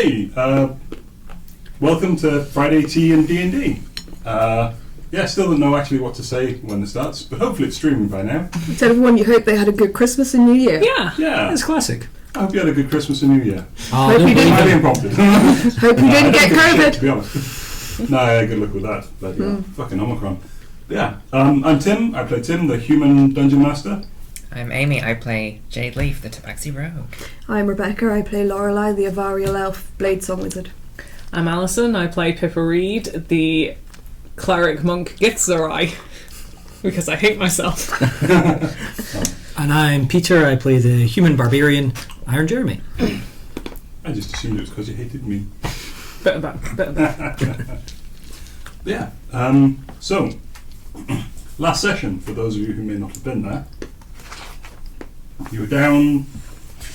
Hey, welcome to Friday Tea and DnD. Still don't know actually what to say when it starts, but hopefully it's streaming by now. Tell everyone you hope they had a good Christmas and New Year. Yeah. It's classic. I hope you had a good Christmas and New Year. Hope you didn't. Highly impromptu. Hope you didn't get COVID. To be honest. No, yeah, good luck with that. But fucking Omicron. But yeah, I'm Tim. I play Tim, the human dungeon master. I'm Amy. I play Jade Leaf, the Tabaxi Rogue. I'm Rebecca. I play Lorelei, the Avarial Elf Blade Song Wizard. I'm Alison. I play Pippa Reid, the cleric monk Gitzerai, because I hate myself. And I'm Peter. I play the human barbarian Iron Jeremy. I just assumed it was because you hated me. Bit of that. Yeah. So, last session, for those of you who may not have been there, you were down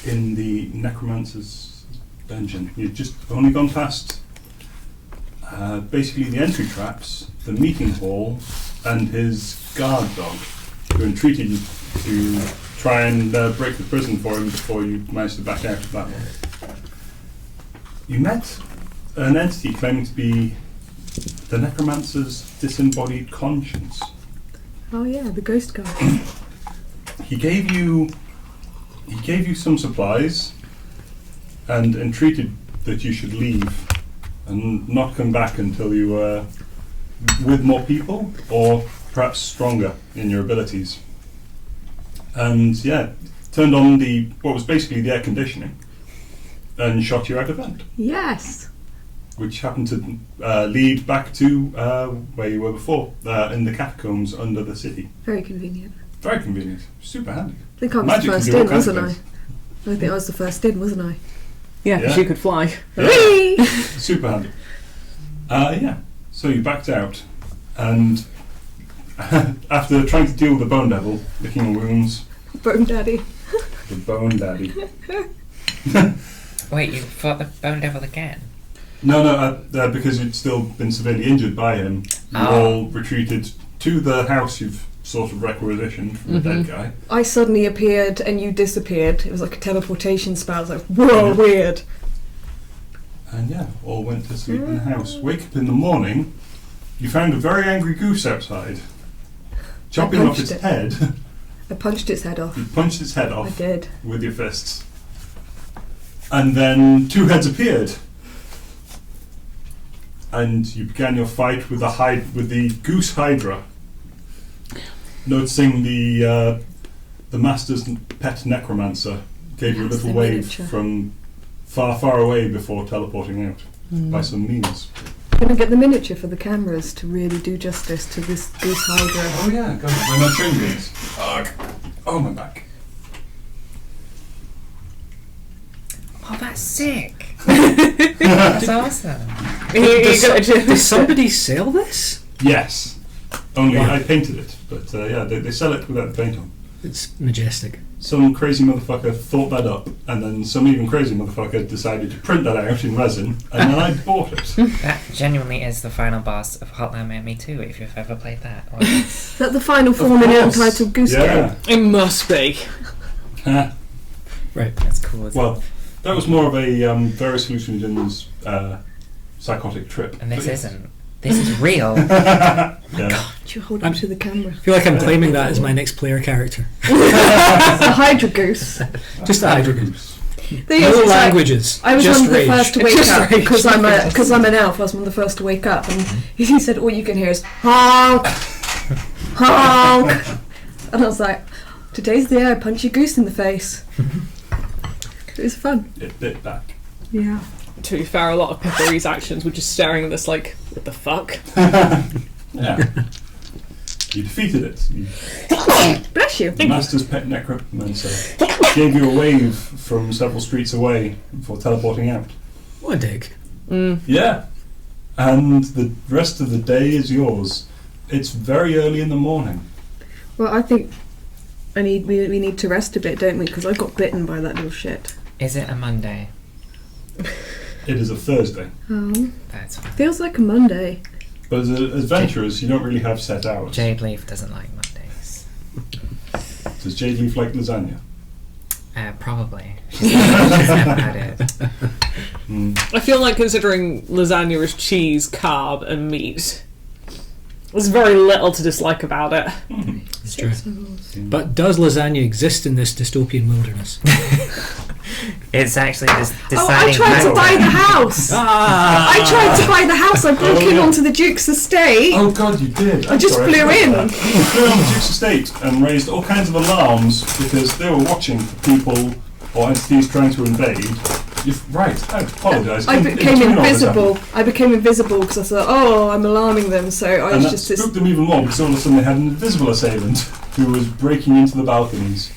in the necromancer's dungeon. You'd just only gone past basically the entry traps, the meeting hall, and his guard dog, who entreated you to try and break the prison for him before you managed to back out of that one. You met an entity claiming to be the necromancer's disembodied conscience. Oh yeah, the ghost guy. He gave you some supplies and entreated that you should leave and not come back until you were with more people or perhaps stronger in your abilities. And yeah, turned on what was basically the air conditioning and shot you out of vent. Yes. Which happened to lead back to where you were before, in the catacombs under the city. Very convenient. Very convenient. Super handy. I think I was Magic the first can do all in, kinds of wasn't I? I think I was the first in, wasn't I? Yeah, because Yeah. you could fly. Yeah. Super handy. Yeah. So you backed out, and after trying to deal with the Bone Devil, licking wounds, Bone Daddy. the Bone Daddy. Wait, you fought the Bone Devil again? No, because you'd still been severely injured by him. You all retreated to the house you've sort of requisitioned from the dead guy. I suddenly appeared and you disappeared. It was like a teleportation spell. I was like, whoa, weird. And yeah, all went to sleep in the house. Wake up in the morning, you found a very angry goose outside, chopping off its head. I punched its head off. You punched its head off. I did. With your fists. And then two heads appeared. And you began your fight with the goose hydra. Noticing the master's pet necromancer gave you a little wave miniature. from far, far away before teleporting out by some means. I'm going to get the miniature for the cameras to really do justice to this goose hydra. Oh yeah, go on. My fingers. Oh, my back. Oh, that's sick. That's awesome. Does somebody sell this? Yes. Only Wow. I painted it, but they sell it without the paint on. It's majestic. Some crazy motherfucker thought that up, and then some even crazy motherfucker decided to print that out in resin, and then I bought it. That genuinely is the final boss of Hotline Miami 2, if you've ever played that. Or Is that the final form in the course. untitled goose Yeah. game? It must be. Right. that's cool. Isn't Well, that was more of a various hallucinogens psychotic trip. and this But yes. isn't. This is real. Yeah. You hold on to the camera. I feel like I'm claiming that as my next player character. The hydra goose. Just the Hydra Goose. The No languages. I was just one of the rage. first to wake Just up rage. because I'm an elf. I was one of the first to wake up, and he said, "All you can hear is honk, honk," and I was like, "Today's the day I punch a goose in the face." It was fun. It bit back. Yeah. To be fair, a lot of Pippa Reid's actions were just staring at this like, what the fuck? Yeah. You defeated it. You Bless you. The master's pet necromancer gave you a wave from several streets away before teleporting out. What a dick. Yeah. And the rest of the day is yours. It's very early in the morning. Well, I think we need to rest a bit, don't we? Because I got bitten by that little shit. Is it a Monday? It is a Thursday. Oh, That's fine. feels like a Monday. But as adventurers, you don't really have set hours. Jade Leaf doesn't like Mondays. Does Jade Leaf like lasagna? Probably. She's never had it. I feel like considering lasagna is cheese, carb, and meat, there's very little to dislike about it. It's true. But does lasagna exist in this dystopian wilderness? It's actually this I deciding tried to buy the house. Ah! I tried to buy the house. I broke in onto the Duke's estate. Oh God, you did. I just flew in. You flew on the Duke's estate and raised all kinds of alarms because they were watching for people or entities trying to invade. Right, I apologise. I became invisible. I became invisible because I thought, oh, I'm alarming them. So I And was that just this. spooked them even more because all of a sudden they had an invisible assailant who was breaking into the balconies.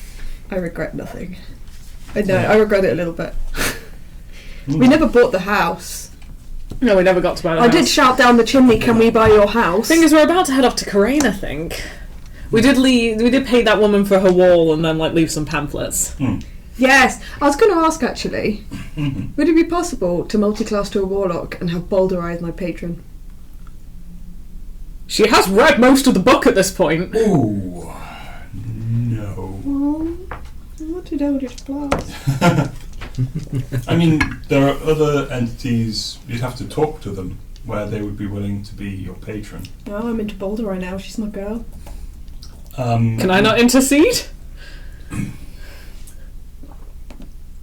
I regret nothing. I know. I regret it a little bit. We never bought the house. No, we never got to buy the I house. did shout down the chimney, "Can we buy your house?" Thing is, we're about to head off to Karain, I think. We did pay that woman for her wall and then leave some pamphlets. Yes, I was going to ask actually. Would it be possible to multi-class to a warlock and have Boldrei as my patron? She has read most of the book at this point. Oh no. Oh, what did Eldritch Blast? I mean, there are other entities, you'd have to talk to them, where they would be willing to be your patron. No, I'm into Boldrei now. She's my girl. Can I not intercede?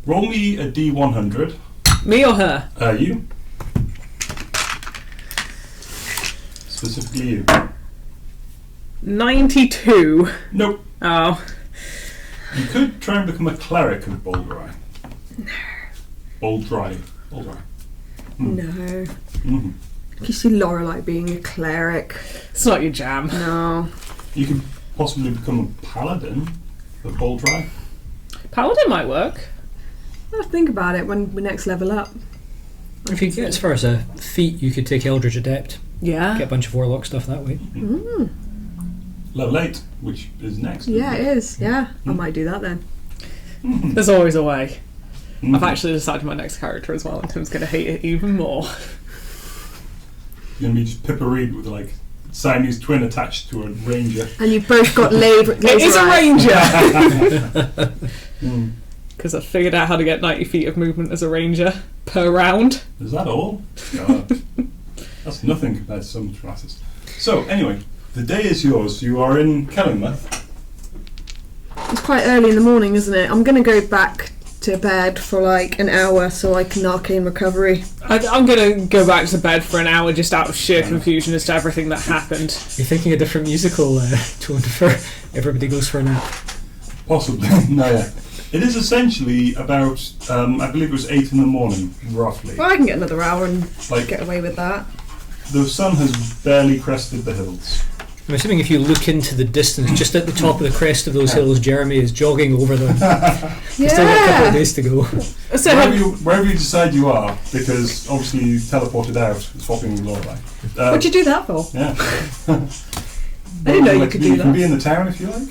Roll me a D100. Me or her? You. Specifically you. 92. Nope. Oh. You could try and become a cleric of Boldrei. Boldrei. No. Mm-hmm. You see Lorelei being a cleric. It's not your jam. No. You could possibly become a paladin of Boldrei. Paladin might work. I'll think about it when we next level up. If you get as far as a feat, you could take Eldritch Adept. Yeah. Get a bunch of warlock stuff that way. Mm. Level 8, which is next. Yeah, isn't it is. Yeah, I might do that then. There's always a way. Mhm. I've actually decided my next character as well, and Tim's going to hate it even more. You're going to be just Pippa Reid with Siamese twin attached to a ranger. And you've both got laser It is a eyes. ranger! Because I figured out how to get 90 feet of movement as a ranger per round. Is that all? God. That's nothing compared to some classes. So, anyway, the day is yours. You are in Kellingmouth. It's quite early in the morning, isn't it? I'm going to go back to bed for an hour so I can arcane recovery. I'm going to go back to bed for an hour just out of sheer confusion as to everything that happened. You're thinking a different musical tone for everybody goes for a nap. Possibly. No, yeah. It is essentially about, I believe it was 8 in the morning, roughly. Well, I can get another hour and Like- get away with that. The sun has barely crested the hills. I'm assuming if you look into the distance, just at the top of the crest of those hills, Jeremy is jogging over them. Still got a couple of days to go. So Wherever you decide you are, because obviously you teleported out, swapping with Lorelei. What'd you do that for? Yeah. I didn't know you could do You can be that. in the town if you like.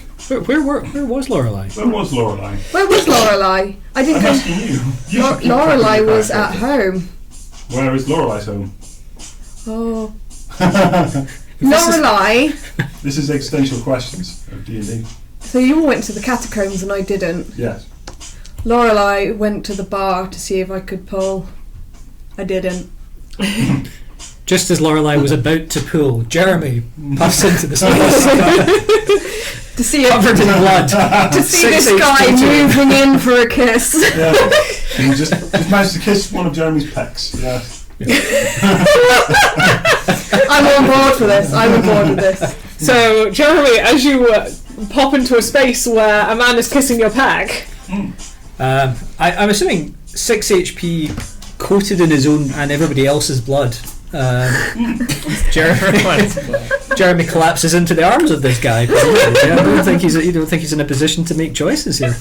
Where was Lorelei? Where was Lorelei? Where was Lorelei? I didn't I'm go. asking you. You should keep Lorelei track of your was at character. home. Where is Lorelei's home? Oh. Lorelei. This is existential questions of D&D. So you all went to the catacombs and I didn't. Yes. Lorelei went to the bar to see if I could pull. I didn't. Just as Lorelei was about to pull, Jeremy passed into the space. To see it. Covered in blood. To see 6 this guy HP. moving in for a kiss. Yeah. And you just managed to kiss one of Jeremy's pecs. Yeah. I'm on board for this. I'm on board with this. So, Jeremy, as you pop into a space where a man is kissing your pack, I'm assuming 6 HP coated in his own and everybody else's blood. Jeremy collapses into the arms of this guy. I don't think he's in a position to make choices here.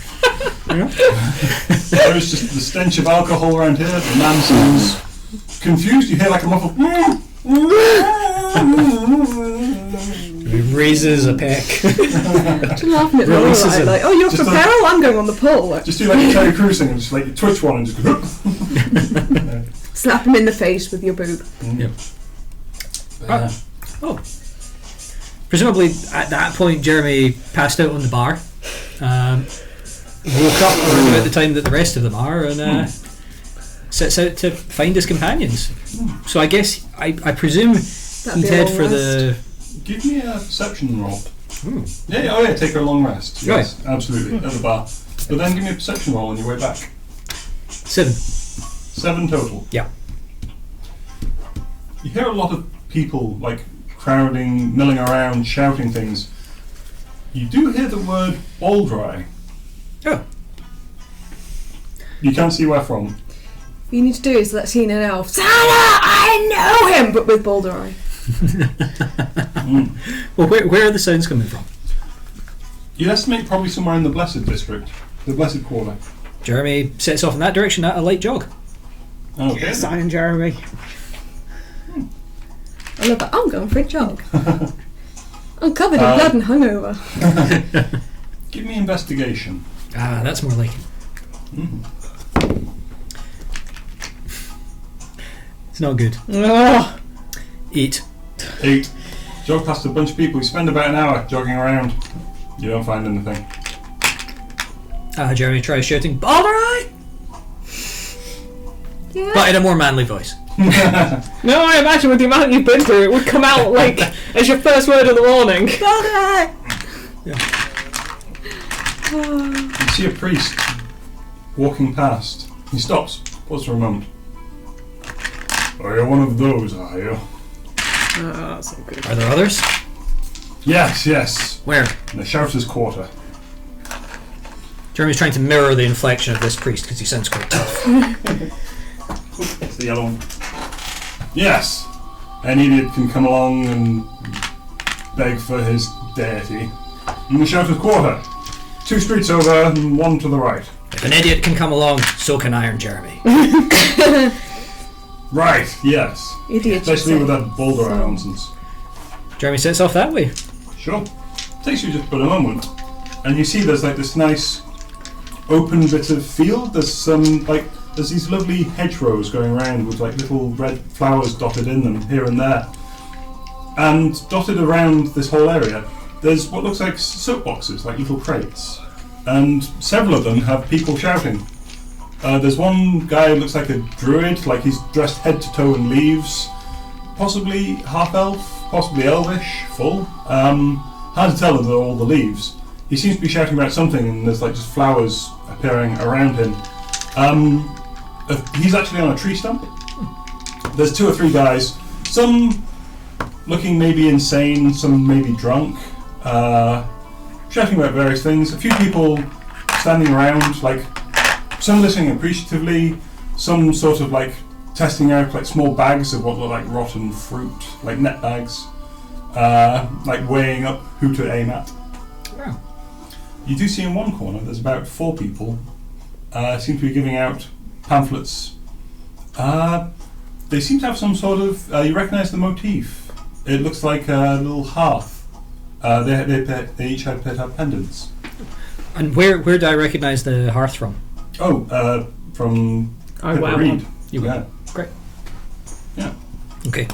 There is just the stench of alcohol around here. The man seems confused. You hear a muffled. He raises a peck. Just laughing at Releases Lorelei, him. like, oh, you're Just for a- peril? I'm going on the pull. Just do like a Terry Crews thing and just you twitch one and just go. Slap him in the face with your boob. Yep. Yeah. Oh. Presumably at that point Jeremy passed out on the bar. Woke up around about the time that the rest of them are and sets out to find his companions. So I guess I presume That'd he'd be a head long for rest. Give me a perception roll. Ooh. Yeah, take a long rest. Yes, Right. absolutely, at the bar. But then give me a perception roll on your way back. 7. 7 total. Yeah. You hear a lot of people like crowding, milling around, shouting things. You do hear the word Boldrei. Oh. You can't see where from. What you need to do is let Tina know. Sana, I know him, but with Boldrei. Well, where are the sounds coming from? You'd estimate probably somewhere in the Blessed District, the Blessed Quarter. Jeremy sets off in that direction at a light jog. Okay. Yes, I am Jeremy. I love that. I'm going for a jog. I'm covered in blood and hungover. Give me investigation. Ah, that's more like it. It's not good. Oh, 8. 8. Jog past a bunch of people. You spend about an hour jogging around. You don't find anything. Jeremy tries shouting, Boldrei! Yeah. But in a more manly voice. no, I imagine with the amount you've been through, it would come out like as your first word of the morning. Boldrei! You see a priest walking past. He stops, pauses for a moment. Are you one of those, are you? Oh, that's not good. Are there others? Yes. Where? In the Shouter's Quarter. Jeremy's trying to mirror the inflection of this priest because he sounds quite tough. It's the yellow one. Yes. Any idiot can come along and beg for his deity. In the Shouter's Quarter. 2 streets over and 1 to the right. If an idiot can come along, so can Iron Jeremy. Right, yes. Idiot. Especially with that Boldrei So- nonsense. Jeremy sets off that way. Sure. Takes you just but a moment. And you see there's like this nice open bit of field. There's there's these lovely hedgerows going around with like little red flowers dotted in them here and there. And dotted around this whole area, there's what looks like soapboxes, like little crates. And several of them have people shouting. There's one guy who looks like a druid, like he's dressed head to toe in leaves. Possibly half-elf, possibly elvish, full. Hard to tell with all the leaves. He seems to be shouting about something and there's like just flowers appearing around him. He's actually on a tree stump. There's 2 or 3 guys, some looking maybe insane, some maybe drunk, shouting about various things. A few people standing around, like some listening appreciatively, some sort of like testing out like small bags of what look like rotten fruit, like net bags, like weighing up who to aim at. Wow. You do see in one corner there's about 4 people seem to be giving out pamphlets. They seem to have some sort of, you recognise the motif. It looks like a little hearth. They each have pendants. And where do I recognise the hearth from? Oh, from Oh, Pippa wow. Reid. You Yeah. Great. Yeah. Okay.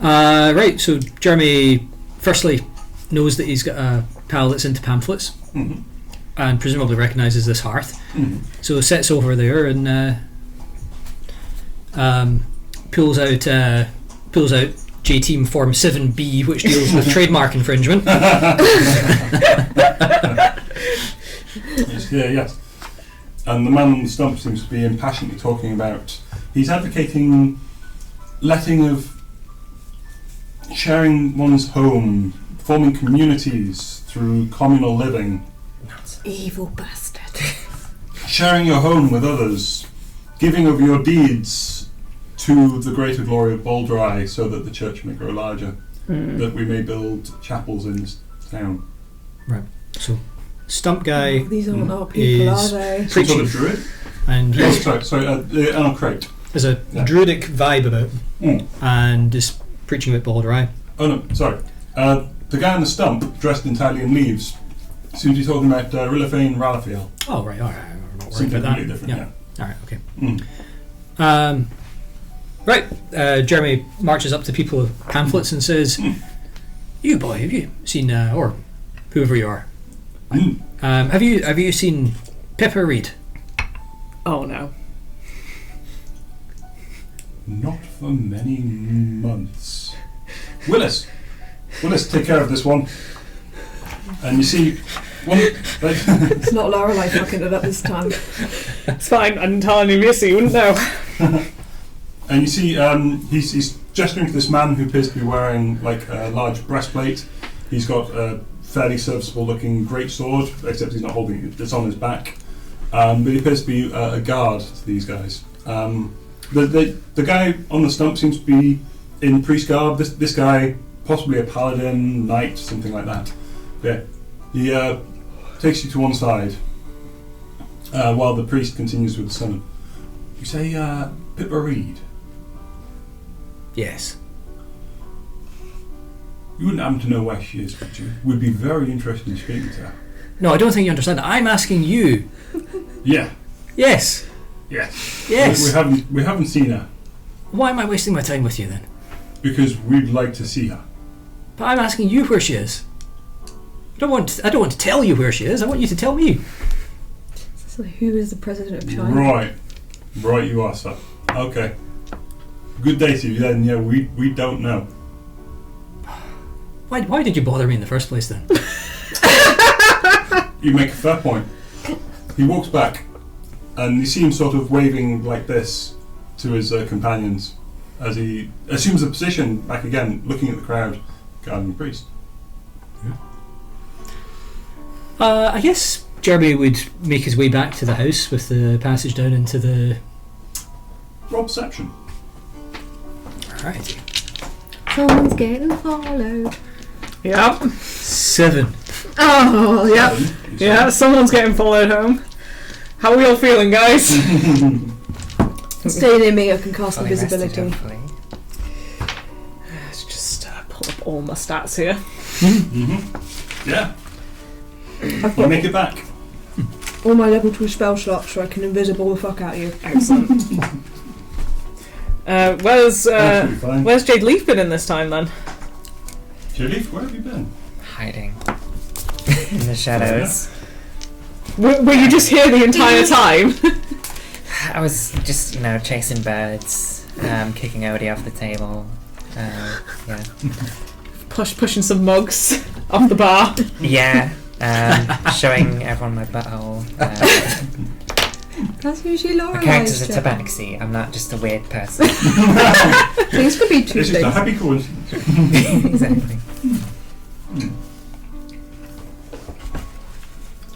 Right, so Jeremy firstly knows that he's got a pal that's into pamphlets Mm-hmm. and presumably recognises this hearth. Mm-hmm. So sits over there and pulls out J-Team Form 7B, which deals with trademark infringement. Yes. And the man on the stump seems to be impassionately talking about. He's advocating letting of sharing one's home, forming communities through communal living, Evil bastard. sharing your home with others, giving of your deeds to the greater glory of Boldrei, so that the church may grow larger, that we may build chapels in this town. So stump guy These aren't our people, are is they? Some sort preaching, of druid? and Oh, he's sorry, on a crate. there's a Yeah. druidic vibe about him Mm. and is preaching about Boldrei. Oh no, sorry. The guy on the stump, dressed entirely in leaves, seems to be talking about Rilifane Ralathiel. Oh right, alright, I'm not worried Something about that. completely different, yeah. Alright, okay. Mm. Right, Jeremy marches up to people with pamphlets and says, "You boy, have you seen, or whoever you are, Mm. have you seen Pippa Reid?" Oh no. Not for many months. Willis, take care of this one. And you see, one. It's not Lorelei fucking it up this time. It's fine. I didn't tell any of you, so you wouldn't know. And you see, he's gesturing to this man who appears to be wearing like a large breastplate. He's got a fairly serviceable-looking great sword, except he's not holding it; it's on his back. But he appears to be a guard to these guys. The guy on the stump seems to be in priest garb. This guy, possibly a paladin, knight, something like that. Yeah, he takes you to one side while the priest continues with the sermon. You say, Pippa Reid? Yes. You wouldn't happen to know where she is, would you? We'd be very interested in speaking to her. No, I don't think you understand. I'm asking you. Yeah. Yes. Yes. Yes. We haven't seen her. Why am I wasting my time with you then? Because we'd like to see her. But I'm asking you where she is. I don't want to tell you where she is. I want you to tell me. So who is the president of China? Right, you are, sir. Okay. Good day to you then. Yeah, we don't know. Why did you bother me in the first place then? You make a fair point. He walks back, and you see him sort of waving like this to his companions as he assumes a position back again, looking at the crowd, guarding the priest. I guess Jeremy would make his way back to the house with the passage down into the... Roll perception. Alright. Someone's getting followed. Yep. 7. Oh, yep. Yeah, someone's getting followed home. How are we all feeling, guys? Stay near me, I can cast Fully rested, invisibility. hopefully. Let's just pull up all my stats here. Yeah. I've You got make it back. all my level 2 spell slots so I can invisible the fuck out of you. Excellent. Absolutely fine. Where's Jade Leaf been in this time then? Jaleef, where have you been? Hiding in the shadows. Were you just here the entire time? I was just, chasing birds, kicking Odie off the table. Yeah. Pushing some mugs off the bar. Yeah. Showing everyone my butthole. That's usually My Lorelai's character's a job. tabaxi. I'm not just a weird person. Things could be two It's just a things. happy coincidence. Exactly.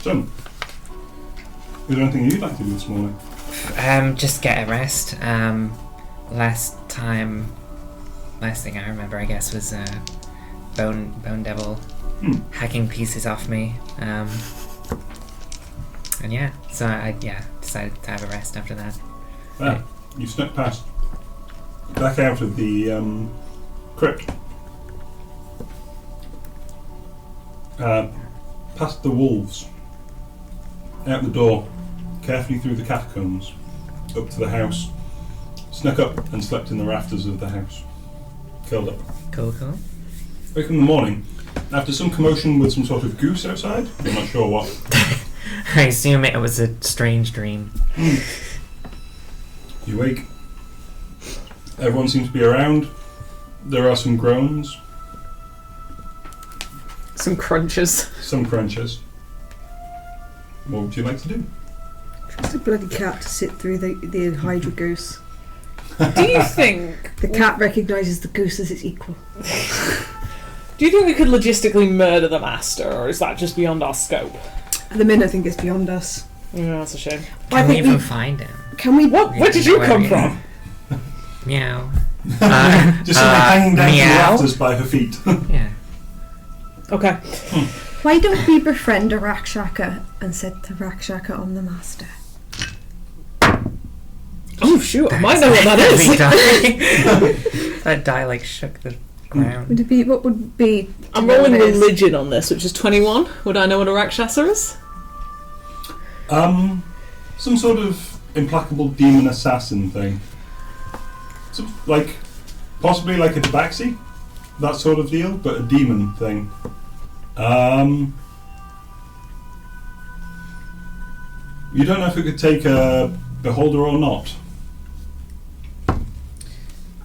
So, is there anything you'd like to do this morning? Just get a rest. Last thing I remember, I guess, was Bone Devil hacking pieces off me. And yeah, so I decided to have a rest after that. Ah, you snuck past. Back out of the crypt. Past the wolves. Out the door. Carefully through the catacombs. Up to the house. Snuck up and slept in the rafters of the house. Curled up. Cool. Wake in the morning. After some commotion with some sort of goose outside. I'm not sure what. I assume it was a strange dream. You wake. Everyone seems to be around. There are some groans. Some crunches. Some crunches. What would you like to do? Trust a bloody cat to sit through the Hydra goose. Do you think... The cat recognises the goose as its equal. Do you think we could logistically murder the master, or is that just beyond our scope? At the minute, I think it's beyond us. Yeah, that's a shame. I Can we think even we- find him? Can we... Where did you come from? Meow. Just simply hanging down to the meow? rafters by her feet. Yeah. Okay. Why don't we befriend a Rakshaka and set the Rakshaka on the master? Oh shoot, I might know what that is. That die shook the ground. Would it be... What would be... to I'm know rolling what it is? religion on this, which is 21. Would I know what a Rakshasa is? Some sort of implacable demon assassin thing. Possibly like a tabaxi, that sort of deal, but a demon thing. You don't know if it could take a beholder or not.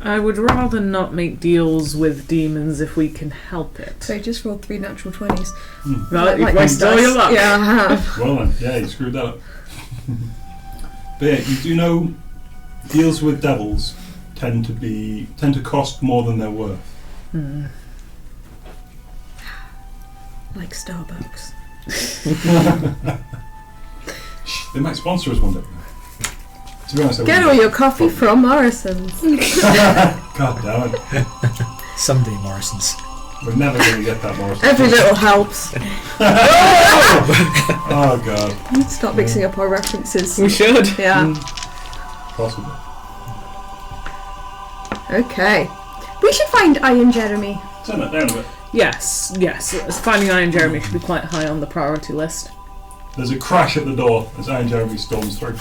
I would rather not make deals with demons if we can help it. So you just rolled 3 natural 20s. Well, you've Like wasted all dice. your luck. Yeah, I have. Well then, yeah, you screwed that up. But yeah, you do know deals with devils tend to cost more than they're worth. Like Starbucks. They might sponsor us one day. To be honest, I Get all wouldn't. your coffee from Morrison's. God damn it. Someday, Morrison's. We're never going to get that more. Every little helps. Oh god. Stop mixing up our references. We should. Yeah. Possibly. Okay. We should find Iron Jeremy. Turn that down a bit. Yes. Finding Iron Jeremy should be quite high on the priority list. There's a crash at the door as Iron Jeremy storms through.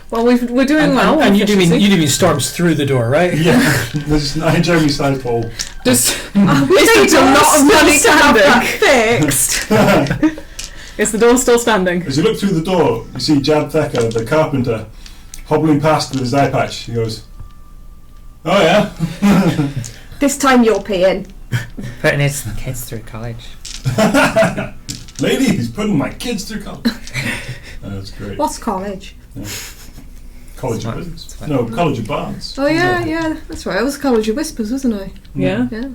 Well, we're doing well. And you do mean efficiency. storms through the door, right? Yeah. There's an Iron Jeremy sized hole. Just We is saved the a door lot of money to still have that standing? fixed. Is the door still standing? As you look through the door, you see Jad Thacker, the carpenter, hobbling past with his eye patch. He goes, "Oh yeah." This time you're peeing. Putting his kids through college. Lady, he's putting my kids through college. That's great. What's college? College Smart. of Wizards. Smart. No, College of Bards. Oh yeah, that's right. I was College of Whispers, wasn't I? Yeah. Yeah.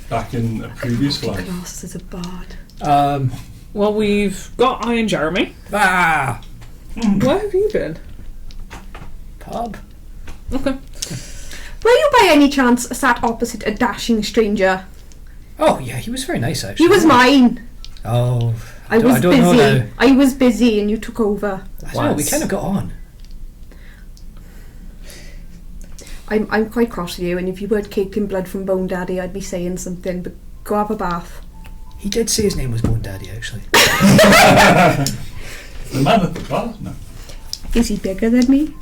Back in a previous life. Classed as a bard. Well, we've got Iron Jeremy. Ah! Where have you been? Pub. Okay. Were you by any chance sat opposite a dashing stranger? Oh, yeah, he was very nice, actually. He was mine. Oh, I don't- was I don't know busy. now. I was busy and you took over. I don't know, we Once. kind of got on. I'm quite cross with you, and if you weren't caked in blood from Bone Daddy, I'd be saying something, but go have a bath. He did say his name was Bone Daddy, actually. The man at the bar? No. Is he bigger than me?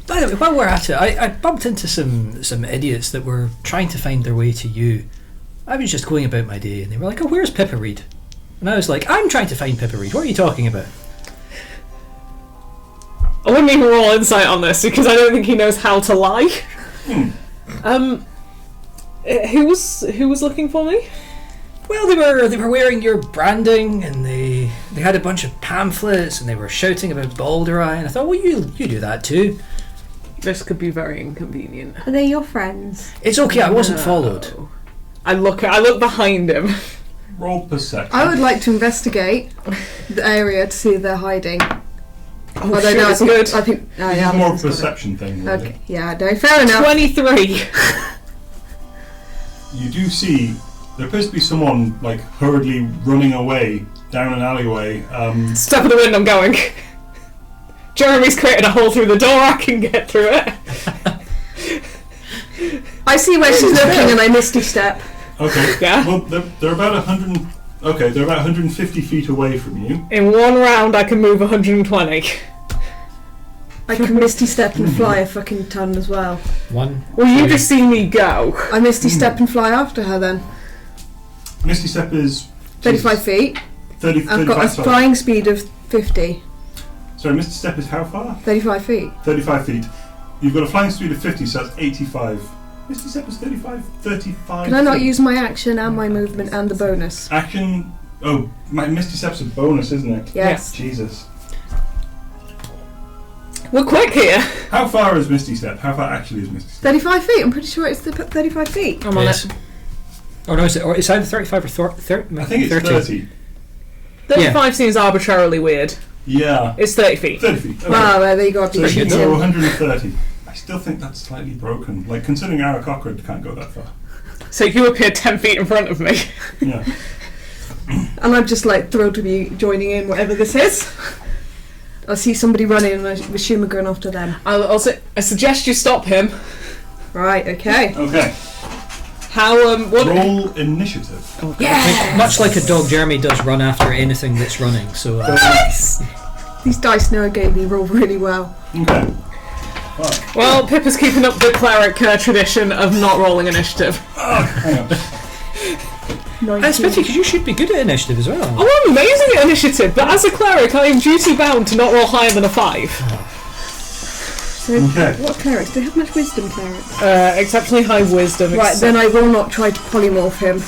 By the way, while we're at it, I bumped into some idiots that were trying to find their way to you. I was just going about my day, and they were like, "Oh, where's Pippa Reid?" And I was like, "I'm trying to find Pippa Reid. What are you talking about?" I wouldn't even roll insight on this because I don't think he knows how to lie. Who was looking for me? Well, they were wearing your branding, and they had a bunch of pamphlets, and they were shouting about Boldrei, and I thought, well, you do that too. This could be very inconvenient. Are they your friends? It's okay, I wasn't No. followed. I look behind him. Roll perception. I would like to investigate the area to see if they're hiding. Oh, Although shit, no, it's I think, good. I think. Oh, This yeah, is more of a that's got it. perception thing. Really. Okay, yeah, no, fair enough. 23. You do see there appears to be someone like hurriedly running away down an alleyway. Step of the wind, I'm going. Jeremy's created a hole through the door, I can get through it. I see where she's looking, and I misty step. Okay. Yeah. Well, they're about 100. Okay, they're about 150 feet away from you. In one round, I can move 120. I can misty step and fly a fucking ton as well. One. Well, you just see me go. I misty step and fly after her then. Misty Step is 35 feet. 30, I've got a 35 sorry. flying speed of 50. Sorry, Misty Step is how far? 35 feet. 35 feet. You've got a flying speed of 50, so that's 85. Misty Step is 35. Can I not feet. use my action and my movement and the bonus? Action? Oh, my Misty Step's a bonus, isn't it? Yes. Jesus. We're quick here. How far is Misty Step? How far actually is Misty Step? 35 feet. I'm pretty sure it's the 35 feet. I'm on Yes. it. Oh no, it's either 35 or 30. I think it's 30. 35 seems arbitrarily weird. Yeah. It's 30 feet. 30 feet. Okay. Wow, there you go. I'd So be you can good. go cheating. 130. I still think that's slightly broken. Like, considering Ara Cochran can't go that far. So you appear 10 feet in front of me. Yeah. And I'm just like thrilled to be joining in, whatever this is. I see somebody running and I assume we're going after them. I suggest you stop him. Right, okay. Okay. How, what? Roll initiative. Yeah! Much like a dog, Jeremy does run after anything that's running. So These dice know gave me roll really well. Okay. Right. Well, Pippa's keeping up the cleric tradition of not rolling initiative. Hang on. that's pity because you should be good at initiative as well. Oh, I'm amazing at initiative, but as a cleric, I am duty bound to not roll higher than a 5. So, Okay. what clerics? Do they have much wisdom, clerics? Exceptionally high wisdom. Right, then I will not try to polymorph him.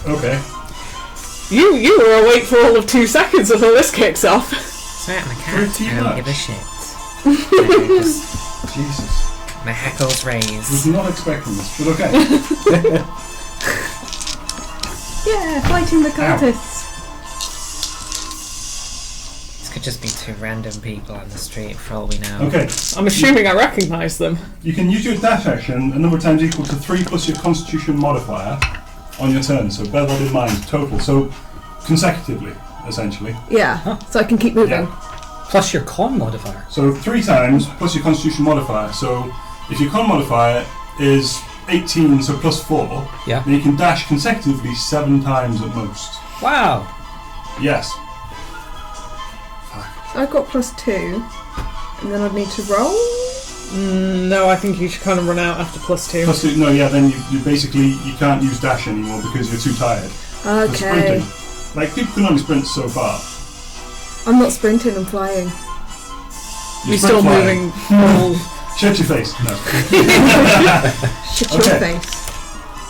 Okay. You were awake for all of 2 seconds before this kicks off. Swear my cat. Pretty I don't much. give a shit. Jesus. My hackles Was raised. not expecting this, but okay. Yeah, fighting the cultists. This could just be 2 random people on the street for all we know. Okay. I'm assuming I recognise them. You can use your dash action a number of times equal to 3 plus your Constitution modifier on your turn. So bear that in mind. Total. So consecutively, essentially. Yeah, so I can keep moving. Yeah. Plus your con modifier. So 3 times plus your Constitution modifier. So if your con modifier is 18, so plus 4, Yeah. then you can dash consecutively 7 times at most. Wow. Yes. So I've got +2, and then I'd need to roll. No, I think you should kind of run out after +2. Plus 2, no, yeah, then you basically, you can't use dash anymore because you're too tired. For Okay. sprinting. Like, people can only sprint so far. I'm not sprinting, I'm flying. You You're sprint still flying. moving. Shut your face. No. Shut your Okay. face.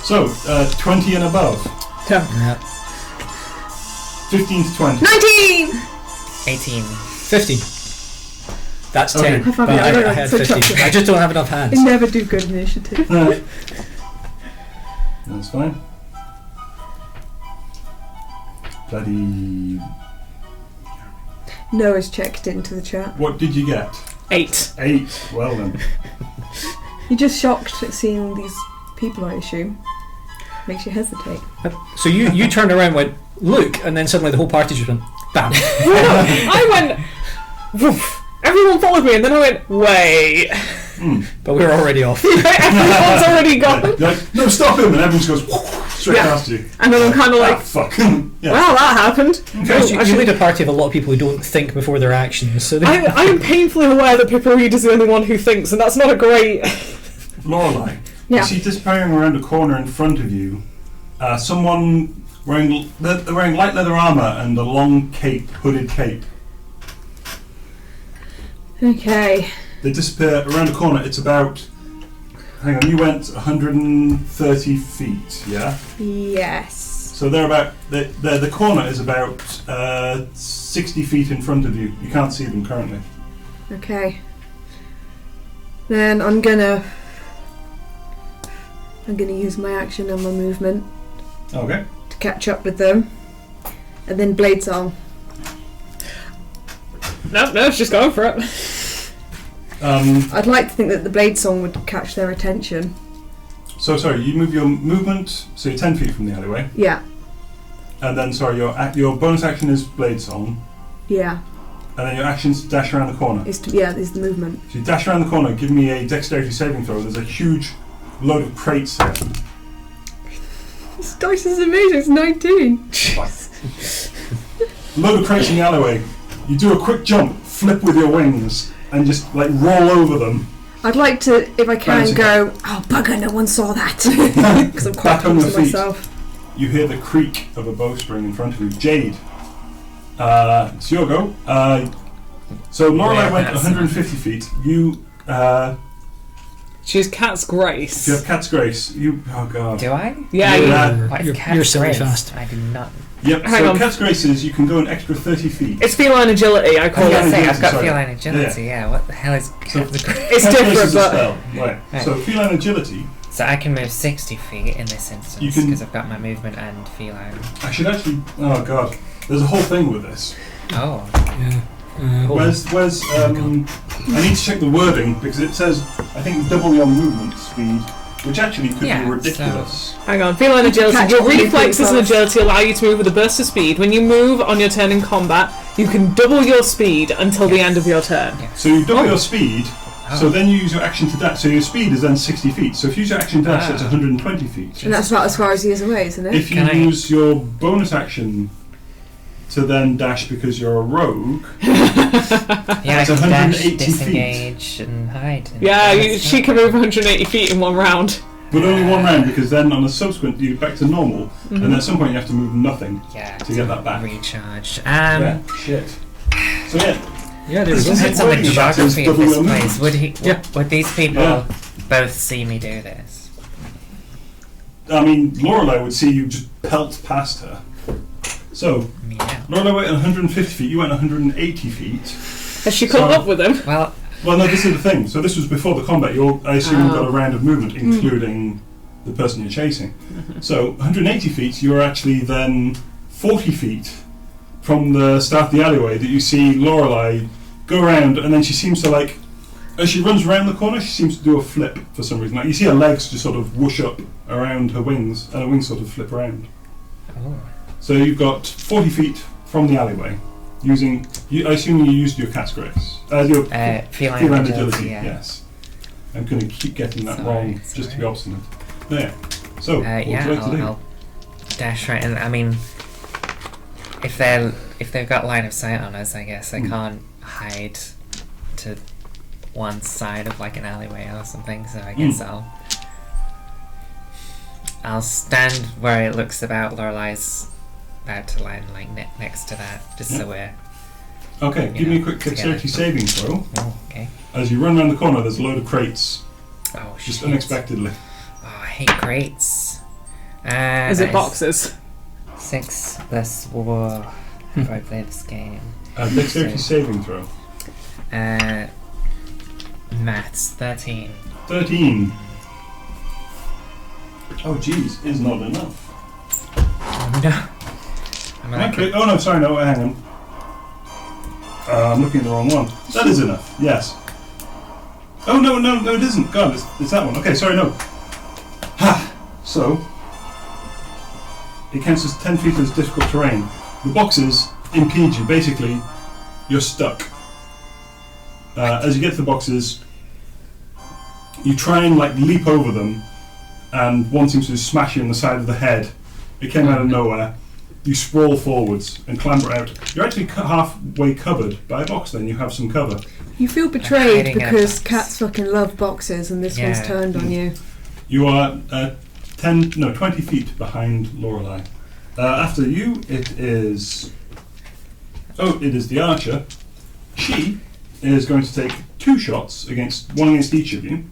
So, 20 and above. Yeah. Yeah. 15 to 20. 19! 18. 15. That's Okay. 10. High five, But yeah, I know, I had so 15. chuffed. I just don't have enough hands. I never do good initiative. That's fine. Bloody... Noah's checked into the chat. What did you get? 8. 8. Well then. You're just shocked at seeing these people, I assume. Makes you hesitate. So you turned around and went, look, and then suddenly the whole party just went, bam. I went. Woof. Everyone followed me, and then I went, wait. But we were already off. Everyone's already gone. You're like, no, stop him! And everyone just goes straight Yeah. past you. And then I'm kind of Ah, like, fuck. Yeah. well, that happened. Because I you should- lead a party of a lot of people who don't think before their actions. So I am painfully aware that Pippa Reid is the only one who thinks, and that's not a great. Lorelei, Yeah. you see disappearing around a corner in front of you, someone wearing light leather armour and a long cape, hooded cape. Okay. They disappear around a corner. It's about... Hang on, you went 130 feet, yeah? Yes. So they're about... The corner is about 60 feet in front of you. You can't see them currently. Okay. Then I'm gonna use my action and my movement Okay. to catch up with them. And then blade song. No, it's just going for it. I'd like to think that the blade song would catch their attention. So, sorry, you move your movement, so you're 10 feet from the alleyway. Yeah. And then, sorry, your bonus action is Blade Song. Yeah. And then your action's to dash around the corner. Is the movement. So you dash around the corner, give me a dexterity saving throw. There's a huge load of crates here. This dice is amazing, it's 19. Load of crates in the alleyway. You do a quick jump, flip with your wings, and just like roll over them. I'd like to, if I can, Bouncing go, oh bugger, no one saw that. Because I'm quite Back on proud your of feet. myself. You hear the creak of a bowstring in front of you. Jade, it's your go. So Lorelei Yeah, went that's 150 feet. You, She's Cat's Grace. you have Cat's Grace. You, oh god. Do I? Yeah, Yeah. What is You're cat's silly grace? fast. I do not. Yep. Hang So on. Cat's Grace is you can go an extra 30 feet. It's feline agility, I call I was it. gonna say, I've got Sorry. feline agility, yeah. What the hell is So- cat's grace? It's Cat's Grace different, is a but spell. Right. Right. So feline agility. So I can move 60 feet in this instance You can- because I've got my movement and feline. I should actually. Oh god. There's a whole thing with this. Oh, Yeah. Hold on. Where's I need to check the wording because it says I think double your movement speed, which actually could Yeah, be ridiculous. hang on, feline agility. Catch Your all the reflexes and fast. agility allow you to move with a burst of speed. When you move on your turn in combat, you can double your speed until the end of your turn. So you double Oh. your speed. So then you use your action to dash. So your speed is then 60 feet. So if you use your action to dash, that's 120 feet. And that's about as far as he is away, isn't it? If you Can I- use your bonus action to then dash because you're a rogue, yeah, I It's can 180 dash, feet. disengage, and hide. and Yeah, that's she not can bad. move 180 feet in one round. but only one round because then on a subsequent you're back to normal, and at some point you have to move nothing. Yeah, to get that back. Recharge. Yeah, shit. So yeah, Yeah, there we This go. is Depends on the That is geography of double this your place. movement. Would these people Yeah. both see me do this? I mean, Lorelei would see you just pelt past her. So, Yeah. Lorelei went 150 feet, you went 180 feet. Has she caught So- up with him? Well, Well, no, this is the thing. So this was before the combat. I assume you got a round of movement, including the person you're chasing. So 180 feet, you're actually then 40 feet from the start of the alleyway that you see Lorelei go around, and then she seems to like, as she runs around the corner, she seems to do a flip for some reason. Like you see her legs just sort of whoosh up around her wings, and her wings sort of flip around. oh, So you've got 40 feet from the alleyway. I assume you used your cat's grace. Your feline agility, yeah. Yes. I'm going to keep getting that Sorry, wrong just to be obstinate. There. So, what would you yeah, like to do? I'll dash right. And I mean, if they've got line of sight on us, I guess I can't hide to one side of like an alleyway or something. So I guess I'll stand where it looks about Lorelei's about to land, like next to that, just so we're. Okay, give me a quick together. dexterity saving throw. Oh, okay. As you run around the corner, there's a load of crates, Oh, just shit. unexpectedly. Oh, I hate crates. Is That it boxes? 6 plus war. How do I play this game? Dexterity saving throw. Maths 13. 13. Oh, jeez, is not enough. Oh no. I'm like, Okay. Oh, no, sorry, no, hang on. I'm looking at the wrong one. That is enough, yes. Oh, no, it isn't. God, it's that one. Okay, sorry, no. Ha! So, it counts as 10 feet as difficult terrain. The boxes impede you. Basically, you're stuck. As you get to the boxes, you try and like leap over them, and one seems to smash you in the side of the head. It came out of nowhere. You sprawl forwards and clamber out. You're actually halfway covered by a box. Then you have some cover. You feel betrayed hiding in a because box. cats fucking love boxes and this one's Yeah. turned on you. You are 20 feet behind Lorelei. After you, it is the archer. She is going to take 2 shots one against each of you.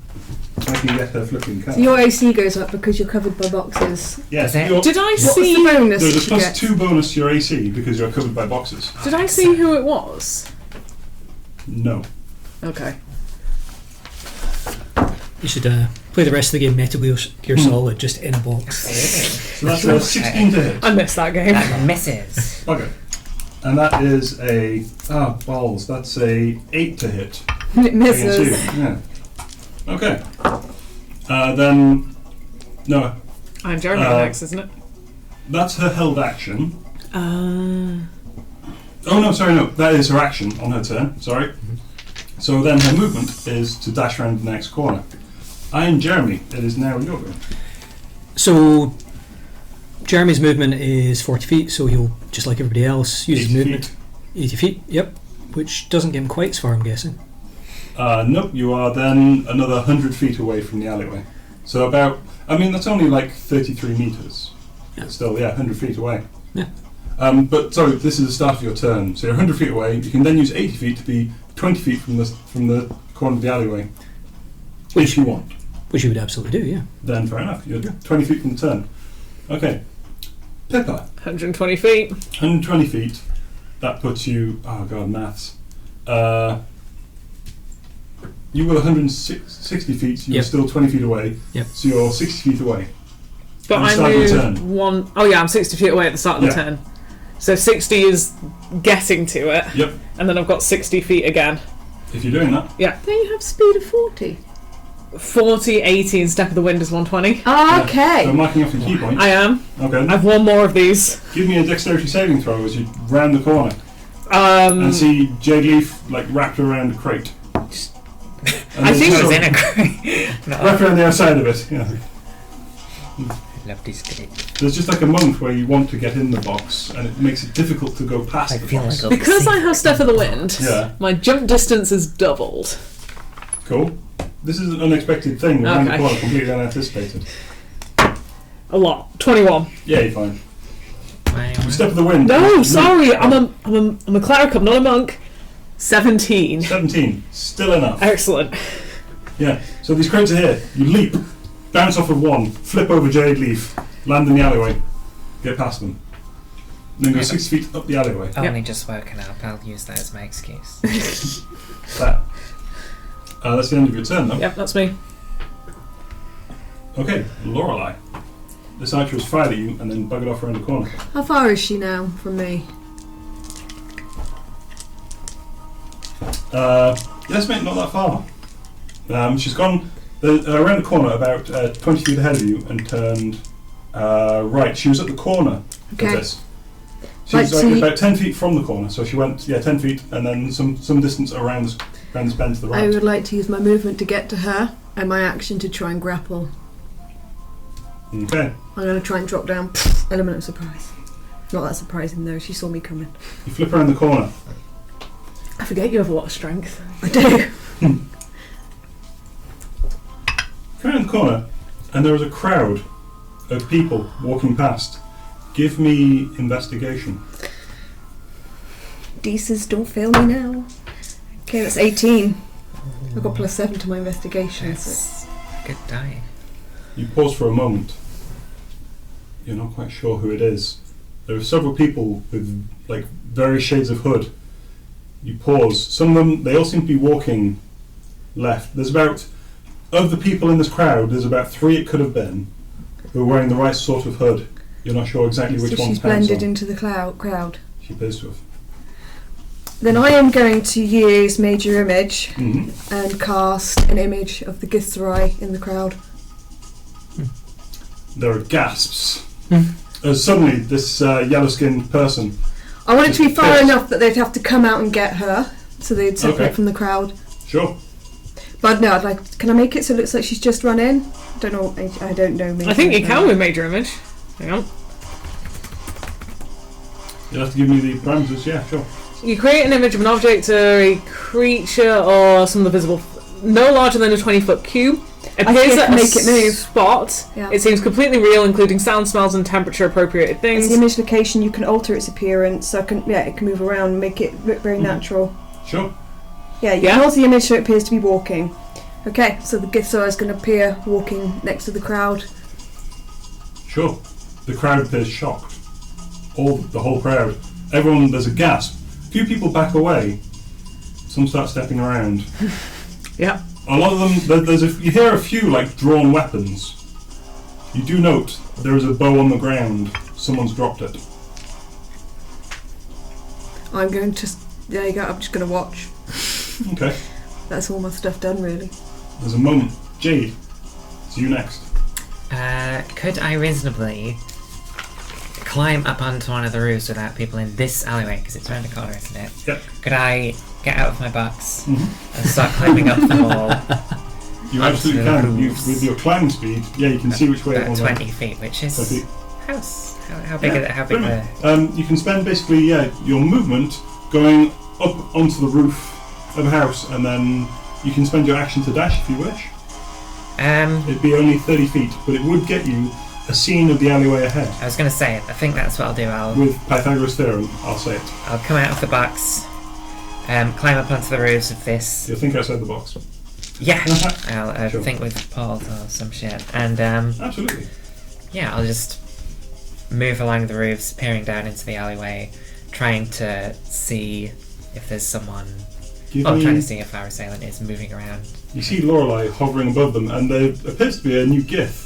I can get her flipping card. So your AC goes up because you're covered by boxes. Yes, Is it? you're- Did I What's see? the bonus there's a that you plus get? 2 bonus to your AC because you're covered by boxes. Did I see who it was? No. Okay. You should play the rest of the game Metal Gear Solid just in a box. So that's a 16 to hit. I missed that game. that misses. Okay. And that is balls. That's a 8 to hit. It Against you. misses. Yeah. Okay. Then no, I'm Jeremy next, isn't it? that's her held action. Uh, Oh no, sorry, no. That is her action on her turn. Sorry. So then her movement is to dash around the next corner. And Jeremy, it is now your go. So Jeremy's movement is 40 feet, so he'll, just like everybody else, use his 80 movement. feet. 80 feet, yep. Which doesn't get him quite as far, I'm guessing. Nope, you are then another 100 feet away from the alleyway. So that's only like 33 metres. Yeah. Still, 100 feet away. Yeah. But sorry, this is the start of your turn. So you're 100 feet away. You can then use 80 feet to be 20 feet from the corner of the alleyway. If you want. Which you would absolutely do, yeah. Then fair enough. You're 20 feet from the turn. Okay. Pippa, 120 feet. 120 feet. That puts you. Oh god, maths. You were 160 feet. So you're Yep. still 20 feet away. Yep. So you're 60 feet away. But At the I start of your moved turn. one. Oh yeah, I'm 60 feet away at the start of the Yeah. turn. So 60 is getting to it, Yep. and then I've got 60 feet again. If you're doing that. Then you have speed of 40. 40, 80, and step of the wind is 120. Ah, So okay. marking off your key point. I am. Okay. I've one more of these. Give me a dexterity saving throw as you round the corner Um, and see Jade Leaf like wrapped around a crate. And I then think I was so- in a crate. No, wrapped around the outside of it. Yeah. I love this crate. There's just like a moment where you want to get in the box, and it makes it difficult to go past I the feel box. like I'll because see. I have step of the wind, Yeah. my jump distance is doubled. Cool. This is an unexpected thing. Around the Okay. corner, completely unanticipated. A lot. 21. Yeah, you're fine. My You step of the wind. No, sorry. I'm a cleric. I'm not a monk. 17. 17. Still enough. Excellent. Yeah. So these crates are here. You leap, bounce off of one, flip over Jade Leaf, land in the alleyway, get past them. Then go 6 feet up the alleyway. Only just woken up. I'll use that as my excuse. That's the end of your turn, though. Yep, that's me. Okay, Lorelei. This archer has fired at you and then buggered off around the corner. How far is she now from me? Yes, mate, not that far. She's gone around the corner about 20 feet ahead of you and turned right. She was at the corner of this. She was about 10 feet from the corner, so she went 10 feet and then some distance around this bend to the right. I would like to use my movement to get to her and my action to try and grapple. Okay. I'm going to try and drop down. Element of surprise. Not that surprising though, she saw me coming. You flip around the corner. I forget you have a lot of strength. I do. Around the corner, and there is a crowd of people walking past. Give me investigation. Deces, don't fail me now. Okay, that's 18. I've got +7 to my investigation. That's good die. You pause for a moment. You're not quite sure who it is. There are several people with various shades of hood. You pause. Some of them, they all seem to be walking left. There's of the people in this crowd, there's about 3 it could have been who are wearing the right sort of hood. You're not sure exactly which So one's she's blended into the crowd. She appears to have. Then I am going to use Major Image and cast an image of the Githzerai in the crowd. There are gasps. As suddenly this yellow-skinned person... I want it to be far enough that they'd have to come out and get her, so they'd separate from the crowd. Sure. But no, can I make it so it looks like she's just run in? I don't know. I don't know. I think you can with Major Image. Hang on. You'll have to give me the parameters, yeah, sure. You create an image of an object or a creature or some of the visible, no larger than a 20-foot cube. Appears at make it move. Spot. Yeah. It seems completely real, including sound, smells, and temperature-appropriated things. As the image location, you can alter its appearance, so it can move around and make it look very natural. Sure. Yeah, you can alter the image so it appears to be walking. Okay, so the Githzerai is going to appear walking next to the crowd. Sure. The crowd appears shocked. The whole crowd. Everyone, there's a gasp. A few people back away. Some start stepping around. Yeah. A lot of them, you hear a few drawn weapons. You do note there is a bow on the ground. Someone's dropped it. I'm going to. There you go. I'm just going to watch. Okay. That's all my stuff done, really. There's a moment. Jade, it's you next. Could I reasonably climb up onto one of the roofs without people in this alleyway? Because it's around the corner, isn't it? Yep. Could I get out of my box and start climbing up the wall? You absolutely can. With your climbing speed, you can see which way it will 20 feet, which is... How big is it? How big is it? You can spend basically, your movement going up onto the roof of a house, and then you can spend your action to dash if you wish. It'd be only 30 feet, but it would get you a scene of the alleyway ahead. I was going to say it. I think that's what I'll do. With Pythagoras' theorem, I'll say it. I'll come out of the box, climb up onto the roofs of this. You'll think outside the box. Yeah, I'll think with Paul or some shit. And absolutely. Yeah, I'll just move along the roofs, peering down into the alleyway, trying to see if there's someone... trying to see if our assailant is moving around. You see Lorelei hovering above them, and there appears to be a new Gith,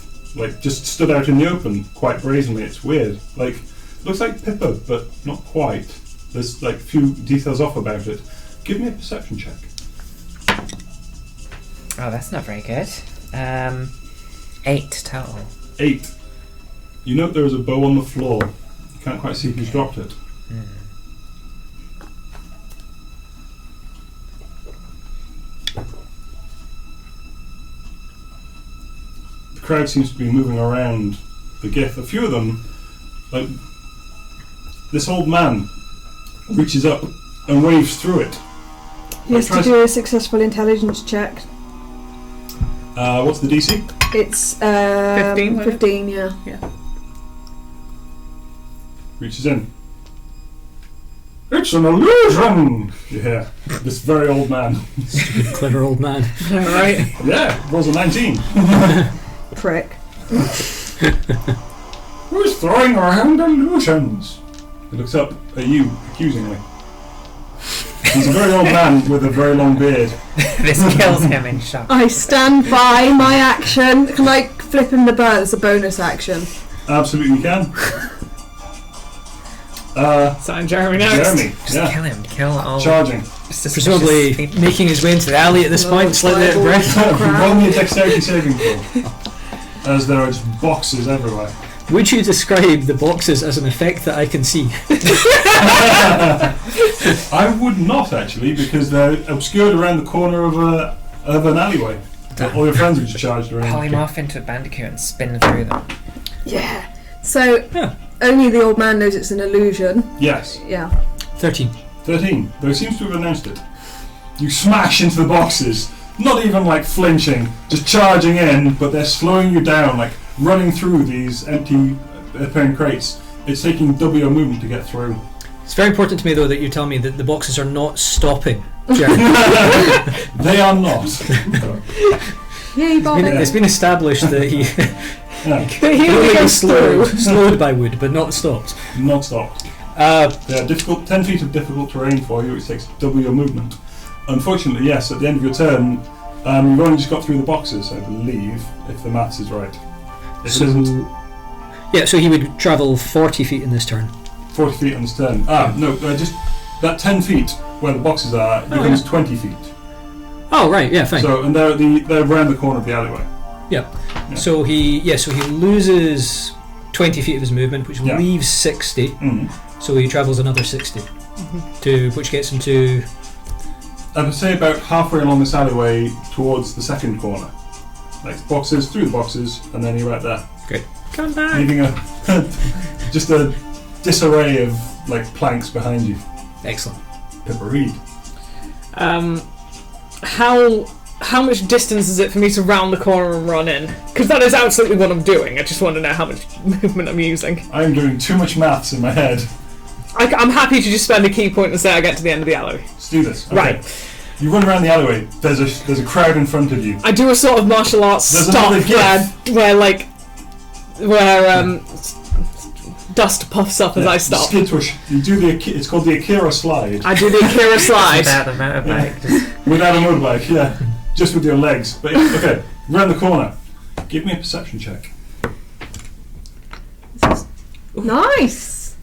just stood out in the open, quite brazenly. It's weird. Looks like Pippa, but not quite. There's a few details off about it. Give me a perception check. Oh, that's not very good. 8 total. 8. You note there is a bow on the floor. You can't quite see who's dropped it. The crowd seems to be moving around the Gith. A few of them, this old man reaches up and waves through it. He has to do a successful intelligence check. What's the DC? It's 15. 15, yeah. Reaches in. It's an illusion! You hear this very old man. Stupid, clever old man. Alright. Yeah, rolls a 19. Prick. Who's throwing around illusions? He looks up at you accusingly. He's a very old man with a very long beard. This kills him in shock. I stand by my action. Can I flip him the bird as a bonus action? Absolutely can. Sign Jeremy next. Jeremy, Just yeah. kill him. Kill all Charging. suspicious Presumably people. making his way into the alley at this point, slightly out of breath. Roll me a dexterity saving throw. As there are just boxes everywhere. Would you describe the boxes as an effect that I can see? I would not actually, because they're obscured around the corner of an alleyway. All your friends are just charged around. Polymorph into a bandicoot and spin through them. Yeah. So Yeah. only the old man knows it's an illusion. Yes. Yeah. 13. 13. Though he seems to have announced it. You smash into the boxes, not even like flinching, just charging in, but they're slowing you down, like running through these empty apparent crates. It's taking double your movement to get through. It's very important to me, though, that you tell me that the boxes are not stopping. Jeremy. They are not. Yay, Bobby. It's been established that he Yeah, He only goes through. slowed by wood, but not stopped. not stopped. They are difficult. 10 feet of difficult terrain for you, which takes double your movement. Unfortunately, yes. At the end of your turn, you've only just got through the boxes, I believe, if the maths is right. If it isn't, Yeah, so he would travel 40 feet in this turn. 40 feet on his turn. No, just that 10 feet where the boxes are becomes 20 feet. Oh, right, yeah, fine. So, and they're around the corner of the alleyway. Yeah. So he loses 20 feet of his movement, which Yeah. leaves 60. Mm. So he travels another 60, which gets him to. I would say about halfway along this alleyway towards the second corner. Like boxes, through the boxes, and then you're right there. Great. Come back. Leaving just a disarray of like planks behind you. Excellent. Pippa Reid. How much distance is it for me to round the corner and run in? Because that is absolutely what I'm doing. I just want to know how much movement I'm using. I'm doing too much maths in my head. I'm happy to just spend a key point and say I get to the end of the alley. Let's do this. Okay. Right. You run around the alleyway. There's a crowd in front of you. I do a sort of martial arts There's stop another where dust puffs up as I stop. Skid twitch. You do it's called the Akira slide. I do the Akira slide. Without a motorbike. Just Without a motorbike, yeah. Just with your legs. But okay, round the corner. Give me a perception check. Nice.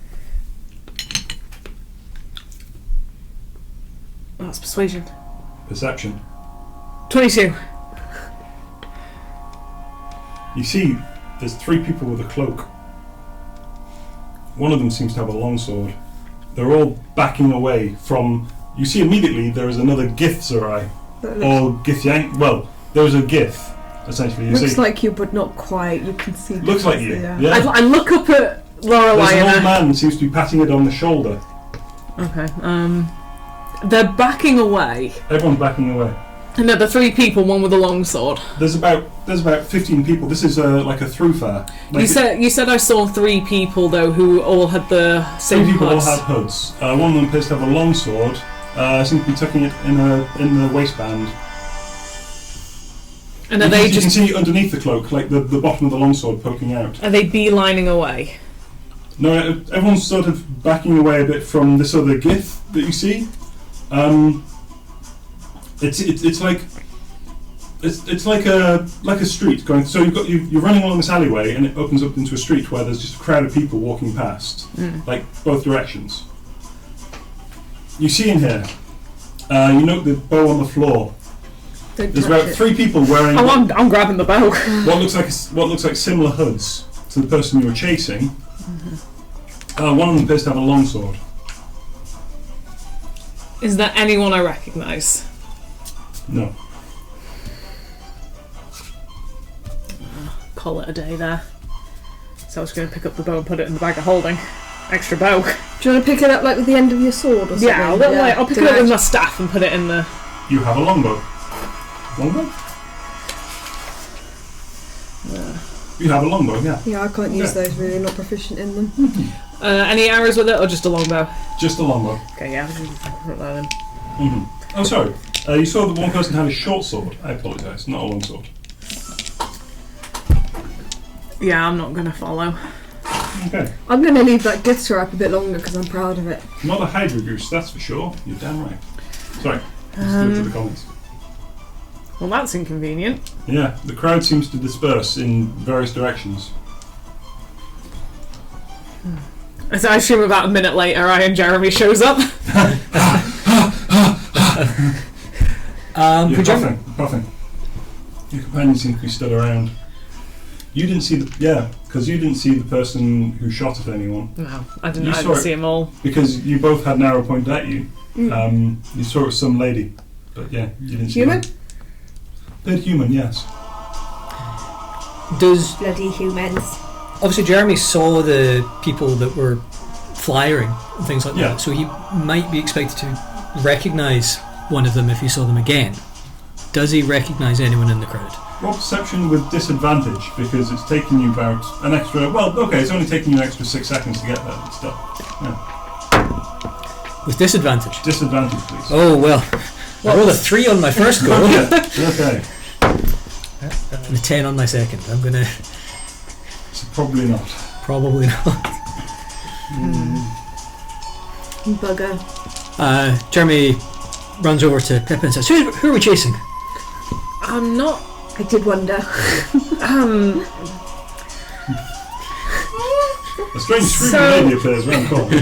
That's persuasion. Perception. 22. You see, there's 3 people with a cloak. One of them seems to have a longsword. They're all backing away from. You see immediately there is another Gith Zerai. Or Githyank. Well, there's a Gith, essentially. You Looks see. like you, but not quite. You can see. Looks like you. Yeah. Yeah. I look up at Lorelei There's an old and man seems to be patting it on the shoulder. okay. They're backing away. Everyone's backing away. And there are 3 people, one with a long sword. There's about 15 people. This is like a through fair. Like You said I saw 3 people though who all had the same 3 people hoods. all had hoods. One of them appears to have a long sword. Seems to be tucking it in the waistband. And are they You can just see underneath the cloak, like the bottom of the longsword poking out. are they beelining away? No, everyone's sort of backing away a bit from this other Gith that you see. It's like a street going. So you're running along this alleyway, and it opens up into a street where there's just a crowd of people walking past, like both directions. You see in here, you note the bow on the floor. Don't There's touch about it. 3 people wearing Oh, I'm grabbing the bow. what looks like similar hoods to the person you were chasing. One of them appears to have a longsword. Is there anyone I recognise? No. Call it a day there. So I was going to pick up the bow and put it in the bag of holding. Extra bow. Do you want to pick it up like with the end of your sword or something? Yeah, I'll pick it up with my staff and put it in the. You have a longbow. Longbow? You have a longbow, yeah. Yeah, I can't use Yeah. those really. Not proficient in them. Any arrows with it, or just a longbow? Just a longbow. Okay, yeah. Put that in. Oh, sorry. You saw that one person had a short sword. I apologise, not a long sword. Yeah, I'm not going to follow. Okay. I'm going to leave that Gitzer up a bit longer because I'm proud of it. Not a Hydra Goose, that's for sure. You're damn right. Sorry. Let's do it to the comments. Well, that's inconvenient. Yeah, the crowd seems to disperse in various directions. So I assume about a minute later, Iron Jeremy shows up. You're puffing. Your companions seem to be stood around. You didn't see because you didn't see the person who shot at anyone. No, I didn't see them all. Because you both had an arrow pointed at you. You saw it was some lady, but yeah, you didn't see Human? her. They're human, yes. Does Bloody humans. obviously Jeremy saw the people that were flying and things like that, so he might be expected to recognise one of them if he saw them again. Does he recognise anyone in the crowd? Roll perception with disadvantage because it's taking you about an extra. Well, okay, it's only taking you an extra 6 seconds to get there. But still, With disadvantage? Disadvantage, please. Oh, well. I rolled a 3 on my first go. Okay. And a 10 on my second. I'm going to... So probably not. Probably not. Bugger. Jeremy runs over to Pippa and says, who are we chasing? I'm not. I did wonder. A strange screaming lady appears round the corner.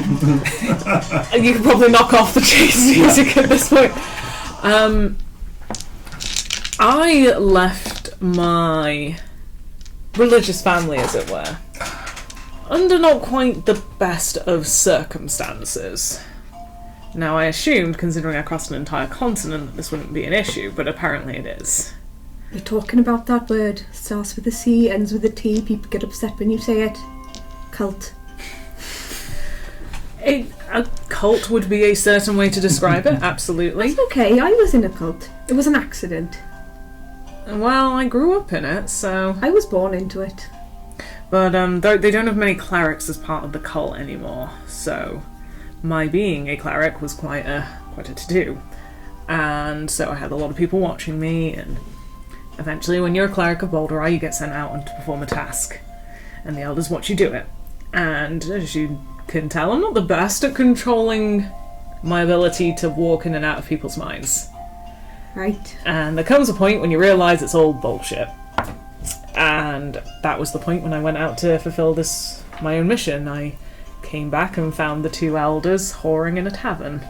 You can probably knock off the chase music at this point. I left my religious family, as it were, under not quite the best of circumstances. Now, I assumed, considering I crossed an entire continent, that this wouldn't be an issue, but apparently it is. You're talking about that word. Starts with a C, ends with a T. People get upset when you say it. Cult. A cult would be a certain way to describe it, absolutely. It's okay, I was in a cult. It was an accident. Well, I grew up in it, so... I was born into it. But they don't have many clerics as part of the cult anymore, so my being a cleric was quite a to-do. And so I had a lot of people watching me, and eventually when you're a cleric of Boldrei, you get sent out and to perform a task. And the elders watch you do it. And as you can tell, I'm not the best at controlling my ability to walk in and out of people's minds. Right. And there comes a point when you realise it's all bullshit. And that was the point when I went out to fulfill my own mission. I came back and found the 2 elders whoring in a tavern.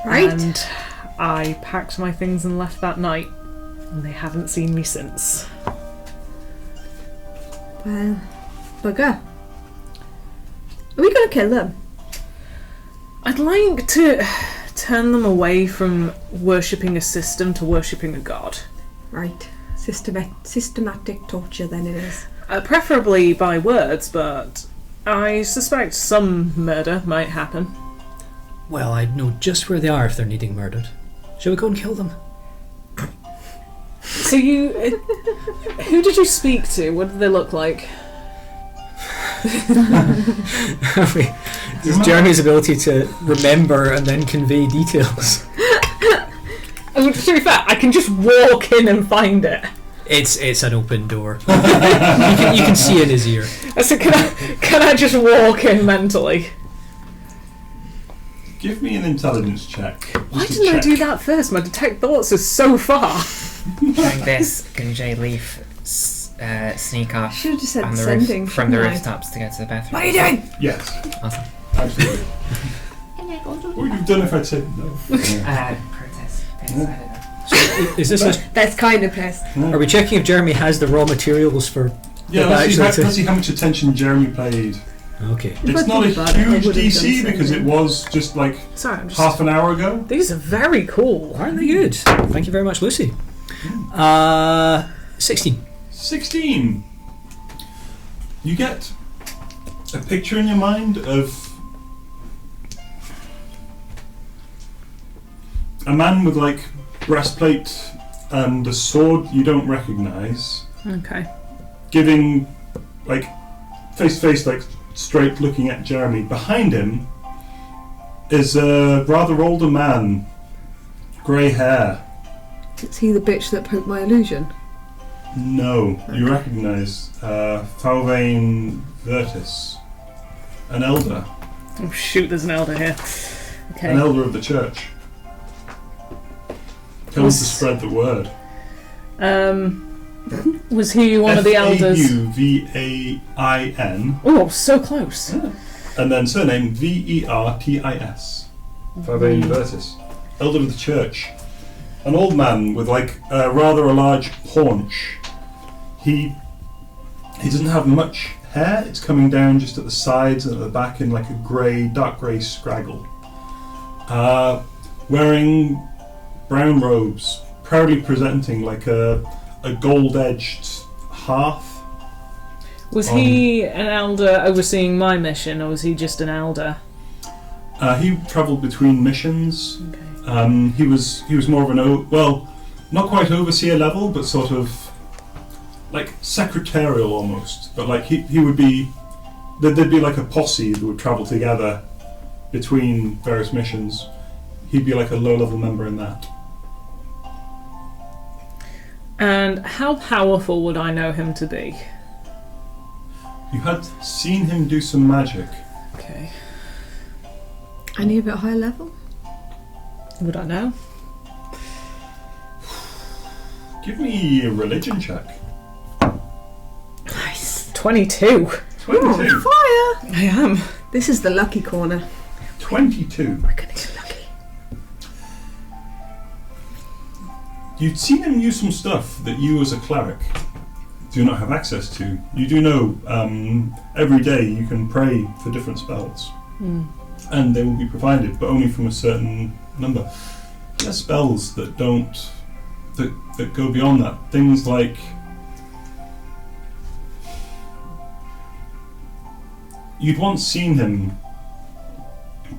Right. And I packed my things and left that night. And they haven't seen me since. Well, bugger. Are we going to kill them? I'd like to turn them away from worshipping a system to worshipping a god. Right. Systematic torture then it is. Preferably by words, but I suspect some murder might happen. Well, I'd know just where they are if they're needing murdered. Shall we go and kill them? So you... who did you speak to? What did they look like? This is Jeremy's ability to remember and then convey details. I mean, to be fair, I can just walk in and find it. It's an open door. You can see in his ear. So can I just walk in mentally? Give me an intelligence check. Why didn't I do that first? My detect thoughts is so far. During this, can Jay Leaf sneak off Should have just said on the sending from the shouldn't I? rooftops to get to the bathroom? What are you doing? Yes, Awesome. absolutely. What would you have done if I'd said no? Protest. I don't know. So is this That's kind of pissed. are we checking if Jeremy has the raw materials for... Yeah, let's see how much attention Jeremy paid. Okay. If It's I not a think about it, I huge would've DC done because something. it was just like Sorry, I'm just... half an hour ago. These are very cool. Aren't they good? Thank you very much, Lucy. 16. 16. You get a picture in your mind of a man with like breastplate and a sword you don't recognise, Okay. giving like face to face, like straight looking at Jeremy. Behind him is a rather older man, grey hair. Is he the bitch that poked my illusion? No, you recognise Rilifane Ralathiel, an elder. Oh shoot, there's an elder here. Okay. An elder of the church. Comes to spread the word. Was he one of the elders? Fauvain. Oh, so close. Yeah. And then surname Vertis. Rilifane Ralathiel. Elder of the church. An old man with like rather a large paunch. He doesn't have much hair. It's coming down just at the sides and at the back in like a grey, dark grey scraggle. Wearing brown robes, proudly presenting like a gold-edged hearth. Was he an elder overseeing my mission, or was he just an elder? He travelled between missions. Okay. He was more of an not quite overseer level, but sort of like secretarial almost. But like he would be, there'd be like a posse that would travel together between various missions. He'd be like a low-level member in that. And how powerful would I know him to be? You had seen him do some magic. Okay. Any of it high level? Would I know? Give me a religion check. Nice. 22. 22. Fire! I am. This is the lucky corner. 22. We're gonna get lucky. You'd seen him use some stuff that you as a cleric do not have access to. You do know every day you can pray for different spells. And they will be provided, but only from a certain number. There are spells that don't that go beyond that. Things like you'd once seen him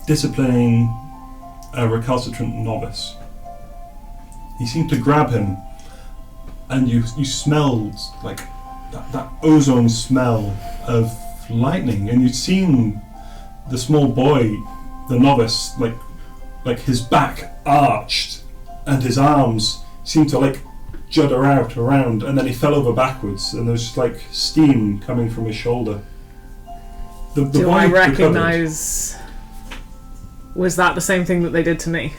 disciplining a recalcitrant novice. He seemed to grab him, and you smelled like that ozone smell of lightning, and you'd seen the small boy, the novice, like his back arched and his arms seemed to like judder out around, and then he fell over backwards, and there was just like steam coming from his shoulder. The Do boy I recovered. recognise... Was that the same thing that they did to me?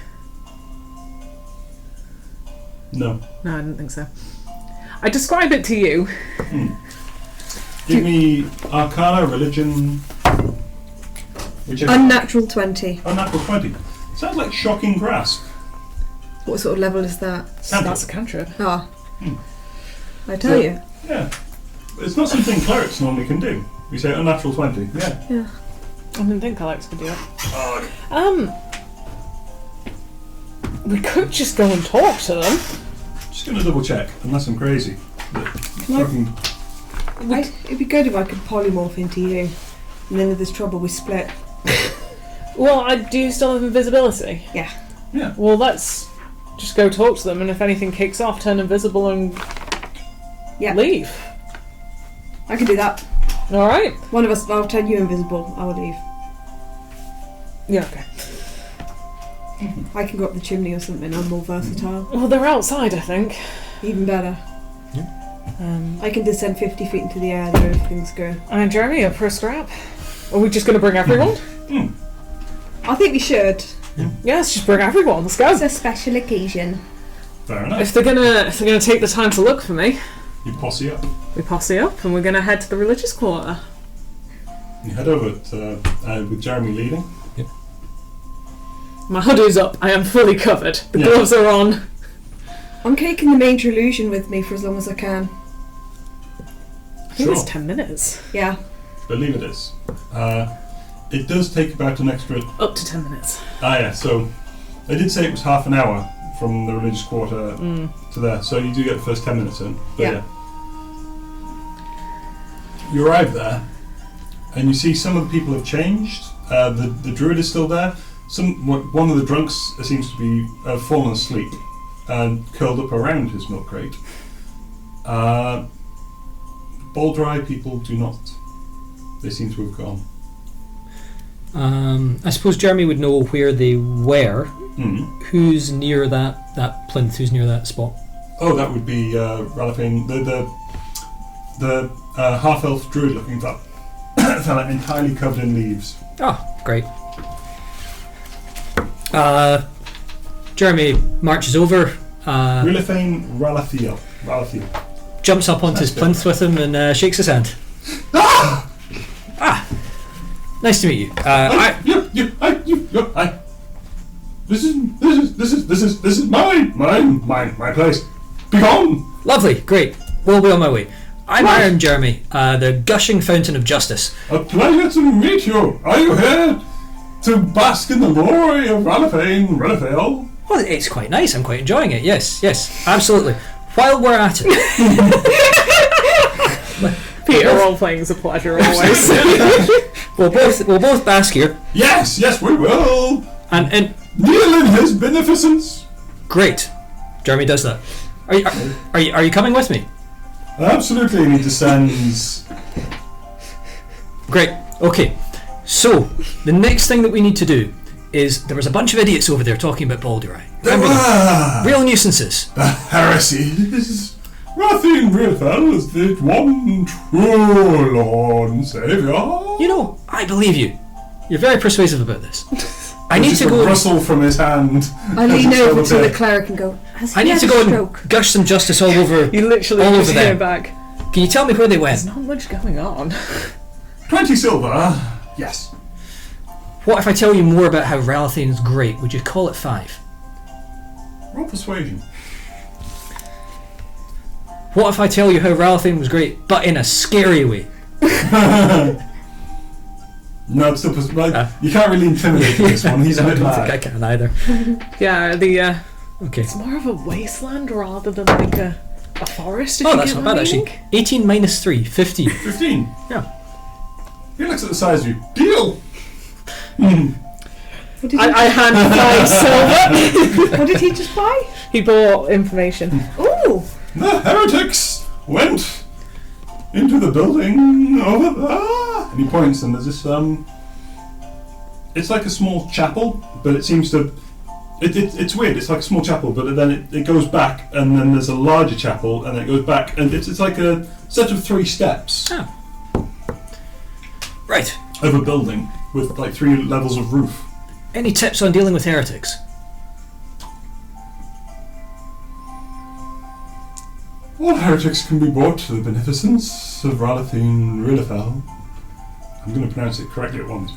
No. No, I didn't think so. I describe it to you. Give me Arcana, Religion. Whichever. Unnatural 20. Unnatural 20. Sounds like Shocking Grasp. What sort of level is that? Cantrip. That's a cantrip. Ah. I tell you. Yeah. It's not something clerics normally can do. We say unnatural 20. Yeah. Yeah. I didn't think Alex could do it. Oh, We could just go and talk to them. just going to double check, unless I'm crazy. Shocking. It'd be good if I could polymorph into you. And then if there's trouble, we split. Well, I do still have invisibility. Yeah. Yeah. Well, let's just go talk to them, and if anything kicks off, turn invisible and Yeah. leave. I can do that. Alright? One of us, I'll turn you invisible. I will leave. Yeah, okay. I can go up the chimney or something. I'm more versatile. Well, they're outside, I think. Even better. I can descend 50 feet into the air there if things go. And Jeremy, up for a scrap? Are we just going to bring everyone? I think we should. Yeah, let's just bring everyone. Let's go. It's a special occasion. Fair enough. If they're gonna take the time to look for me, You posse up. we posse up and we're gonna head to the religious quarter. You head over with Jeremy leading. My hood is up. I am fully covered. The Yeah. gloves are on. I'm taking the major illusion with me for as long as I can. I think Sure. it's 10 minutes. Yeah. Believe it is. It does take about an extra... Up to 10 minutes. yeah, so they did say it was half an hour from the religious quarter to there, so you do get the first 10 minutes in. But Yeah. You arrive there, and you see some of the people have changed. The druid is still there. One of the drunks seems to be fallen asleep and curled up around his milk crate. Boldrei people do not. they seem to have gone. I suppose Jeremy would know where they were. Mm. Who's near that plinth? Who's near that spot? Oh, that would be Rilifane, the half-elf druid-looking fella, entirely covered in leaves. Oh, great. Jeremy marches over. Rilifane Ralathiel. Jumps up onto his plinth with him and shakes his hand. Ah! Nice to meet you. This is my place. Be gone. Lovely, great. We'll be on my way. I'm Iron Jeremy, the gushing fountain of justice. A pleasure to meet you. Are you here to bask in the glory of Rilifane Ralathiel? Well, it's quite nice. I'm quite enjoying it. Yes, absolutely. While we're at it, Peter role playing is a pleasure always. we'll both bask here. Yes, we will. And kneel in his beneficence. Great. Jeremy does that. Are you coming with me? Absolutely, and he descends. Great. Okay. So the next thing that we need to do is there was a bunch of idiots over there talking about Boldrei. Real nuisances. The heresies. Rilifane Ralathiel is the one true Lord and Saviour. You know, I believe you. You're very persuasive about this. I need just to a go. rustle from his hand. I lean over to the cleric and go, has he I need had to a go stroke? and gush some justice all over. You literally all just over hear them. back. Can you tell me where they went? There's not much going on. 20 silver. Yes. What if I tell you more about how Ralathane's great? Would you call it 5? Roll persuasion. What if I tell you how Ralathane was great, but in a scary way? No, it's still you can't really intimidate this one. He's a bit I don't mad. think I can either. Yeah, Okay. it's more of a wasteland rather than like a forest. If Oh, you that's get not my bad actually. meaning. 18 minus 3, 15. 15. Yeah. He looks at the size of you. Deal. What did, I hand 5 silver. what did he just buy? He bought information. Ooh! The heretics went into the building over there. And he points, and there's this it's like a small chapel, but it seems to it's weird. It's like a small chapel, but then it goes back, and then there's a larger chapel, and then it goes back, and it's like a set of 3 steps Oh. Right. of a building with like 3 levels of roof. Any tips on dealing with heretics? All heretics can be brought to the beneficence of Rilifane Ralathiel. I'm going to pronounce it correctly at once.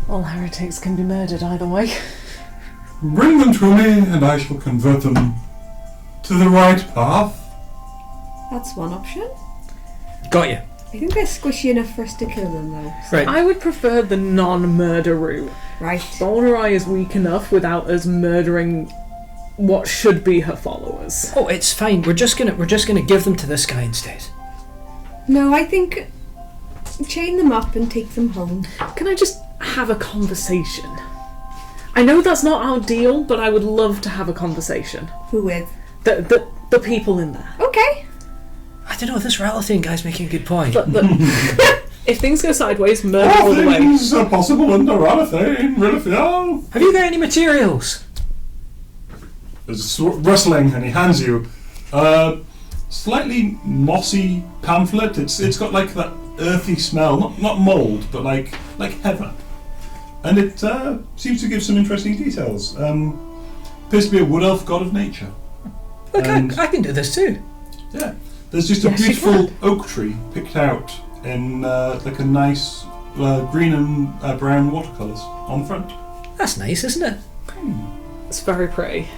All heretics can be murdered either way. Bring them to me, and I shall convert them to the right path. That's one option. Got you. I think they're squishy enough for us to kill them, though. Right. I would prefer the non-murder route. Right. Boldrei is weak enough without us murdering what should be her followers. Oh, it's fine. We're just gonna give them to this guy instead. No, I think chain them up and take them home. Can I just have a conversation? I know that's not our deal, but I would love to have a conversation. Who with? The people in there. Okay. I don't know. This Ralathane guy's making a good point. Look, if things go sideways, murder All all the way. things are possible under Rilifane Ralathiel. Have you got any materials? There's rustling, and he hands you a slightly mossy pamphlet. It's got like that earthy smell, not mould, but like heather, and it seems to give some interesting details. Appears to be a wood elf god of nature. Look, And- I can do this too. Yeah, there's just a Yes, you beautiful oak tree picked out in like a nice green and brown watercolours on the front. That's nice, isn't it? It's very pretty.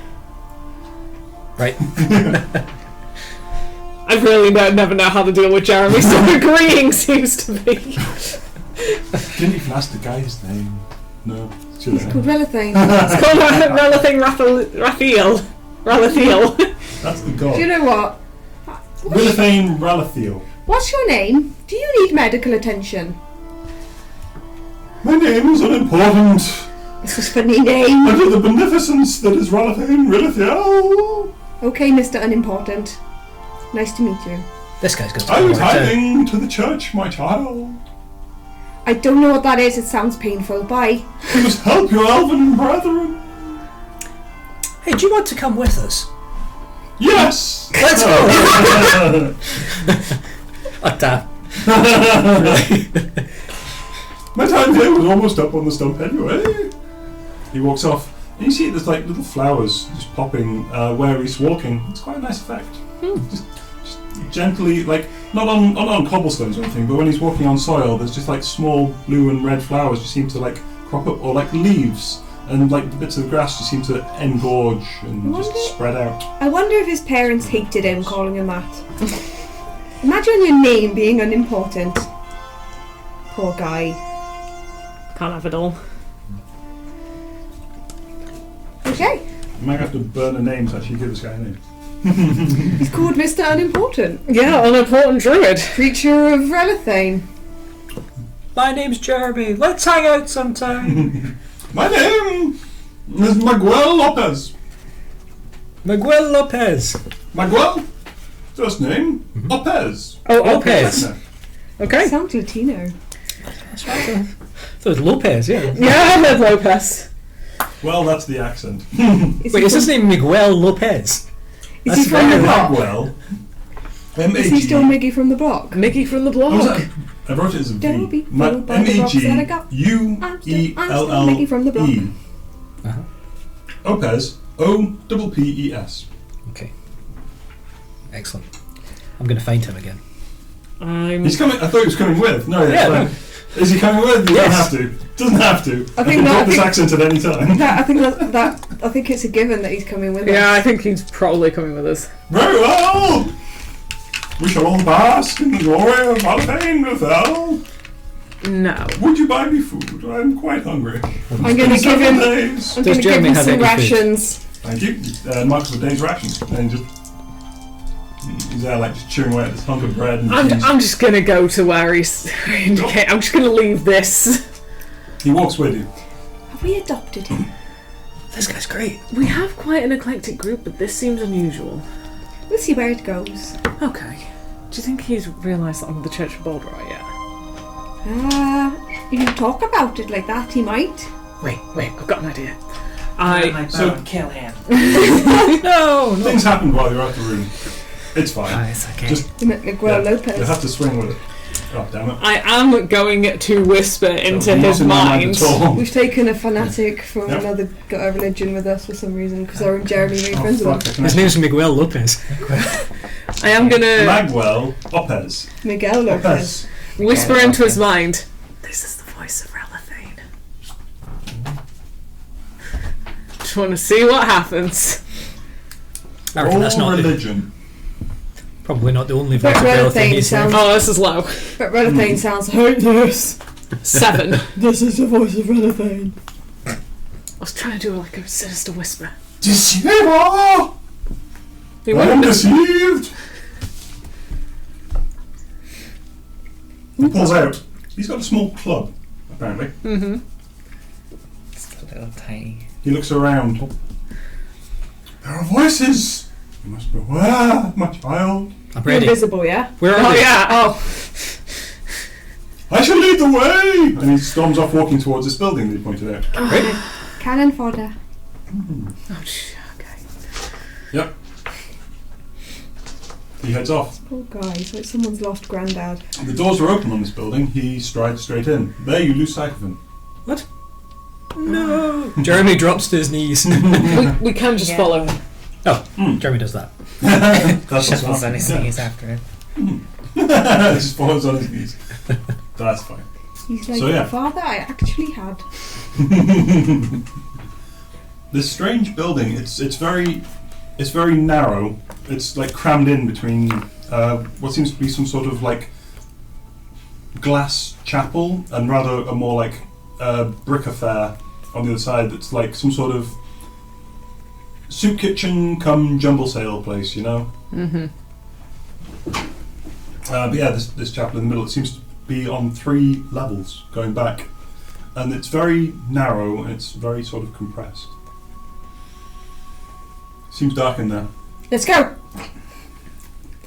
Right. I really never know how to deal with Jeremy, so agreeing seems to be. Didn't even ask the guy his name. No, it's too late. Called Rilifane. It's called Rilifane Ralathiel. That's the god. Do you know what? Rilifane Ralathiel. What's your name? Do you need medical attention? My name is unimportant. This was a funny name. Under the beneficence that is Rilifane Ralathiel. Okay, Mr. Unimportant. Nice to meet you. This guy's got to I be was worked out. hiding to the church, my child. I don't know what that is. It sounds painful. Bye. You must help your elven brethren. Hey, do you want to come with us? Yes. Let's go! A tap. My time here was almost up on the stump anyway. He walks off, and you see there's like little flowers just popping where he's walking. It's quite a nice effect. Just gently, like not on cobblestones or anything, but when he's walking on soil, there's just like small blue and red flowers just seem to like crop up, or like leaves, and like the bits of the grass just seem to engorge and just spread out. I wonder if his parents hated him calling him that. Imagine your name being unimportant. Poor guy. Can't have it all. Okay. You might have to burn a name to actually give this guy a name. He's called Mr. Unimportant. Yeah, unimportant druid. Creature of Relithane. My name's Jeremy. Let's hang out sometime. My name is Miguel Lopez. Miguel Lopez. Miguel, first name, Lopez. Oh, Lopez. No. Okay. Sounds Latino. That's right. So it's Lopez, yeah. Yeah, I heard Lopez. Well, that's the accent. Wait, is his name Miguel Lopez? Is he from the block? Miguel. Is he still Miggy from the block? Mickey from the block. What was that? I wrote it as a Don't be V. fooled by the rocks that I got. I'm still Mickey from the block. M-E-G-U-E-L-L-E. Uh-huh. Opez. O-P-P-E-S. Okay. Excellent. I'm going to find him again. He's coming. I thought he was coming with. No, Yeah, fine. no. Is he coming with? He Yes. doesn't have to. Doesn't have to. I I think can that- drop I this think- accent at any time. I think it's a given that he's coming with Yeah, us. I think he's probably coming with us. Very well. We shall all bask in the glory of Rilifane Ralathiel. No. Would you buy me food? I'm quite hungry. I'm going to It's give been him. several days. I'm Does going to give Jeremy him have some any food? rations. Thank you. Mark for the day's rations. And just he's there like just chewing away at this hunk of bread and cheese. I'm just gonna go to where he's indicate. I'm just gonna leave this. He walks with you. Have we adopted him? This guy's great. We have quite an eclectic group, but this seems unusual. We'll see where it goes. Okay. Do you think he's realised that I'm the Church of Boldrei yet? If you talk about it like that, he might. Wait, I've got an idea. So kill him. No! things happened while you're out the room. It's fine. Oh, it's okay. Just You meant Miguel you Lopez. have to swing with it. Oh damn it! I am going to whisper into Not his in my mind. at all. We've taken a fanatic from Yep. another religion with us for some reason because our Jeremy made Oh, friends fuck, with I him. can His name's Miguel Lopez. I am gonna Magwell Lopez. Miguel Lopez. whisper Yeah, into his okay. mind. This is the voice of Rilifane. Just want to see what happens. I reckon that's All not the, religion. probably not the only But voice of Relithane Relithane he's sounds- heard. Oh, this is low. But Relithane sounds like this. 7. This is the voice of Relithane. I was trying to do like a sinister whisper. Deceiver! He I am wouldn't have- deceived. He pulls out. He's got a small club, apparently. Mm-hmm. Just a little tiny. He looks around. There are voices. You must beware, my child. I'm You're ready. invisible, yeah? Where are Oh they? yeah. Oh, I shall lead the way. And he storms off, walking towards this building that he pointed out. Ready? cannon fodder. Oh, okay. Yep. He heads off. Poor guy, it's like someone's lost granddad. The doors are open on this building. He strides straight in. There, you lose sight of him. No. Jeremy drops to his knees. We can just Yeah. follow him. Oh, Jeremy does that. That's what's Shuffles on happening. his knees after him. Just falls on his knees. That's fine. He's like So, yeah. the father I actually had. This strange building. It's very narrow. It's like crammed in between what seems to be some sort of like glass chapel and rather a more like brick affair on the other side. That's like some sort of soup kitchen come jumble sale place, you know. Mm-hmm. But yeah, this chapel in the middle. It seems to be on 3 levels going back, and it's very narrow and it's very sort of compressed. Seems dark in there. Let's go!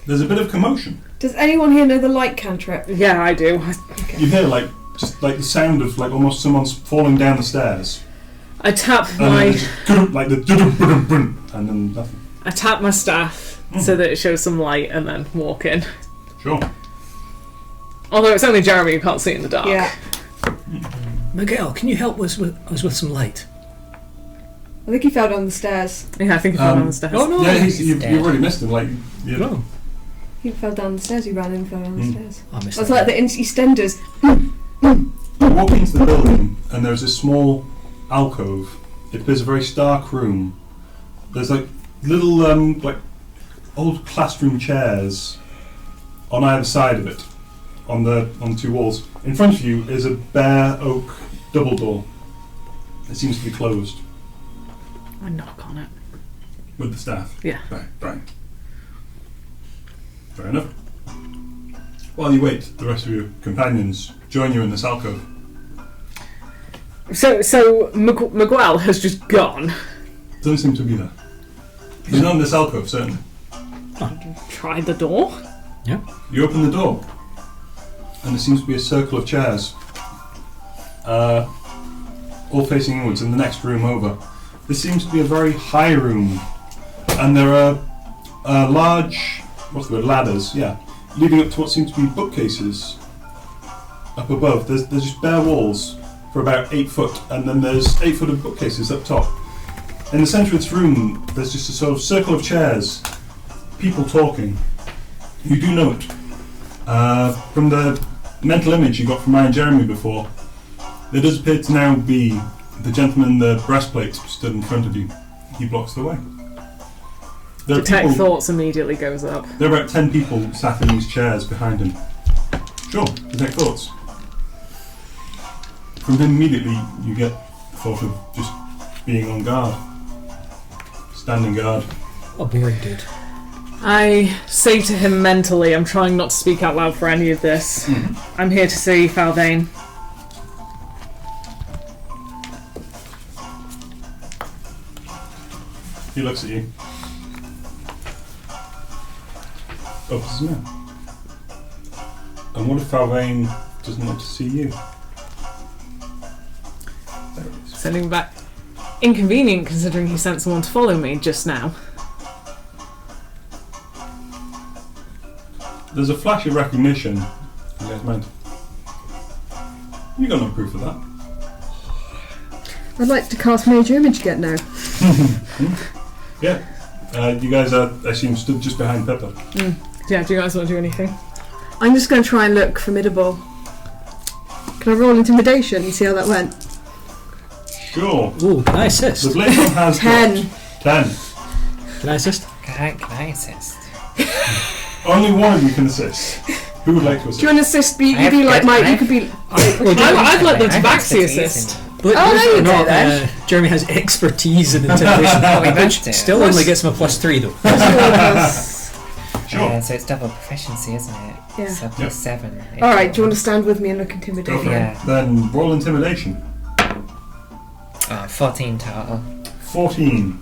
There's a bit of commotion. Does anyone here know the light cantrip? Yeah, I do. You hear just like the sound of almost someone's falling down the stairs. I tap And my then just, like the and then nothing. I tap my staff so that it shows some light, and then walk in. Sure. Although it's only Jeremy who can't see in the dark. Yeah. Miguel, can you help us with some light? I think he fell down the stairs. Yeah, I think he fell down the stairs. Oh no! Yeah, you've already missed him. No. He fell down the stairs. He ran and fell down the stairs. I missed That's that. like the EastEnders. You walk into the building and there's a small alcove. It appears a very stark room. There's little old classroom chairs on either side of it, on two walls. In front of you is a bare oak double door. It seems to be closed I knock on it. with the staff. Yeah. Right. Fair enough. While you wait, the rest of your companions join you in this alcove. So Miguel has just gone. Doesn't seem to be there. He's not in this alcove, certainly. Try the door. You open the door, and there seems to be a circle of chairs, all facing inwards in the next room over. This seems to be a very high room, and there are large, ladders, leading up to what seem to be bookcases up above. There's just bare walls for about 8 foot, and then there's 8 foot of bookcases up top. In the centre of this room, there's just a sort of circle of chairs, people talking. You do know it. From the mental image you got from Ryan Jeremy before, there does appear to now be the gentleman in the breastplate stood in front of you. He blocks the way. There are Detect people- thoughts immediately goes up. There are about 10 people sat in these chairs behind him. Sure, detect thoughts. From him immediately you get the thought of just being on guard. Standing guard. A boring dude. I say to him mentally, I'm trying not to speak out loud for any of this. I'm here to see Falvane. He looks at you. Opens his mouth. And what if Falvane doesn't want to see you? There it is. Sending back. Inconvenient considering he sent someone to follow me just now. There's a flash of recognition. You guys mind? You got no proof of that. I'd like to cast Major Image again now. Yeah. You guys are, I assume, stood just behind Pippa. Yeah, do you guys want to do anything? I'm just going to try and look formidable. Can I roll intimidation and see how that went? Sure. Ooh, can I assist? The blade one has 10. got 10. Can I assist? Can I assist? Only one of you can assist. Who would like to assist? Do you want to assist? You I could be have like good- my. I You have- could be. I'd like the I have tabaxi expertise assist. But Oh, believe there it or you go not, then. Jeremy has expertise in intimidation. We both which do. still only gets him a +3 though. Sure. So it's double proficiency, isn't it? Yeah. So Yep. +7. All right. Do you want to stand with me and look Go intimidating? for Yeah. it. Then roll intimidation. 14 total. 14.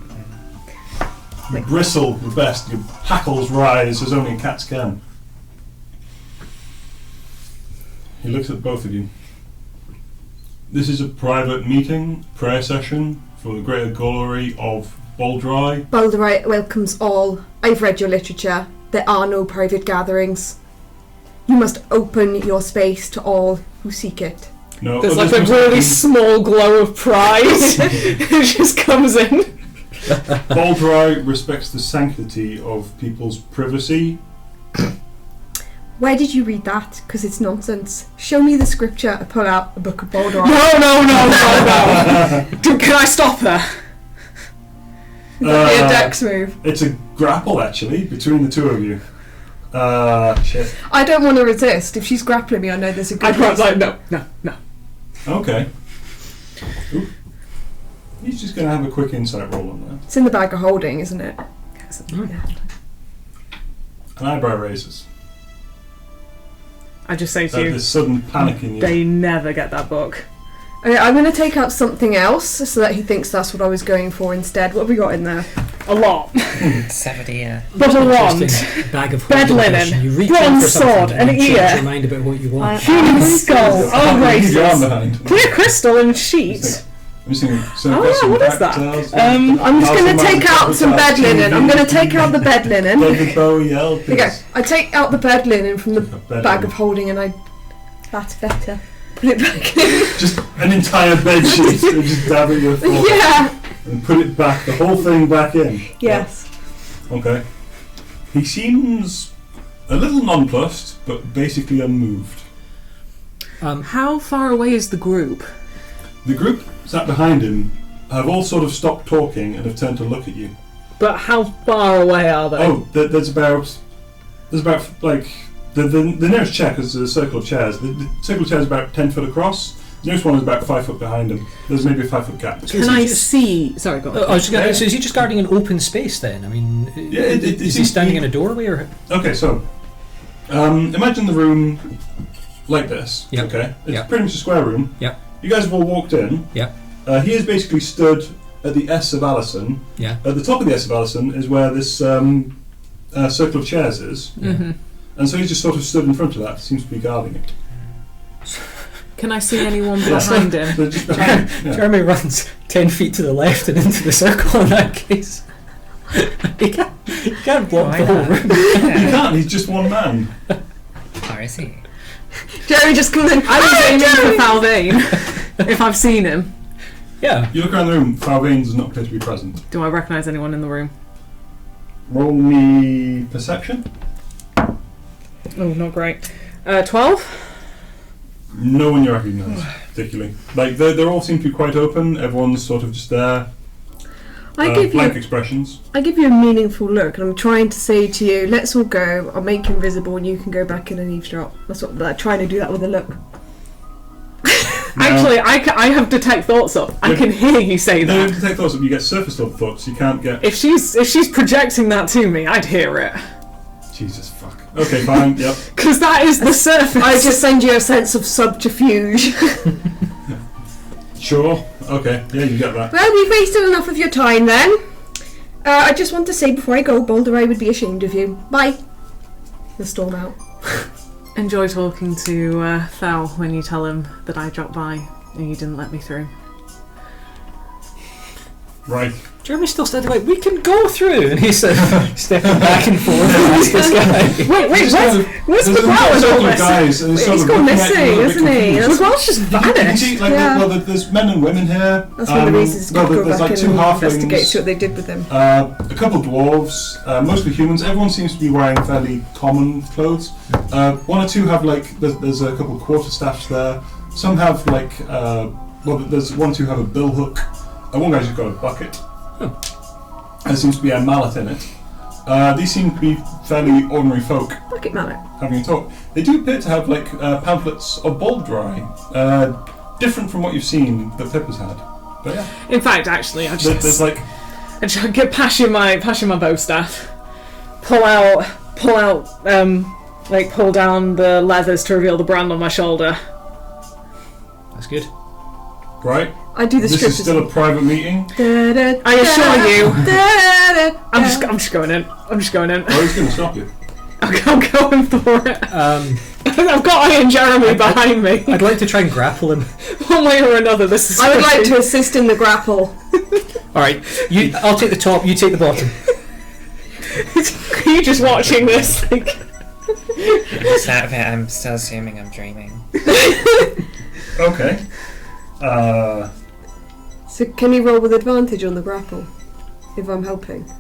You bristle the best. Your hackles rise as only cats can. He looks at both of you. This is a private meeting, prayer session for the greater glory of Boldrei. Boldrei welcomes all. I've read your literature. There are no private gatherings. You must open your space to all who seek it. No, There's others like a must really open- small glow of pride. It just comes in. Boldrei respects the sanctity of people's privacy. Where did you read that? Because it's nonsense. Show me the scripture. I pull out a book of Boldrei. No. Can I stop her? That'd be a dex move. It's a grapple, actually, between the two of you. Shit. I don't want to resist. If she's grappling me, I know there's a good I'd perhaps reason. like, no. Okay. Oop. He's just going to have a quick insight roll on that. It's in the bag of holding, isn't it? Yeah. An eyebrow raises. I just say to There's you, sudden panic in you. they never get that book. Okay, I'm going to take out something else so that he thinks that's what I was going for instead. What have we got in there? A lot. 70, But a wand. Interesting bag of Bed holding linen, device. You reach bronze in for something sword, and an you change ear. your mind about what you want. Human skull. Oh, Leave your arm races. behind. Clear crystal and sheet. I'm just thinking, so Oh, got yeah, some what is that? cocktails, I'm just going to take out some bed linen. I'm going to take out the bed linen. David Bowie LPs. Here you go. I take out the bed linen from the Bed bag linen. of holding and I... That's better. Put it back in. Just an entire bed sheet and just dab it with forehead Yeah. and put it back, the whole thing back in. Yes. Yeah. Okay. He seems a little nonplussed, but basically unmoved. How far away is the group? The group sat behind him have all sort of stopped talking and have turned to look at you. But how far away are they? Oh, there's about like the nearest chair, because there's a circle of chairs. The circle of chairs is about 10 foot across. The nearest one is about 5 foot behind him. There's maybe a 5 foot gap. Can I see? Sorry, go on. I was just gonna, so is he just guarding an open space then? I mean, Yeah, is he seems standing to be- in a doorway or? Okay, so imagine the room like this. Yep. Okay, it's Yep. pretty much a square room. Yep. You guys have all walked in. Yep. He is basically stood at the S of Allison. Yeah. At the top of the S of Allison is where this circle of chairs is, Mhm. and so he's just sort of stood in front of that. Seems to be guarding it. Can I see anyone Yeah. behind him? So just behind. Yeah. Jeremy runs 10 feet to the left and into the circle in that case. He can't block Why the whole not? room. He can't. He's just one man. Or is he? Jeremy just comes in. I was aiming Jeremy! for Falvane, if I've seen him. Yeah. You look around the room. Falvane does not appear to be present. Do I recognise anyone in the room? Roll me perception. Oh, not great. 12? No one you recognise, particularly. Like, they all seem to be quite open. Everyone's sort of just there. I give blank you expressions. I give you a meaningful look, and I'm trying to say to you, let's all go. I'll make you invisible, and you can go back in and eavesdrop. That's what I'm trying to do that with a look. Now- Actually, I have detect thoughts up. I Yeah. can hear you say No, that. to take thoughts up, you get surface level thoughts. You can't get. If she's projecting that to me, I'd hear it. Jesus fuck. Okay, fine. Yep. Because that is the surface. I just send you a sense of subterfuge. Sure. Okay. Yeah, you get that. Well, we've wasted enough of your time then. I just want to say before I go, Boldrei would be ashamed of you. Bye. The storm out. Enjoy talking to Thal when you tell him that I dropped by and you didn't let me through. Right. Jeremy's still standing like, we can go through, and he's stepping back and forth past this guy. Wait, where's There's the a ground circle all of this? guys, and he's sort He's of gone looking at you a missing, little bit isn't he? confused. That's The ground's just You can vanished. see, like, Yeah. well, there's men and women here. That's one of the reasons well, to go there's back like two and investigate, halflings. see what they did with them. A couple dwarves, mostly humans. Everyone seems to be wearing fairly common clothes. One or two have like there's a couple of quarterstaffs there. Some have like there's one or two have a bill hook. One guy's just got a bucket. There seems to be a mallet in it. These seem to be fairly ordinary folk Bucket mallet. having a talk. They do appear to have like pamphlets of Boldrei, different from what you've seen that Pippa's had. But yeah, In fact, actually, I there's just like get passing my bow staff, pull down the leathers to reveal the brand on my shoulder. That's good. right. I do the This strippers. is still a private meeting. I assure you, I'm I'm just going in. I'm just going in. Oh, he's going to stop you. I'm going for it. I've got Iron Jeremy behind me. I'd like to try and grapple him. One way or another, this is. I would like to assist in the grapple. Alright, I'll take the top, you take the bottom. Are you just watching this? Like, Just out of it, I'm still assuming I'm dreaming. Okay. So can you roll with advantage on the grapple? If I'm helping.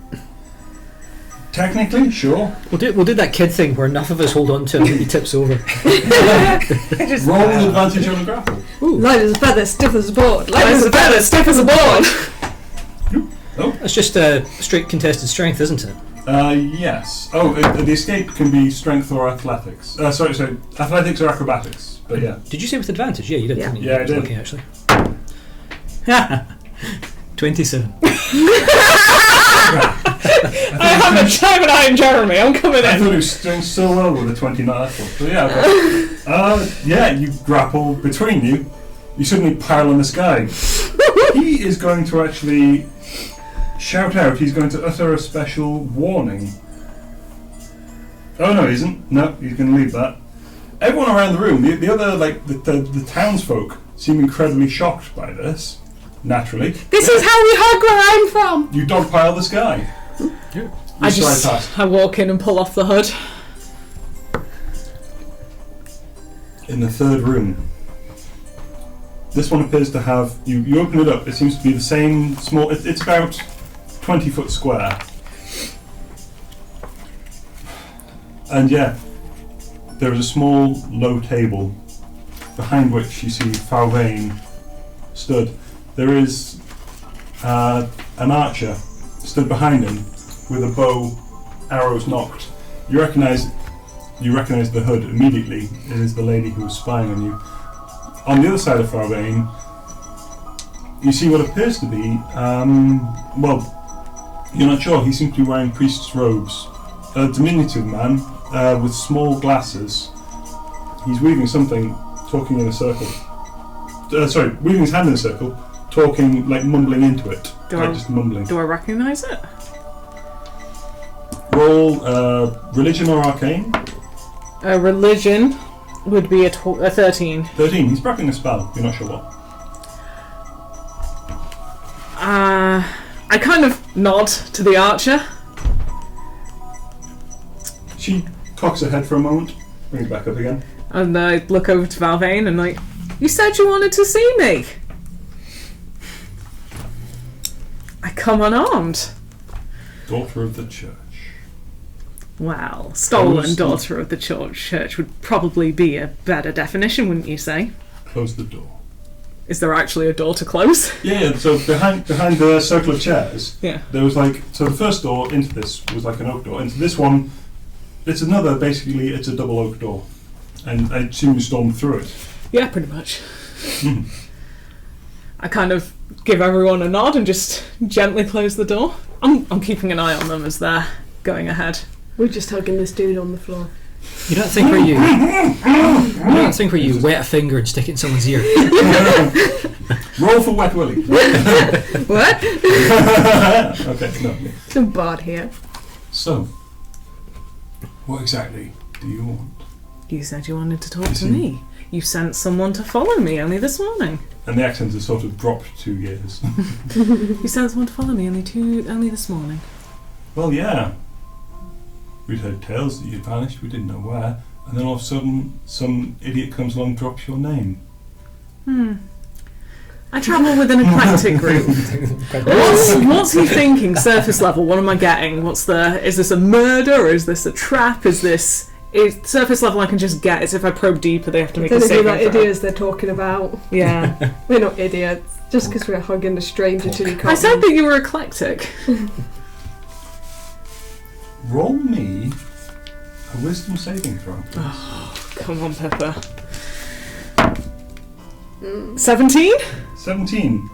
Technically, sure. We'll do that kid thing where enough of us hold on to him that he tips over. Roll with advantage on the grapple. Light as a feather, stiff as a board. Light as a feather, stiff as a board. That's just straight contested strength, isn't it? Yes. Oh, the escape can be strength or athletics. Sorry, athletics or acrobatics. But yeah. Did you say with advantage? Yeah, you did, Yeah. didn't you? Yeah, I did. Looking, actually. 27. I have a time and Iron Jeremy. I'm coming I in. thought it was doing so well with a 29 athlete. So yeah, okay. Yeah, you grapple between you. You suddenly pile on this guy. He is going to actually shout out he's going to utter a special warning. Oh no, he isn't. No, he's going to leave that. Everyone around the room, the other, like, the townsfolk, seem incredibly shocked by this. Naturally. This is how we hug where I'm from! You dogpile this guy. Yeah. I walk in and pull off the hood. In the third room. This one appears to have, you open it up, it seems to be the same small, it's about 20 foot square. And yeah, there is a small, low table, behind which you see Falvain stood. There is an archer stood behind him with a bow, arrows knocked. You recognise the hood immediately. It is the lady who was spying on you. On the other side of Falvain, you see what appears to be, well, you're not sure. He seems to be wearing priest's robes. A diminutive man with small glasses. He's weaving something, talking in a circle. Weaving his hand in a circle, talking, like mumbling into it. Just mumbling. Do I recognise it? Roll religion or arcane. Religion would be a 13. 13. He's practicing a spell. You're not sure what. I kind of nod to the archer. She cocks her head for a moment, brings it back up again. And I look over to Falvain and like, you said you wanted to see me. I come unarmed. Daughter of the church. Well, stolen daughter of the church would probably be a better definition, wouldn't you say? Close the door. Is there actually a door to close? Yeah, so behind the circle of chairs, Yeah. there was like, so the first door into this was like an oak door. Into this one, it's another, basically it's a double oak door. And I assume you stormed through it. Yeah, pretty much. I kind of give everyone a nod and just gently close the door. I'm keeping an eye on them as they're going ahead. We're just hugging this dude on the floor. You don't think where you wet a finger and stick it in someone's ear. Roll for Wet Willy. What? Okay, no. Some bard here. So, what exactly do you want? You said you wanted to talk to me. You sent someone to follow me only this morning. And the accent has sort of dropped 2 years. You sent someone to follow me only this morning. Well, yeah. We'd heard tales that you'd vanished, we didn't know where, and then all of a sudden some idiot comes along and drops your name. I travel with an eclectic group. What's he thinking? Surface level, what am I getting? Is this a murder, or is this a trap? Surface level I can just get. It's if I probe deeper they have to make a saving like throw. idiots they're talking about. Yeah. We're not idiots. Just because we're hugging a stranger till you can't. I said that you were eclectic. Roll me a wisdom saving throw. Oh, come on, Pippa. 17? 17.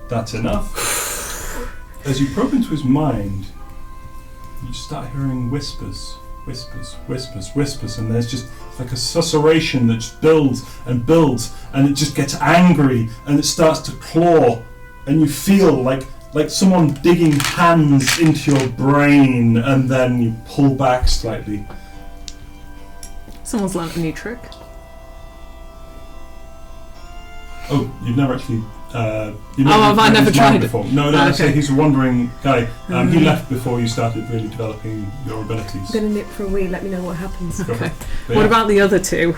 That's enough. As you probe into his mind, you start hearing whispers, and there's just like a susurration that just builds, and it just gets angry, and it starts to claw, and you feel like someone digging hands into your brain, and then you pull back slightly. Someone's learnt a new trick. Oh, you've never actually... have I never tried it? Before. No, Okay. so he's a wandering guy. He left before you started really developing your abilities. I'm going to nip for a wee, let me know what happens. Okay. But What yeah. about the other two?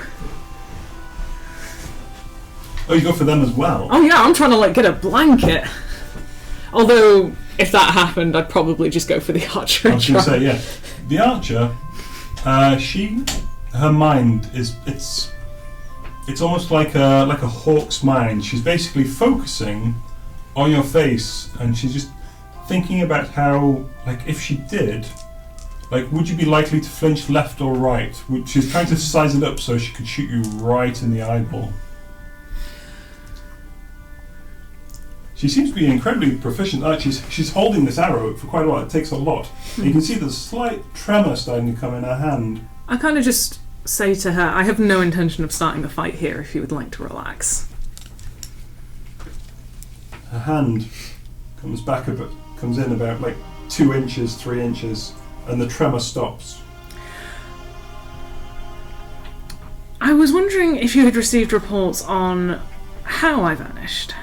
Oh, you go for them as well? Oh yeah, I'm trying to get a blanket. Although, if that happened, I'd probably just go for the archer. I was going to say, yeah. The archer, her mind is, it's almost like a hawk's mind. She's basically focusing on your face, and she's just thinking about how, if she did, would you be likely to flinch left or right? She's trying to size it up so she could shoot you right in the eyeball. She seems to be incredibly proficient. She's holding this arrow for quite a while. It takes a lot. You can see the slight tremor starting to come in her hand. I kind of just say to her, I have no intention of starting the fight here if you would like to relax. Her hand comes back a bit comes in about like 2 inches, 3 inches, and the tremor stops. I was wondering if you had received reports on how I vanished.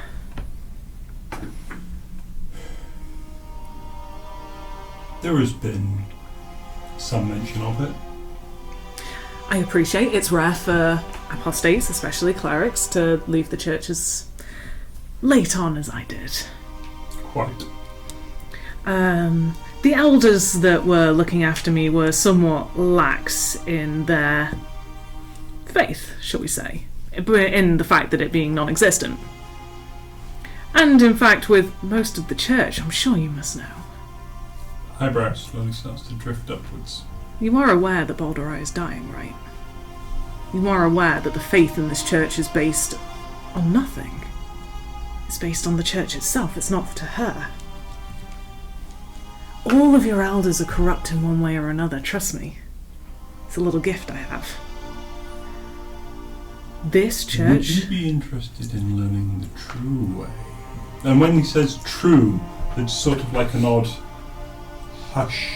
There has been some mention of it. I appreciate it's rare for apostates, especially clerics, to leave the church as late on as I did. Quite. The elders that were looking after me were somewhat lax in their faith, shall we say, in the fact that it being non-existent. And in fact, with most of the church, I'm sure you must know. Eyebrow slowly starts to drift upwards. You are aware that Boldrei is dying, right? You are aware that the faith in this church is based on nothing. It's based on the church itself, it's not to her. All of your elders are corrupt in one way or another, trust me. It's a little gift I have. This church... Would you be interested in learning the true way? And when he says true, it's sort of like an odd hush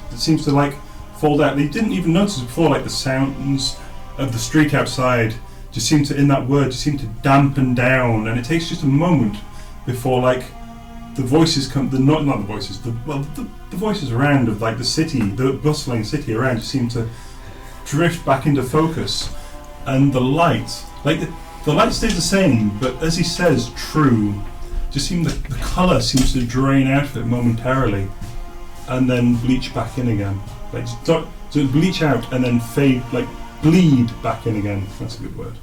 that seems to like fall down. You didn't even notice before, like the sounds of the street outside just seem to, in that word, just seem to dampen down, and it takes just a moment before like the voices come, not the voices, the voices around of like the city, the bustling city around just seem to drift back into focus, and the light, like the light stays the same, but as he says true, just seems the colour seems to drain out of it momentarily and then bleach back in again. Like so bleach out and then fade, like bleed back in again. That's a good word.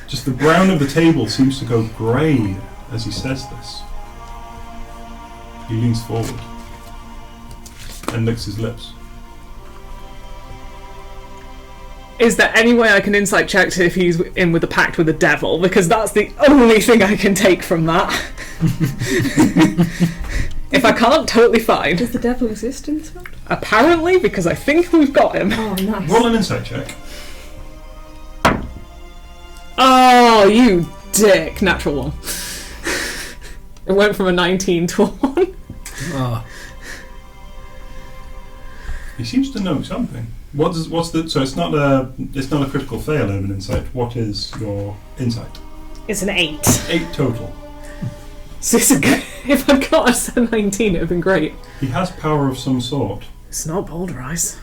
Just the brown of the table seems to go grey as he says this. He leans forward and licks his lips. Is there any way I can insight check to if he's in with a pact with the devil? Because that's the only thing I can take from that. If I can't, totally fine. Does the devil exist in this world? Apparently, because I think we've got him. Oh, nice. Roll an insight check. Oh, you dick. Natural 1. It went from a 19 to a 1. Oh. He seems to know something. What's the? So it's not a critical fail of an insight. What is your insight? It's an 8. 8 total. So it's a good, if I'd got a 19, it would have been great. He has power of some sort. It's not Boldrei's.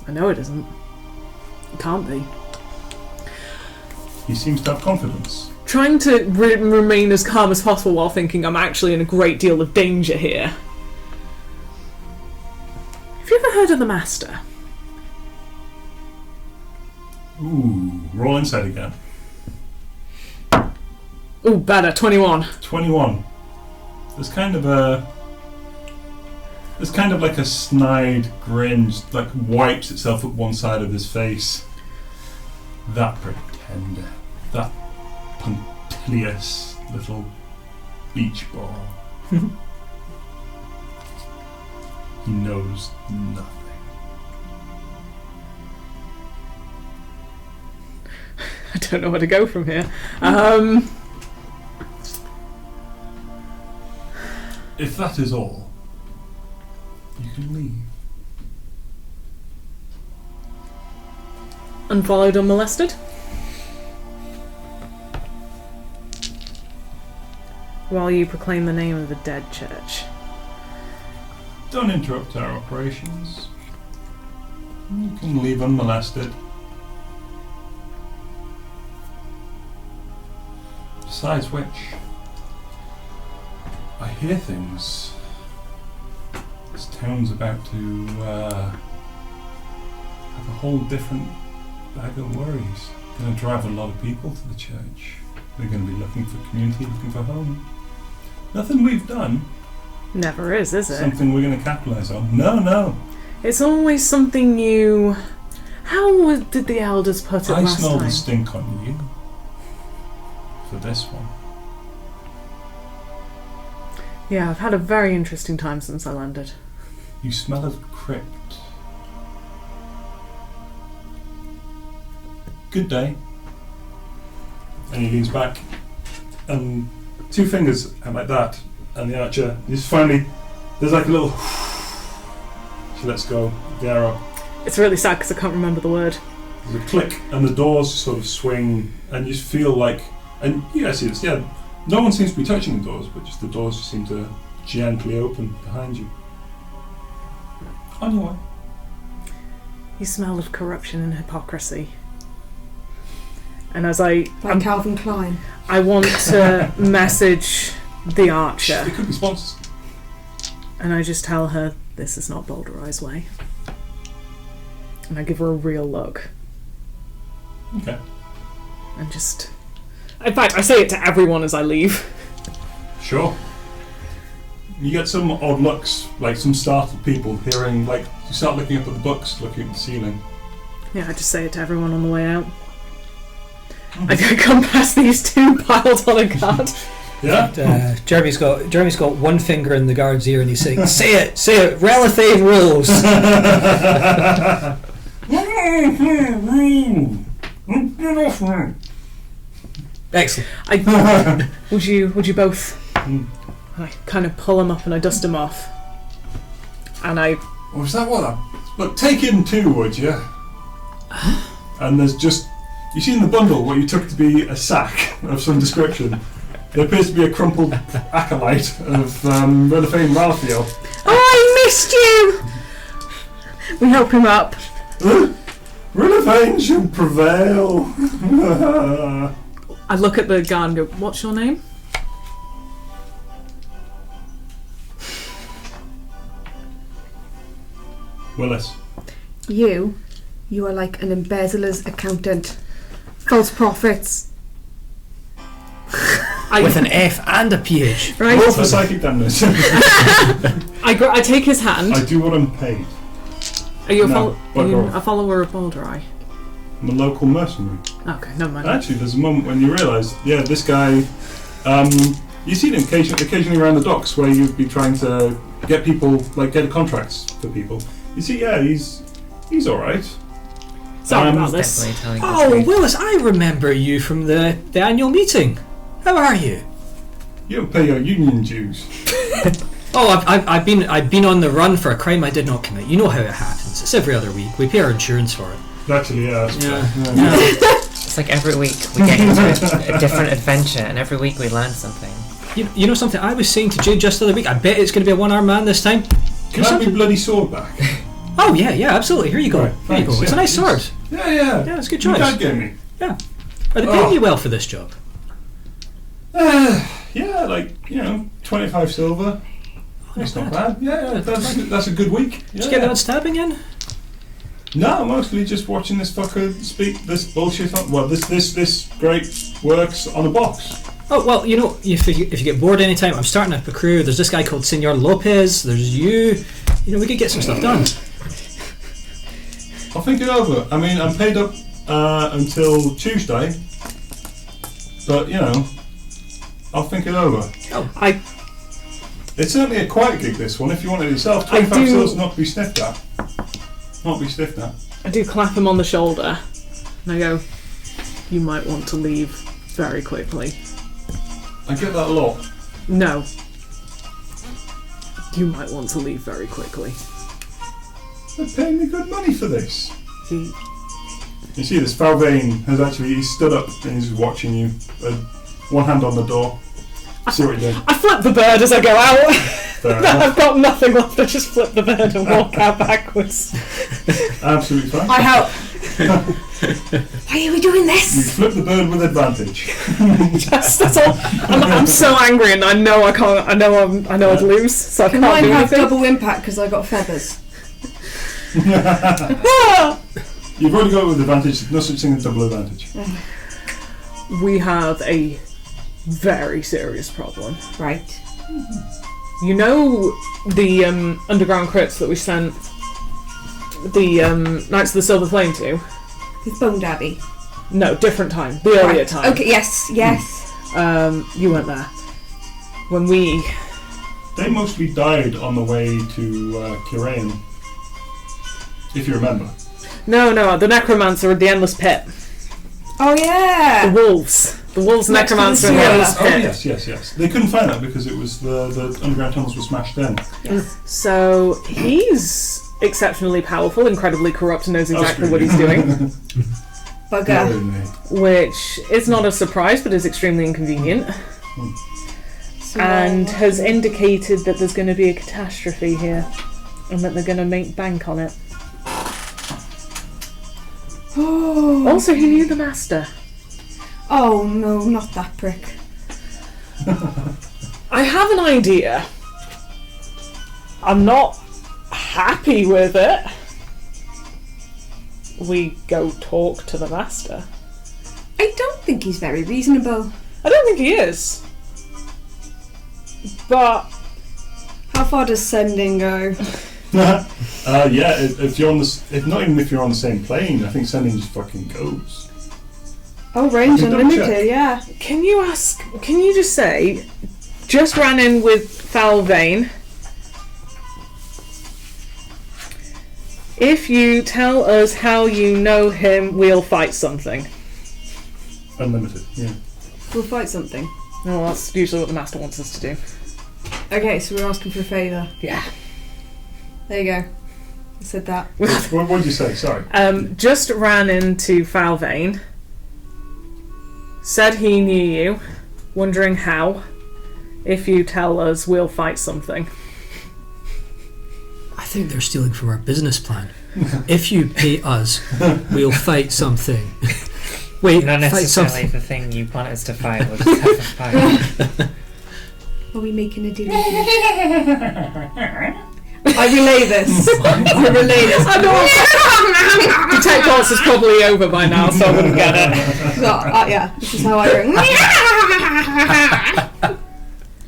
I know it isn't. It can't be. He seems to have confidence. Trying to remain as calm as possible while thinking I'm actually in a great deal of danger here. Have you ever heard of the Master? Ooh, roll insight again. Ooh, better, 21. 21. There's kind of like a snide grin, just like wipes itself up one side of his face. That pretender, that punctilious little beach ball. He knows nothing. I don't know where to go from here. If that is all, you can leave. Unfollowed, unmolested? While you proclaim the name of the dead church. Don't interrupt our operations. You can leave unmolested. Besides which, I hear things. This town's about to have a whole different bag of worries. Going to drive a lot of people to the church. They're going to be looking for community, looking for home. Nothing we've done. Never is it? Something we're going to capitalise on. No. It's always something new. How did the elders put it I last smell time? the stink on you. For this one. Yeah, I've had a very interesting time since I landed. You smell of crypt. Good day. And he leans back, and 2 fingers out like that, and the archer, just finally, there's like a little. She lets go the arrow. It's really sad because I can't remember the word. There's a click, and the doors sort of swing, and you just feel like, and you guys see this, yeah. No one seems to be touching the doors, but just the doors just seem to gently open behind you. On your way. You smell of corruption and hypocrisy. And as I'm Calvin Klein. I want to message the archer, It could be sponsors. and I just tell her this is not Boldrei's way. And I give her a real look. Okay. And just... In fact, I say it to everyone as I leave. Sure. You get some odd looks, like some startled people hearing, like, you start looking up at the books, looking at the ceiling. Yeah, I just say it to everyone on the way out. I come past these two piled on a guard. Yeah? Jeremy's got one finger in the guard's ear and he's saying, say it, Rilifane rules. Excellent. Would you both? I kind of pull him up and I dust him off, and I. Oh, is that what? Look, take him too, would you? And there's just, you see in the bundle what you took to be a sack of some description. There appears to be a crumpled acolyte of Rilifane Ralathiel. Oh, I missed you! We help him up. Rilifane should prevail. I look at the guard and go, "What's your name?" Willis. You are like an embezzler's accountant. False prophets. With an F and a PH. Right? Roll for psychic damage. I take his hand. I do what I'm paid. Are you No, a follower of Boldrei? I'm a local mercenary. Okay, never mind. Actually, there's a moment when you realise, yeah, this guy, you see him occasionally around the docks where you'd be trying to get people, like get contracts for people. You see, yeah, he's alright. Sorry about this. Definitely telling the Oh, truth. Willis, I remember you from the annual meeting. How are you? You don't pay your union dues. Oh, I've been on the run for a crime I did not commit. You know how it happens. It's every other week. We pay our insurance for it. Actually, yeah. That's Yeah. fair. It's like every week we get into a different adventure, and every week we learn something. You know something I was saying to Jade just the other week? I bet it's going to be a one-armed man this time. Can I have my bloody sword back? Oh, yeah, absolutely. Here you go. Right, Here you go. thanks, It's a yeah, nice sword. Yeah. Yeah, it's a good Your choice. dad gave me. Yeah. Are they paying you well for this job? Yeah, like, 25 silver. It's not bad. Yeah, that's a good week. Did you get that stabbing in? No, mostly just watching this fucker speak this bullshit on. Well, this great works on a box. Oh, well, if you get bored anytime, I'm starting up a crew. There's this guy called Senor Lopez. There's you. We could get some stuff done. I'll think it over. I mean, I'm paid up until Tuesday, but I'll think it over. It's certainly a quiet gig, this one. If you want it yourself, 25 silver's not to be sniffed at. Not to be sniffed at. I do clap him on the shoulder, and I go, "You might want to leave very quickly." I get that a lot. No. You might want to leave very quickly. They're paying me good money for this. He You see, this Falvane has he's stood up and he's watching you. One hand on the door. See what you're doing. I flip the bird as I go out. Fair enough. I've got nothing left. I just flip the bird and walk out backwards. Absolutely fine. I help. Why are we doing You this? flip the bird with advantage. That's all. I'm so angry, and I know I can't. I know I'd lose, so I Can can't mine do have anything. double impact because I got feathers? You've already got it with advantage. There's no such thing as double advantage. We have a very serious problem. Right. You know the underground crypts that we sent the Knights of the Silver Flame to? With Bone Daddy. No, different time. The earlier Right. time. Okay, yes. You weren't there. When we... They mostly died on the way to Kiraean. If you remember. No, the necromancer at the Endless Pit. Oh, The yeah. wolves. The wolves Next to the necromancer sewer. in his Oh pit. yes. They couldn't find that because it was the underground tunnels were smashed in. Yes. So he's exceptionally powerful, incredibly corrupt, and knows exactly what he's doing, Bugger. No, mate. which is not a surprise, but is extremely inconvenient, So, and has indicated that there's going to be a catastrophe here, and that they're going to make bank on it. Also, he knew the master. Oh no, not that prick. I have an idea. I'm not happy with it. We go talk to the master. I don't think he's very reasonable. I don't think he is. But How far does sending go? Yeah, if you're on not even if you're on the same plane, I think sending just fucking goes. Oh, range Double unlimited, check. yeah. can you just say, just ran in with foul vein. If you tell us how you know him, we'll fight something. Unlimited, yeah. We'll fight something. Well, that's usually what the master wants us to do. Okay, so we're asking for a favour. Yeah. There you go. I said that. What did you say? Sorry. Just ran into foul vein. Said he knew you. Wondering how. If you tell us, we'll fight something. I think they're stealing from our business plan. If you pay us, we'll fight something. Wait, Not fight necessarily something. the thing you want us to fight. We'll just have a fight. Are we making a deal? I relay this. I relay this. I know. The tech course is probably over by now, so I wouldn't get it. So, yeah, this is how I ring.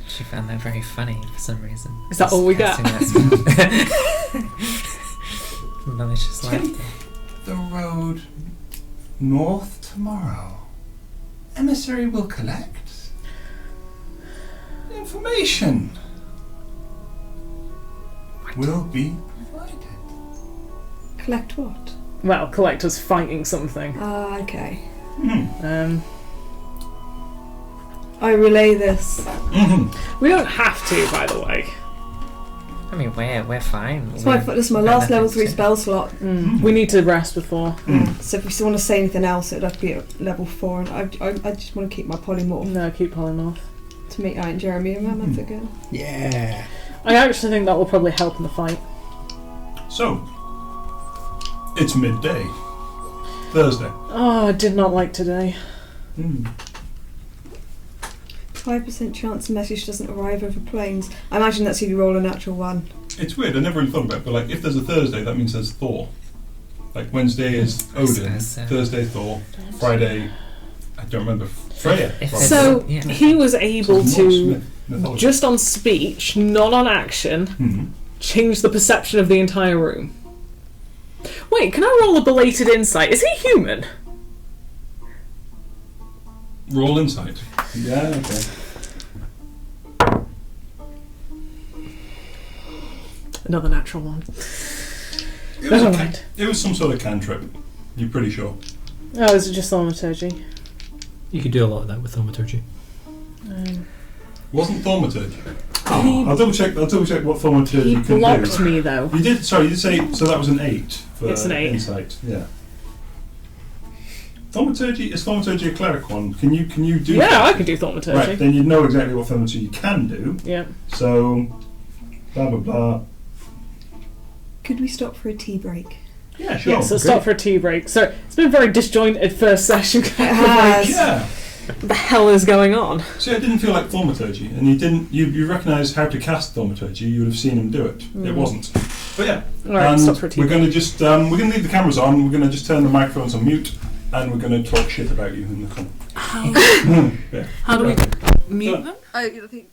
She found that very funny for some reason. Is that all we got? Casting that spell. Malicious laughter. The road north tomorrow. Emissary will collect information. Will be provided. Collect what? Well, collector's fighting something. Ah, okay. Um, I relay this. we don't have to, by the way. I mean, we're fine. This is my last level 3 spell slot. We need to rest before. So if we still want to say anything else, it'd have to be at level 4. And I just want to keep my polymorph No, keep polymorph. to meet Aunt Jeremy and Mammoth again. Yeah. I actually think that will probably help in the fight. So, it's midday. Thursday. Oh, I did not like today. 5% chance the message doesn't arrive over planes. I imagine that's if you roll a natural 1. It's weird, I never really thought about it, but like if there's a Thursday, that means there's Thor. Like Wednesday is Odin, Thursday Thor, Friday, I don't remember, Freya. If probably. So Yeah. he was able Norse to, myth- mythology. just on speech, not on action, change the perception of the entire room. Wait, can I roll a belated insight? Is he human? Roll insight. Yeah, okay. Another natural one. It was, Never mind. it was some sort of cantrip. You're pretty sure. Oh, is it just thaumaturgy? You could do a lot of that with thaumaturgy. Wasn't thaumaturgy? I'll double check what thaumaturgy He you can blocked do. me though. You did say so that was an 8 for It's an 8. insight. Yeah. Thaumaturgy is thaumaturgy a cleric one? Can you do Yeah, that? I can do thaumaturgy. Right, then you know exactly what thaumaturgy you can do. Yeah. So blah blah blah. Could we stop for a tea break? Yeah, sure. Yeah, so stop for a tea break. So it's been a very disjointed first session. It has. Yeah. What the hell is going on? See, I didn't feel like thaumaturgy, and you recognise how to cast thaumaturgy. You would have seen him do it. It wasn't. But yeah, Alright, and stop for a tea we're break. going to just we're going to leave the cameras on. We're going to just turn the microphones on mute, and we're going to talk shit about you in the corner. Yeah. How do we mute them? I think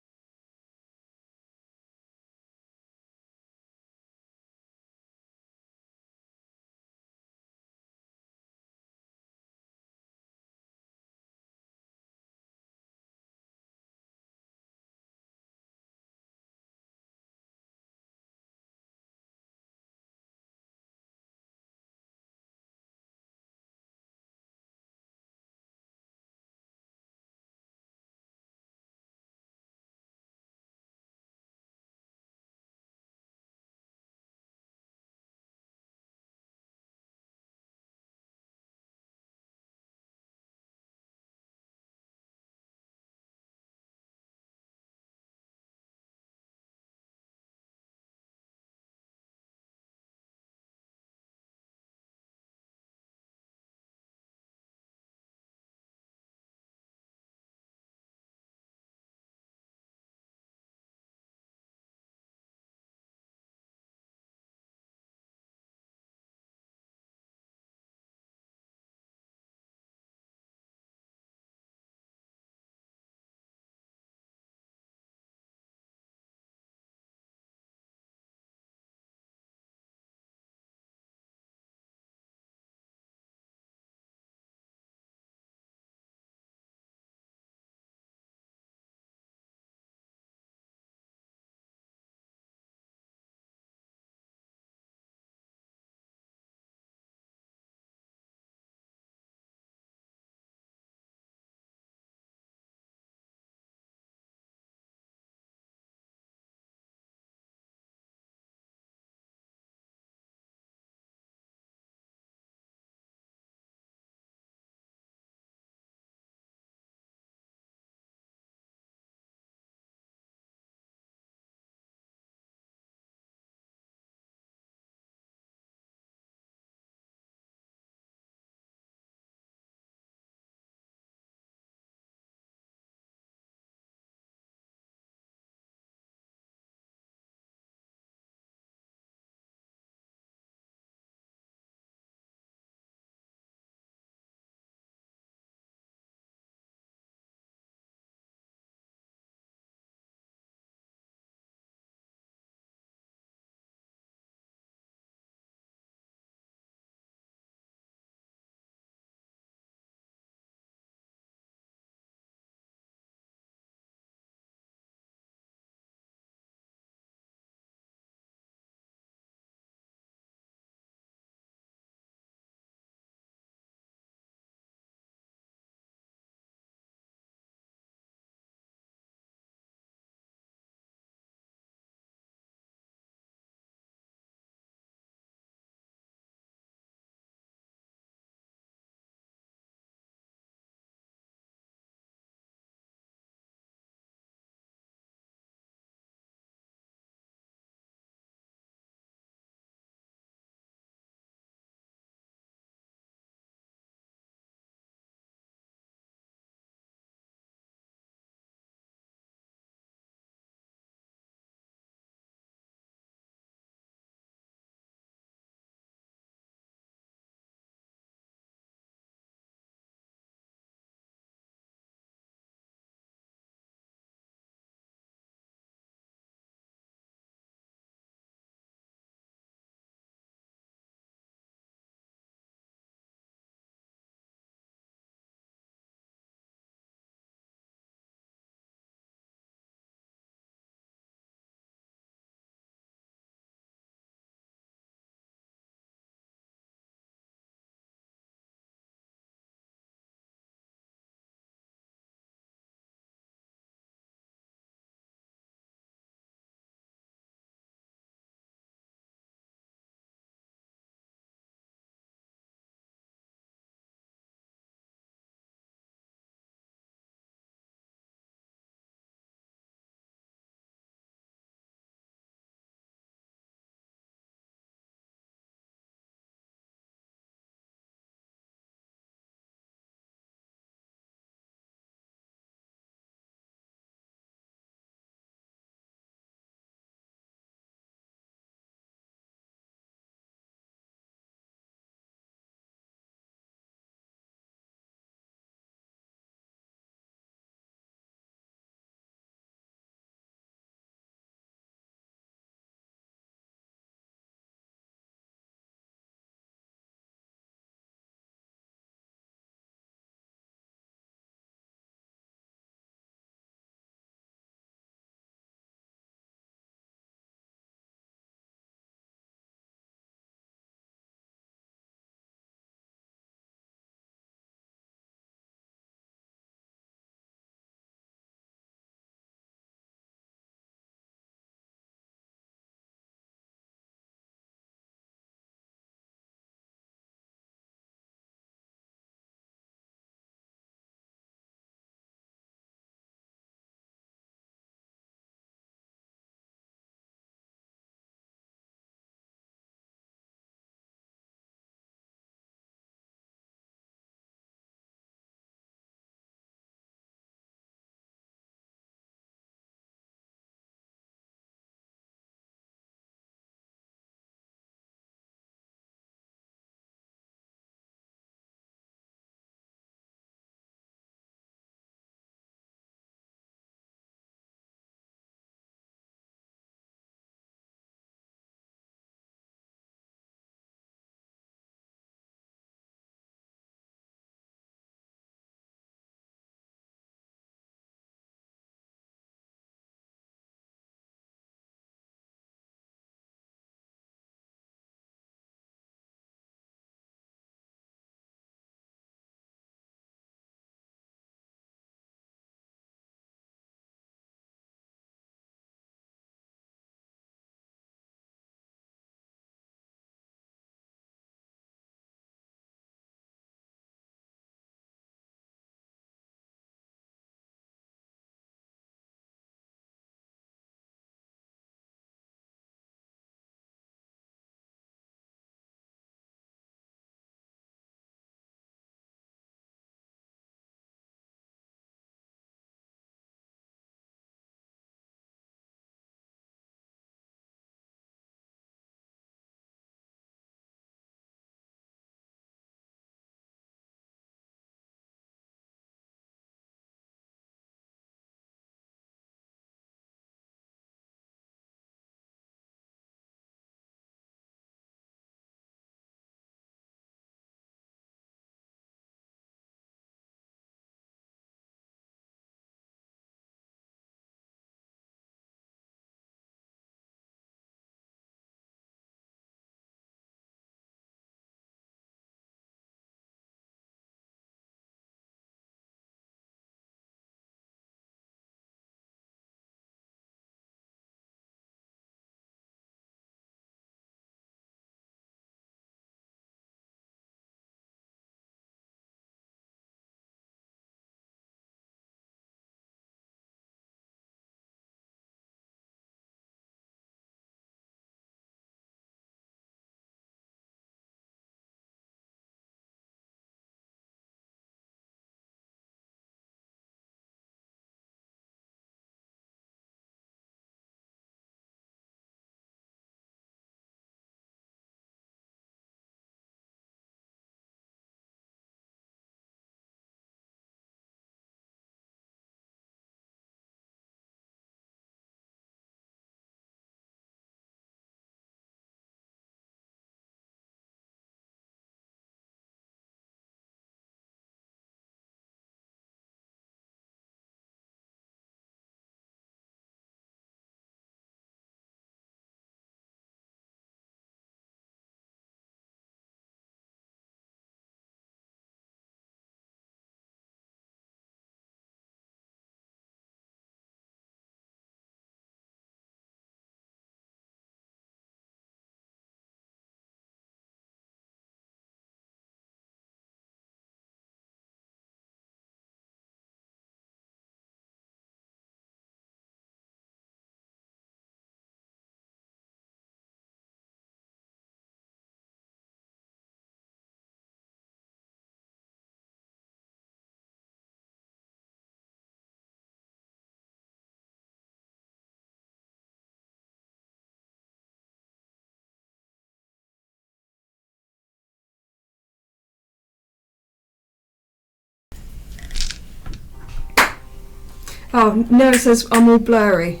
Oh, no, it says I'm all blurry.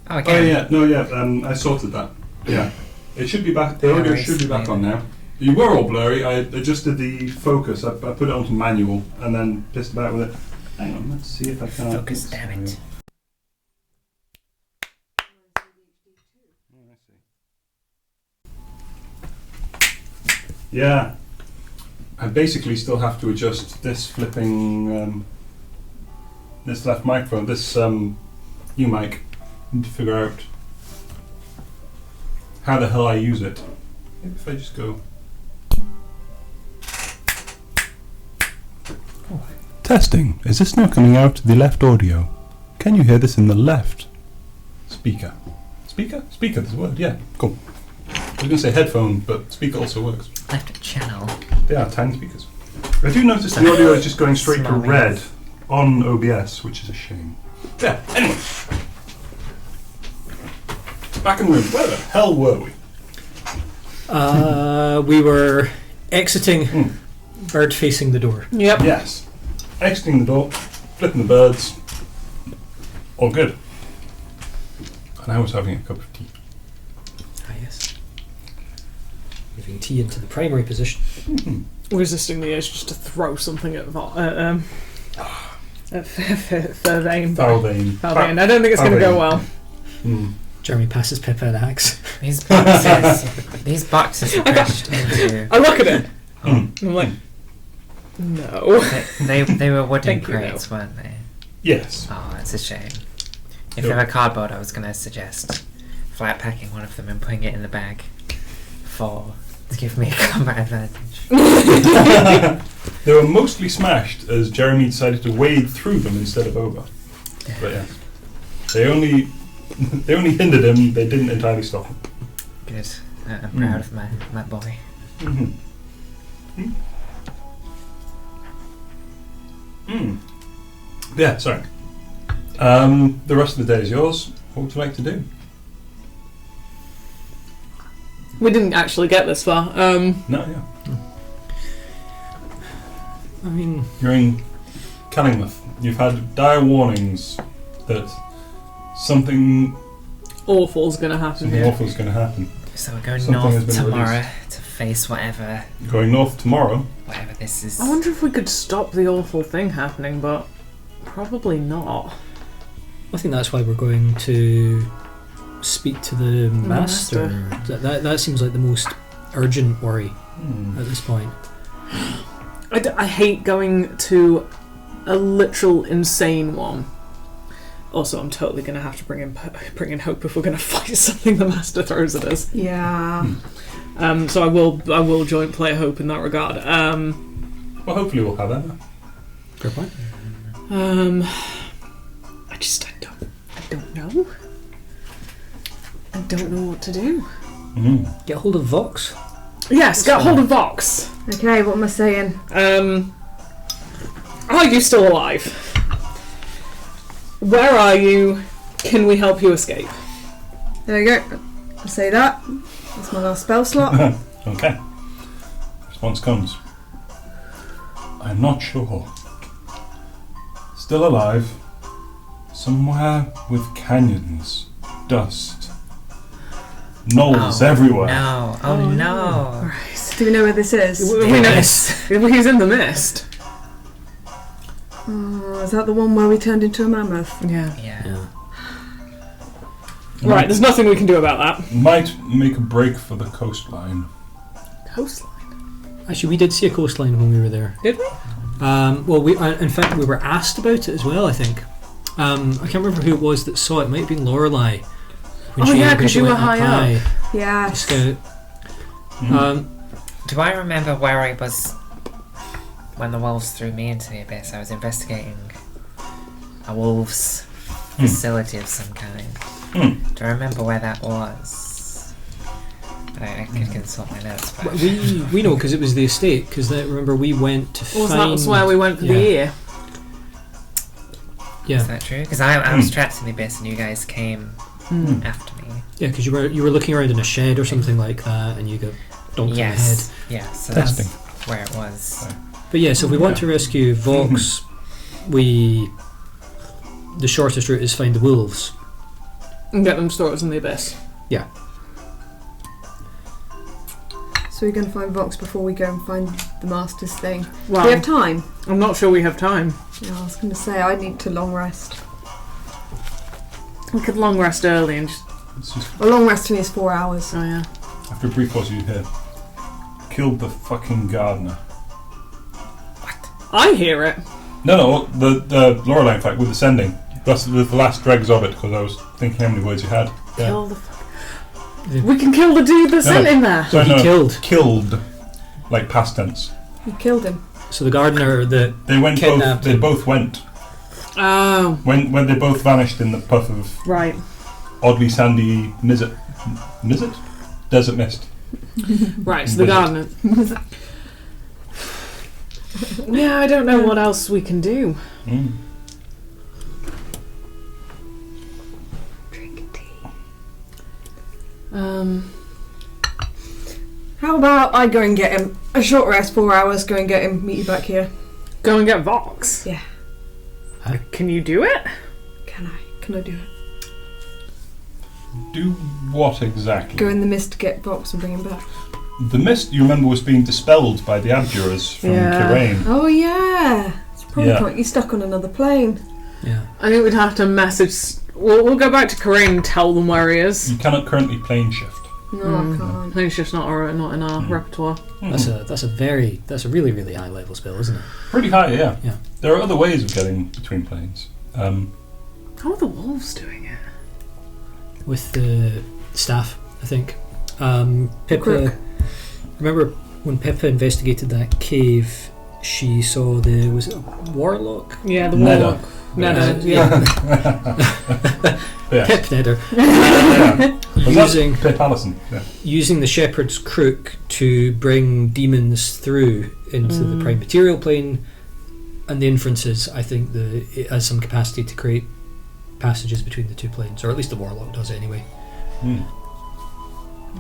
Oh, okay. Oh yeah, I sorted that. Yeah, it should be back. The audio should be back on now. You were all blurry. I adjusted the focus. I put it onto manual and then pissed about with it. Hang on, let's see if I can. Focus, damn it. Yeah, I basically still have to adjust this flipping, this left microphone, this U mic, and to figure out how the hell I use it. Maybe if I just go. Testing. Is this now coming out the left audio? Can you hear this in the left speaker? Speaker? Speaker, there's a word, yeah. Cool. I was going to say headphone, but speaker also works. Left channel. They are tiny speakers. I do notice the audio is just going straight to red on OBS, which is a shame. Yeah, anyway. Back in the room. Where the hell were we? We were exiting, bird facing the door. Yep. Yes. Exiting the door, flipping the birds. All good. And I was having a cup of tea. Ah, yes. Moving tea into the primary position. Resisting the urge just to throw something at Furvane. Falvane. Furvane. I don't think it's going to go well. Jeremy passes Pippa an axe. These boxes are pushed into. I look at it. I'm like, no. They were wooden Thank you, crates, though. weren't they? Yes. Oh, it's a shame. If they were cardboard, I was going to suggest flat packing one of them and putting it in the bag to give me a combat advantage. They were mostly smashed as Jeremy decided to wade through them instead of over. But yeah, they only hindered him. They didn't entirely stop him. Good. I'm proud of my boy. Yeah, sorry. The rest of the day is yours. What would you like to do? We didn't actually get this far. No, yeah. I mean, You're in Killingworth. You've had dire warnings that something Awful's going to happen here. awful is going to happen. So we're going Something has north been tomorrow released. to face whatever You're going north tomorrow. this is. I wonder if we could stop the awful thing happening, but probably not. I think that's why we're going to speak to the master. That seems like the most urgent worry at this point. I hate going to a literal insane one. Also, I'm totally going to have to bring in hope if we're going to fight something the master throws at us. Yeah. So I will join play hope in that regard. Well, hopefully we'll have that. Fair point. I don't know. I don't know what to do. Get hold of Vox. Yes, get hold of Vox. Okay, what am I saying? Are you still alive? Where are you? Can we help you escape? There you go. I'll say that. That's my last spell slot. Okay. Response comes. I'm not sure. Still alive. Somewhere with canyons. Dust. Knolls everywhere. No. Oh no. Right. Do we know where this is? We know he's in the mist. Oh, is that the one where we turned into a mammoth? Yeah. Yeah. Right, there's nothing we can do about that. Might make a break for the coastline. Coastline? Actually, we did see a coastline when we were there. Did we? Well, in fact, we were asked about it as well, I think. I can't remember who it was that saw it. It might have been Lorelei. Because you were went high up. Yeah. Scout. Do I remember where I was when the wolves threw me into the abyss? I was investigating a wolves facility of some kind. Do I remember where that was? I could consult my notes. But We know because it was the estate. Because remember we went to Was find. that where we went for the year? Yeah. is that true? Because I was trapped in the abyss and you guys came after me. Yeah, because you were looking around in a shed or something like that, and you got donked in the head. Yeah, so Testing. that's where it was. But yeah, so if we want to rescue Vox, we the shortest route is find the wolves. And get them stored in the abyss. Yeah. So we're going to find Vox before we go and find the Master's thing. Well, Do we have time? I'm not sure we have time. Yeah, I was going to say, I need to long rest. We could long rest early and just... It's just A long rest to me is 4 hours. Oh, yeah. after a brief pause, you hear, killed the fucking gardener. I hear it. No, the Lorelei fact with the sending. That's the last dregs of it, because I was thinking how many words you had. Yeah. Kill the We can kill the dude that sent him there. So He killed. Killed, like past tense. You killed him. So the gardener that They went Kidnapped both. They him. both went Oh, when they both vanished in the puff of right. oddly sandy desert mist. Right, so the gardener. Yeah, I don't know what else we can do. Mm. Drink tea. How about I go and get him? A short rest, 4 hours, go and get him, meet you back here. Go and get Vox. Yeah. Can you do it? Can I do it? Do what exactly? Go in the mist to get Vox and bring him back. The mist, you remember, was being dispelled by the abjurers from Kirain. Oh yeah. It's probably Yeah. You're stuck on another plane. yeah. I think we'd have to message. We'll go back to Corinne and tell them where he is. You cannot currently plane shift. No, Mm. I can't. I think it's just not in our repertoire. That's a really, really high level spell, isn't it? Pretty high, yeah. Yeah. There are other ways of getting between planes. How are the wolves doing it? With the staff, I think. Pippa. Crook. Remember when Pippa investigated that cave? She saw was it a warlock? Yeah, the Nedda. warlock. Nedda, yeah. Yes. Pip Nedder. Was that using Pip Allison. Yeah. using the shepherd's crook to bring demons through into the prime material plane, and the inferences, I think it has some capacity to create passages between the two planes, or at least the warlock does anyway. Mm.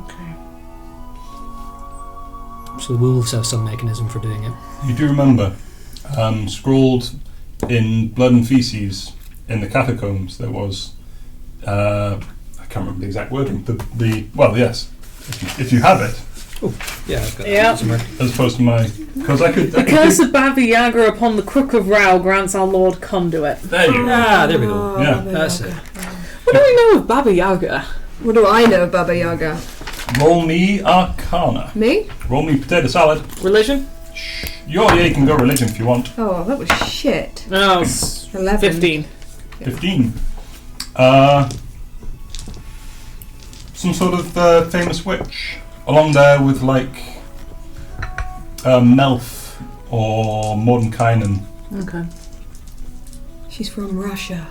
Okay. So the wolves have some mechanism for doing it. You do remember, scrawled in blood and feces in the catacombs, there was, I can't remember the exact wording, well, yes, if you have it, Yeah, I've got Yeah. that somewhere. as opposed to my, because I could The curse of Baba Yaga upon the crook of Rao grants our Lord conduit. there you go. Ah, there we go. Oh, Yeah. Baba That's Yaga. What do we know of Baba Yaga? What do I know of Baba Yaga? Roll me Arcana. Me? Roll me potato salad. Religion? You can go religion if you want. Oh, that was shit. No, it's 11. 15. 15. Some sort of famous witch along there with like Melf or Mordenkainen. Okay. She's from Russia.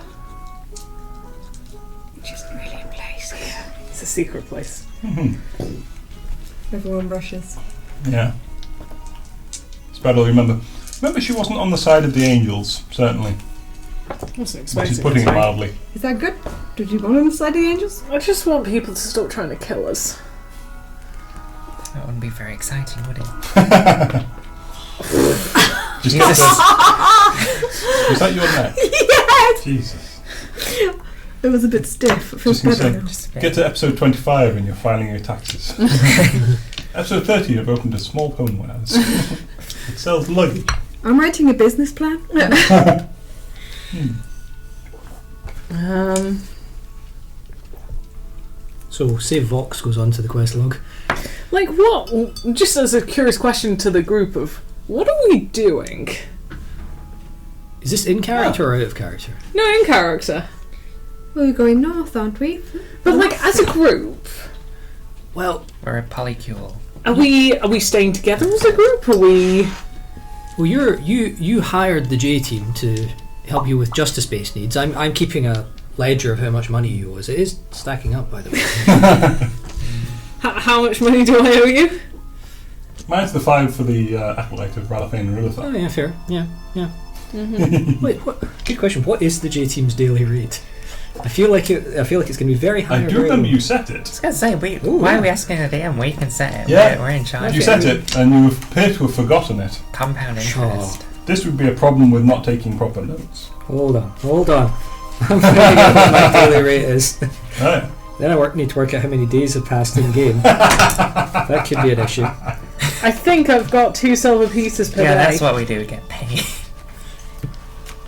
Which isn't really a place here. It's a secret place. Everyone rushes. Yeah. It's bad all you remember. Remember, she wasn't on the side of the angels, certainly. Wasn't Which is expecting putting it it. mildly. Is that good? Did you want on the side of the angels? I just want people to stop trying to kill us. That wouldn't be very exciting, would it? Just get Jesus. Was that your neck? Yes! Jesus. It was a bit stiff. It feels Just better gonna now. Just a bit. Get to episode 25 and you're filing your taxes. Episode 30, you've opened a small homewares. It sells luggage. I'm writing a business plan. So, say Vox goes on to the quest log. Like what? Just as a curious question to the group of, what are we doing? Is this in character or out of character? No, in character. We're going north, aren't we? But like as a group, Well, We're a polycule. are we staying together as a group? Are we? well, you hired the J team to help you with justice-based needs. I'm keeping a ledger of how much money you owe us. It is stacking up, by the way. How much money do I owe you? Mine's the 5 for the acolyte of Rilifane Ralathiel. Oh yeah, fair. Yeah. Wait, what? Good question. What is the J team's daily rate? I feel like it's going to be very high. I or do very remember low. you set it. I was gonna say, Ooh, why yeah. are we asking a DM? We can set it. Yeah. We're in charge. You set it, and you appear to have forgotten it. Compound Sure. interest. This would be a problem with not taking proper notes. Hold on. I'm finding out what my daily rate is. Right. Then I need to work out how many days have passed in game. That could be an issue. I think I've got 2 silver pieces per Yeah, day. that's what we do. We get paid.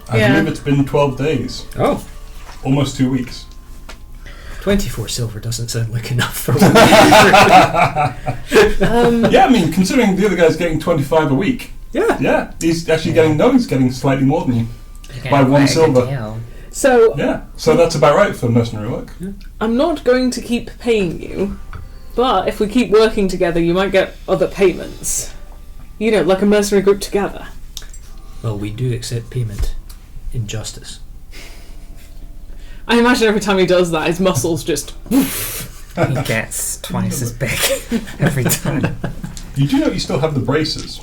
I Yeah. believe it's been 12 days. Oh, Almost 2 weeks. 24 silver doesn't sound like enough for one. Yeah, I mean, considering the other guy's getting 25 a week. Yeah. Yeah, he's actually he's getting slightly more than you. You get By one quite a good silver. deal. So Yeah, so that's about right for mercenary work. I'm not going to keep paying you, but if we keep working together, you might get other payments. You know, like a mercenary group together. Well, we do accept payment in justice. I imagine every time he does that, his muscles just. He gets twice as big every time. You do know you still have the braces.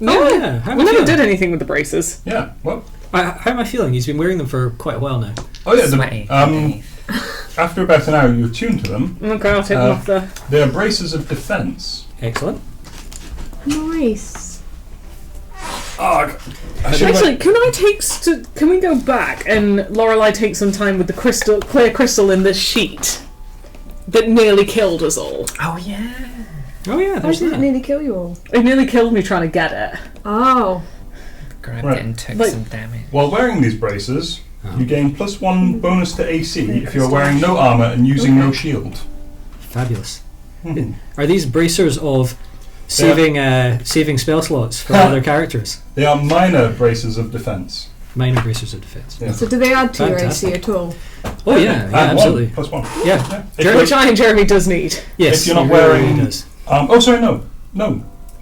No, yeah. How am we I never feeling? did anything with the braces. Yeah, well. How am I feeling? He's been wearing them for quite a while now. Oh yeah, Sweaty. after about an hour you attune to them. Okay, I'll take them off there. They are braces of defence. Excellent. Nice. Oh, I should Actually, can I take? Can we go back and Lorelei take some time with the clear crystal in this sheet that nearly killed us all? Oh yeah. Oh yeah, Why there's did it that. nearly kill you all? It nearly killed me trying to get it. Oh. Grabbed Right. it and took Like- some damage. While wearing these braces, Oh. you gain +1 bonus to AC if you're wearing no armour and using no shield. Fabulous. Mhm. Are these bracers of saving spell slots for other characters? They are minor braces of defence. Minor bracers of defense. Yeah. So do they add to Fantastic. your AC at all? Oh yeah, yeah, And absolutely. 1 +1. Yeah. If Which I and Jeremy does need. Yes. If you're not it really wearing- does. oh, sorry, no.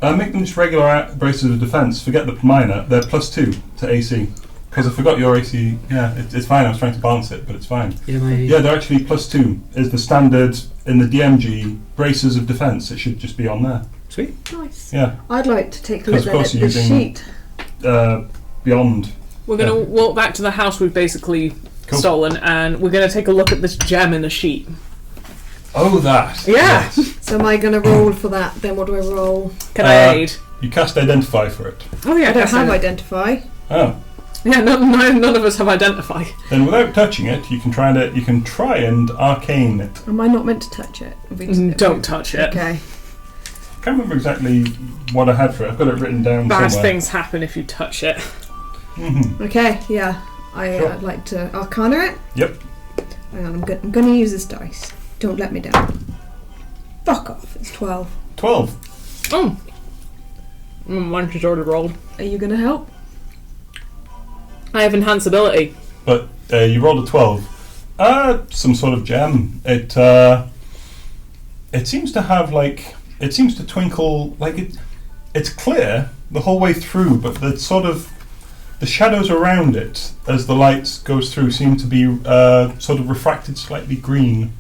Make them just regular braces of defence. Forget the minor. They're +2 to AC. Because I forgot your AC. Yeah, it's fine. I was trying to balance it, but it's fine. Yeah, they're actually +2 is the standard in the DMG braces of defence. It should just be on there. Sweet. Nice. Yeah, I'd like to take a Because look of at course the you're using- sheet. beyond. We're going to walk back to the house we've basically Cool. stolen, and we're going to take a look at this gem in the sheet. Oh, that. Yeah. Yes. So am I going to roll for that? Then what do I roll? Can I aid? You cast Identify for it. Oh yeah, I don't have it. identify. Oh. Yeah, none of us have identify. Then without touching it, you can try and arcane it. Am I not meant to touch it? Don't touch it. Okay. I can't remember exactly what I had for it. I've got it written down Bad somewhere. things happen if you touch it. Mm-hmm. Okay, yeah. Sure. I'd like to arcana it. Yep. Hang on, I'm going to use this dice. Don't let me down. Fuck off, it's 12. 12. Oh. Mine has already rolled. Are you going to help? I have enhance ability. But you rolled a 12. Some sort of gem. It seems to have it seems to twinkle it's clear the whole way through, but the shadows around it as the light goes through seem to be sort of refracted slightly green.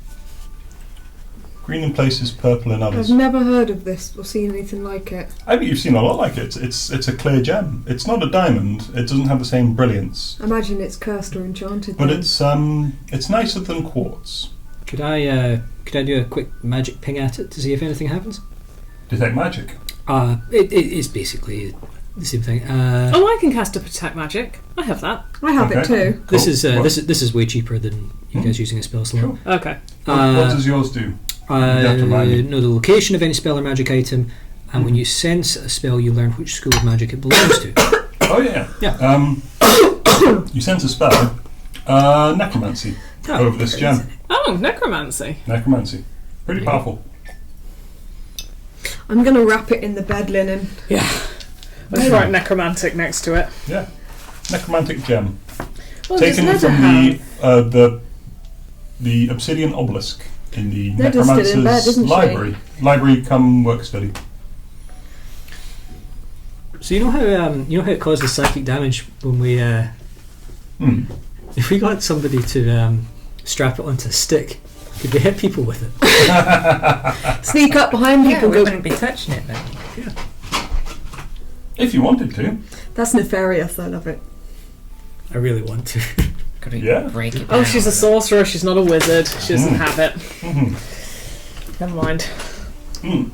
Green in places, purple in others. I've never heard of this or seen anything like it. I think you've seen a lot like it. It's a clear gem. It's not a diamond. It doesn't have the same brilliance, I imagine it's cursed or enchanted. but then. it's nicer than quartz. Could I do a quick magic ping at it to see if anything happens? Detect magic. It is basically the same thing. Oh, I can cast a protect magic. I have that. I have it Okay. too. This Cool. is What- this is way cheaper than you guys using a spell slot. Sure. Okay. What does yours do? have to remind me. Know the location of any spell or magic item, and when you sense a spell, you learn which school of magic it belongs to. Oh yeah. Yeah. You sense a spell. Necromancy Oh, over this gem. Oh, necromancy. Necromancy. Pretty powerful. I'm going to wrap it in the bed linen. Yeah. Let's write necromantic next to it. Yeah. Necromantic gem. Oh, Taken does from Ned the obsidian obelisk in the Ned is still in bed, necromancer's isn't she? library. Library come work study. So you know how it causes psychic damage when we if we got somebody to strap it onto a stick, could they hit people with it? Sneak up behind Yeah, people we and go, wouldn't be touching it then. If you wanted to. that's nefarious, I love it. I really want to. Could we Yeah. break it down? Oh, she's a sorcerer. She's not a wizard. She doesn't have it. Mhm. Never mind. Mm.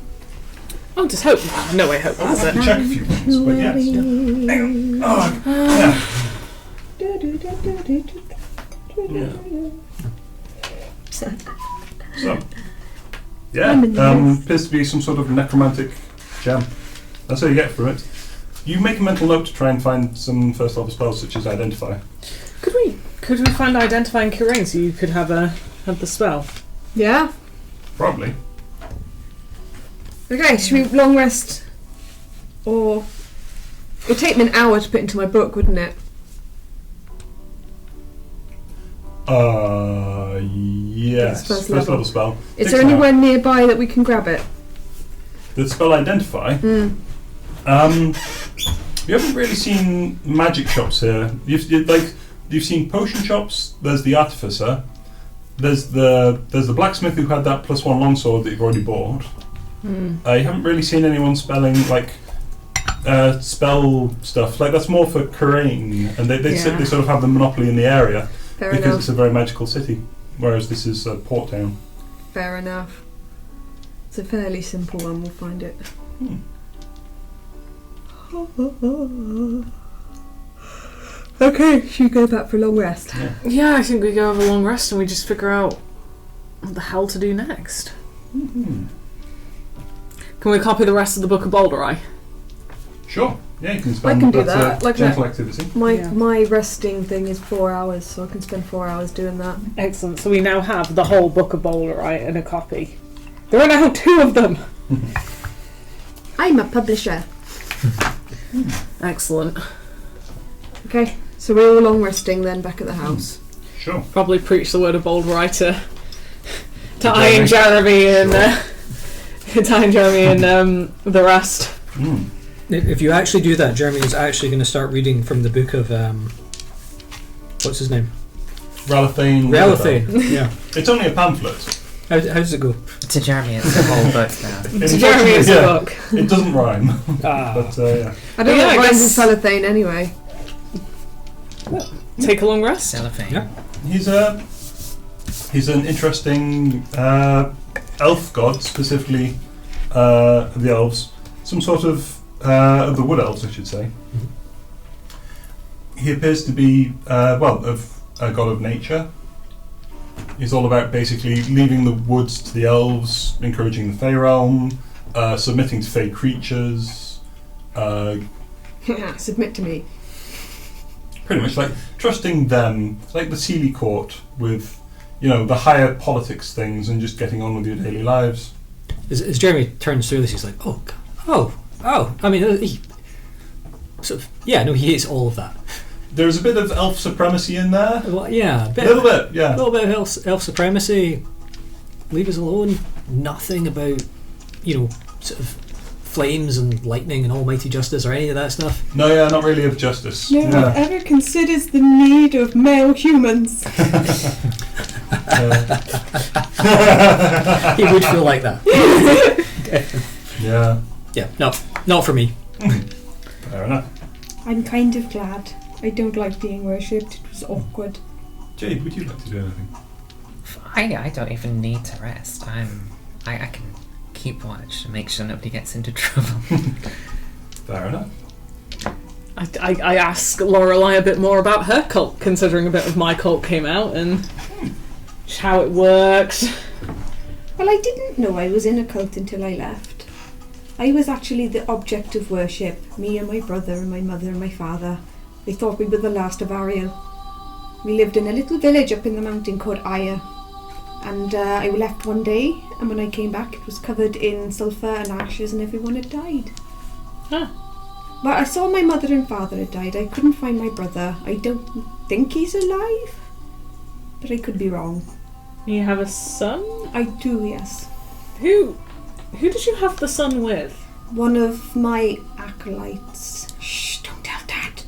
Oh, just hope. No way, hope I'll has have it. to check a few things, but yes. Yeah. Hang on. Oh, yeah. So, yeah, I'm in the nest. appears to be some sort of necromantic gem. That's how you get through it. You make a mental note to try and find some first level spells such as identify. Could we find identify and curate so you could have the spell? Yeah. Probably. Okay, should we long rest? Or... It would take me an hour to put into my book, wouldn't it? Yes. That's First level spell. Is Takes there an hour. anywhere nearby that we can grab it? The spell identify? Mm. You haven't really seen magic shops here. You've seen potion shops. There's the artificer. There's the blacksmith who had that +1 longsword that you've already bought. You haven't really seen anyone spelling spell stuff. Like that's more for Karain, and they sort of have the monopoly in the area Fair because enough. it's a very magical city, whereas this is a port town. Fair enough. It's a fairly simple one, we'll find it. Okay, should we go back for a long rest? Yeah, I think we go have a long rest and we just figure out what the hell to do next. Mm-hmm. Can we copy the rest of the Book of Boldrei? Sure. Yeah, you can spend. can do that's that, a like gentle activity. My resting thing is 4 hours, so I can spend 4 hours doing that. Excellent. So we now have the whole Book of Boldrei in a copy. There are now 2 of them. I'm a publisher. Excellent. Okay, so we're all long resting then back at the house. Sure. Probably preach the word of Boldrei to Ian Jeremy and the rest. Mm. If you actually do that, Jeremy is actually going to start reading from the book of what's his name? Ralifane. Ralathane. Yeah. It's only a pamphlet. How does it go? To Jeremy, it's the whole book now. To Jeremy is the book. It doesn't rhyme, Ah. but yeah. I don't Yeah, know I what rhymes guess- with Ralathane anyway. Take a long rest. Cellophane. Yeah. He's an interesting elf god, specifically the elves. Some sort of the wood elves, I should say. He appears to be of a god of nature. He's all about basically leaving the woods to the elves, encouraging the Fey realm, submitting to Fey creatures. Submit to me. Pretty much like trusting them, like the Sealy court with, the higher politics things and just getting on with your daily lives. As Jeremy turns through this, he's like, oh. I mean, he hates all of that. There's a bit of elf supremacy in there. Well, yeah, A little bit, yeah. A little bit of elf supremacy. Leave us alone. Nothing about, sort of flames and lightning and almighty justice or any of that stuff. No, yeah, not really of justice. No one Yeah. ever considers the need of male humans. He would feel like that. Yeah. Yeah, no, not for me. Fair enough. I'm kind of glad. I don't like being worshipped. It was awkward. Jade, would you like to do anything? I don't even need to rest. I can keep watch and make sure nobody gets into trouble. Fair enough. I ask Lorelei a bit more about her cult, considering a bit of my cult came out and just how it works. Well, I didn't know I was in a cult until I left. I was actually the object of worship. Me and my brother and my mother and my father. They thought we were the last of Ariel. We lived in a little village up in the mountain called Aya. And I left one day, and when I came back it was covered in sulphur and ashes and everyone had died. Huh. But I saw my mother and father had died. I couldn't find my brother. I don't think he's alive. But I could be wrong. You have a son? I do, yes. Who did you have the son with? One of my acolytes. Shh, don't tell Dad.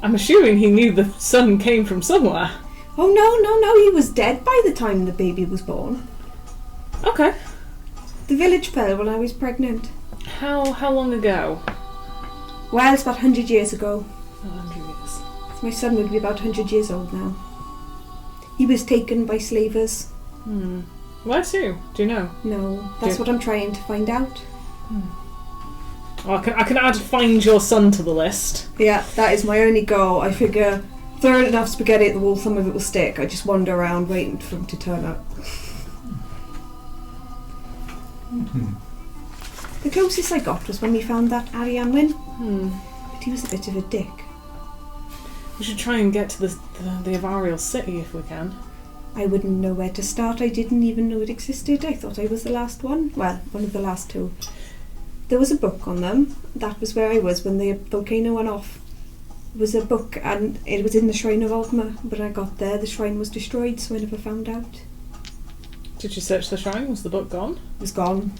I'm assuming he knew the son came from somewhere. Oh, no, he was dead by the time the baby was born. Okay. The village fell when I was pregnant. How long ago? Well, it's about 100 years ago. 100 years. My son would be about 100 years old now. He was taken by slavers. Where to? Do you know? No, that's what I'm trying to find out. Oh, I can add find your son to the list. Yeah, that is my only goal. I figure throwing enough spaghetti at the wall, some of it will stick. I just wander around waiting for him to turn up. The closest I got was when we found that Ariane win. But he was a bit of a dick. We should try and get to the Avarial city if we can. I wouldn't know where to start. I didn't even know it existed. I thought I was the last one. Well, one of the last two. There was a book on them. That was where I was when the volcano went off. It was a book and it was in the Shrine of Ogma. But I got there, the shrine was destroyed, so I never found out. Did you search the shrine? Was the book gone? It was gone.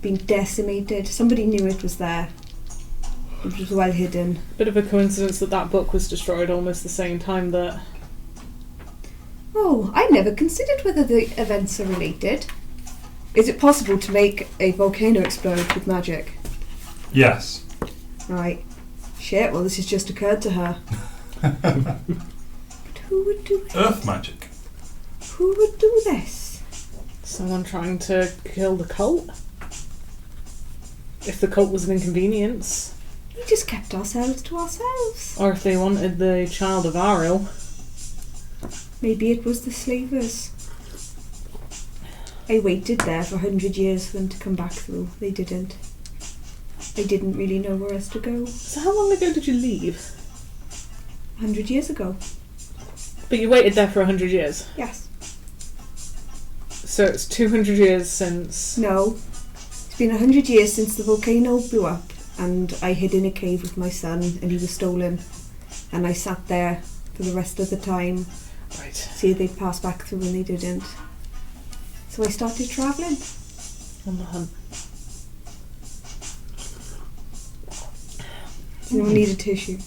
Been decimated. Somebody knew it was there. It was well hidden. Bit of a coincidence that book was destroyed almost the same time that... Oh, I never considered whether the events are related. Is it possible to make a volcano explode with magic? Yes. Right. Shit, well this has just occurred to her. But who would do it? Earth magic. Who would do this? Someone trying to kill the cult? If the cult was an inconvenience. We just kept ourselves to ourselves. Or if they wanted the child of Ariel. Maybe it was the slavers. I waited there for 100 years for them to come back through. They didn't. I didn't really know where else to go. So how long ago did you leave? 100 years ago. But you waited there for 100 years? Yes. So it's 200 years since... No. It's been 100 years since the volcano blew up and I hid in a cave with my son and he was stolen. And I sat there for the rest of the time. Right. See, they'd pass back through and they didn't. So I started travelling. On the hunt. Does anyone need a tissue?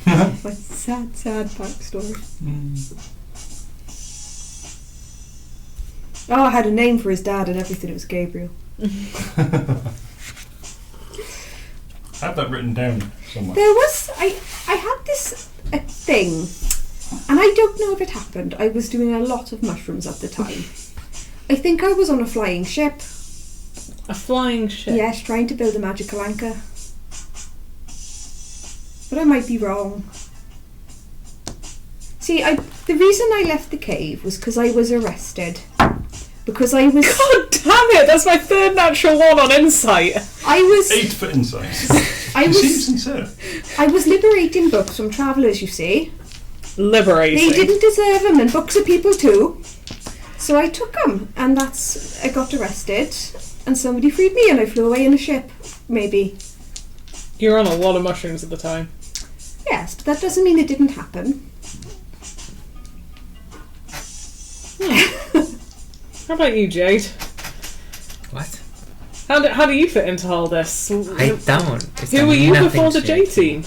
My sad, sad backstory. Oh, I had a name for his dad and everything. It was Gabriel. Have that written down somewhere. There was... I had this thing, and I don't know if it happened. I was doing a lot of mushrooms at the time. I think I was on a flying ship. A flying ship? Yes, trying to build a magical anchor. But I might be wrong. See, the reason I left the cave was because I was arrested. Because I was... God damn it! That's my third natural one on insight. I was... 8 for insight. I You was... seem sincere. I was liberating books from travellers, you see. Liberating. They didn't deserve them, and books are people too. So I took them, and I got arrested, and somebody freed me, and I flew away in a ship. Maybe. You were on a lot of mushrooms at the time. Yes, but that doesn't mean it didn't happen. How about you, Jade? What? How do you fit into all this? I don't. Who were you before the J team?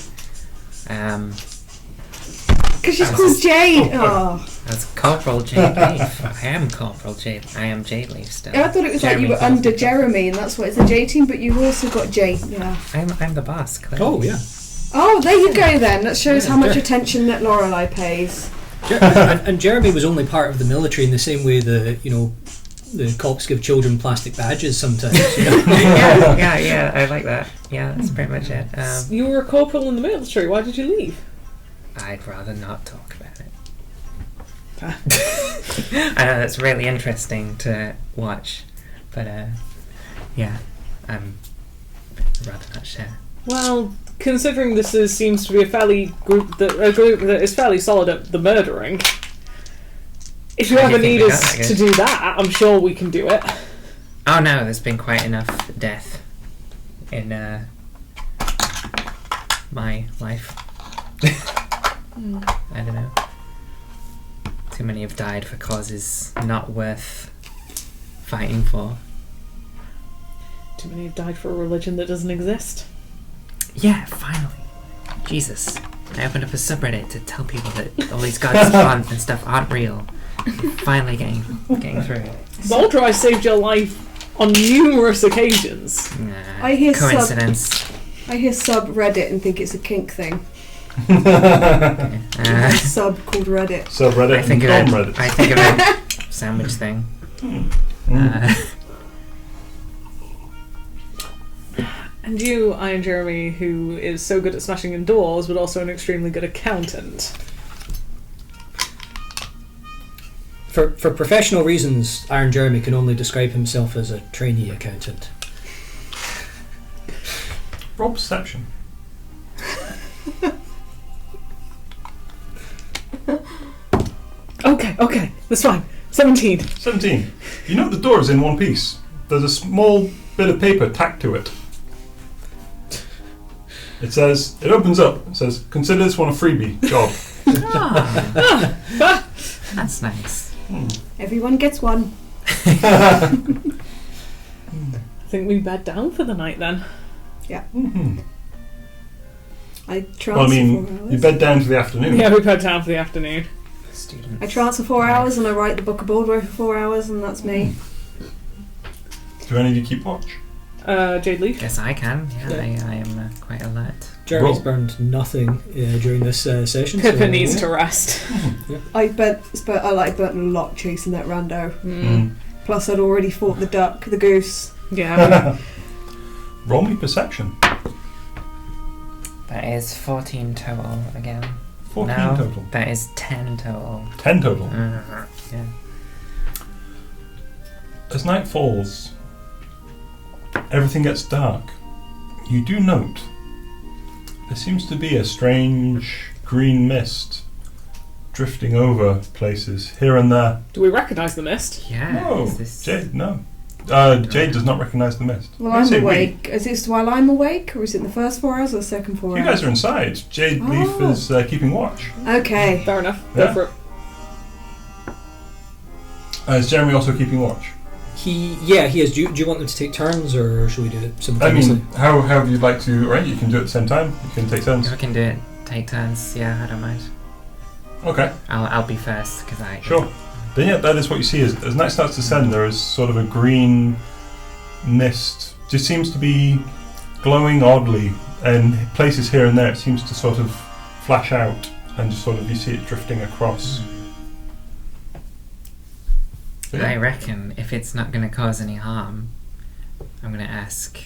Because she's called Jade. Oh. That's Corporal Jade Leaf. I am Corporal Jade. I am Jade Leaf still. I thought it was like you were under Jeremy, and that's why it's the J team. But you've also got Jade. Yeah. I'm the boss. Clearly. Oh, yeah. Oh, there you go then. That shows Yeah, how much sure. attention that Lorelei pays. And Jeremy was only part of the military in the same way the cops give children plastic badges sometimes. You know? yeah. I like that. Yeah, that's pretty much it. You were a corporal in the military. Why did you leave? I'd rather not talk about it. I know that's really interesting to watch, but yeah, I'd rather not share. Well, considering this seems to be a group that is fairly solid at the murdering, if you How do ever you think need we us got that to do that, I'm sure we can do it. Oh no, there's been quite enough death in my life. I don't know. Too many have died for causes not worth fighting for. Too many have died for a religion that doesn't exist. Yeah, finally. Jesus. I opened up a subreddit to tell people that all these gods and stuff aren't real. Finally getting through. Boldrei saved your life on numerous occasions. Nah, I hear coincidence. I hear subreddit and think it's a kink thing. Uh, Sub called Reddit. Subreddit I think of and it. non-Reddit. I think of it. Sandwich thing. And you, Iron Jeremy, who is so good at smashing in doors, but also an extremely good accountant? For professional reasons, Iron Jeremy can only describe himself as a trainee accountant. Roll perception. Okay, that's fine. 17. 17. You know the door is in one piece. There's a small bit of paper tacked to it. It says, it opens up. It says, consider this one a freebie job. That's nice. Everyone gets one. I think we bed down for the night then. Mm-hmm. I transfer Well, I mean, 4 hours. you bed down for the afternoon. Yeah, we bed down for the afternoon. Students. I trance for 4 hours and I write the book of Boldrei for 4 hours, and that's me. Do any of you keep watch? Jade Leaf. Yes, I can. Yeah, Yeah. I am quite alert. Jeremy's Roll. burned nothing during this session. Pippa so, needs to rest. I burnt a lot chasing that rando. Mm. Plus, I'd already fought the duck, the goose. Yeah. Roll me perception. That is 14 total again. 14 No, total. that is 10 total. 10 total. Yeah. As night falls, everything gets dark. You do note there seems to be a strange green mist drifting over places here and there. Do we recognise the mist? Yeah. No, is this- Jade, no. Jade does not recognise the mist. Well, I I'm say we. awake. Is this while I'm awake, or is it the first 4 hours or the second 4 You hours? guys are inside. Jade Leaf Oh. is keeping watch. Okay. Fair enough. Yeah. Go for it. Is Jeremy also keeping watch? He is. Do you want them to take turns, or should we do it I simultaneously? mean, however you'd like to arrange it. You can do it at the same time. You can take turns. If we can do it, take turns. Yeah, I don't mind. Okay, I'll be first because I. sure. Then yeah, that is what you see. As night starts to descend, there is sort of a green mist. Just seems to be glowing oddly, and places here and there it seems to sort of flash out, and just sort of you see it drifting across. But yeah. I reckon if it's not going to cause any harm, I'm going to ask,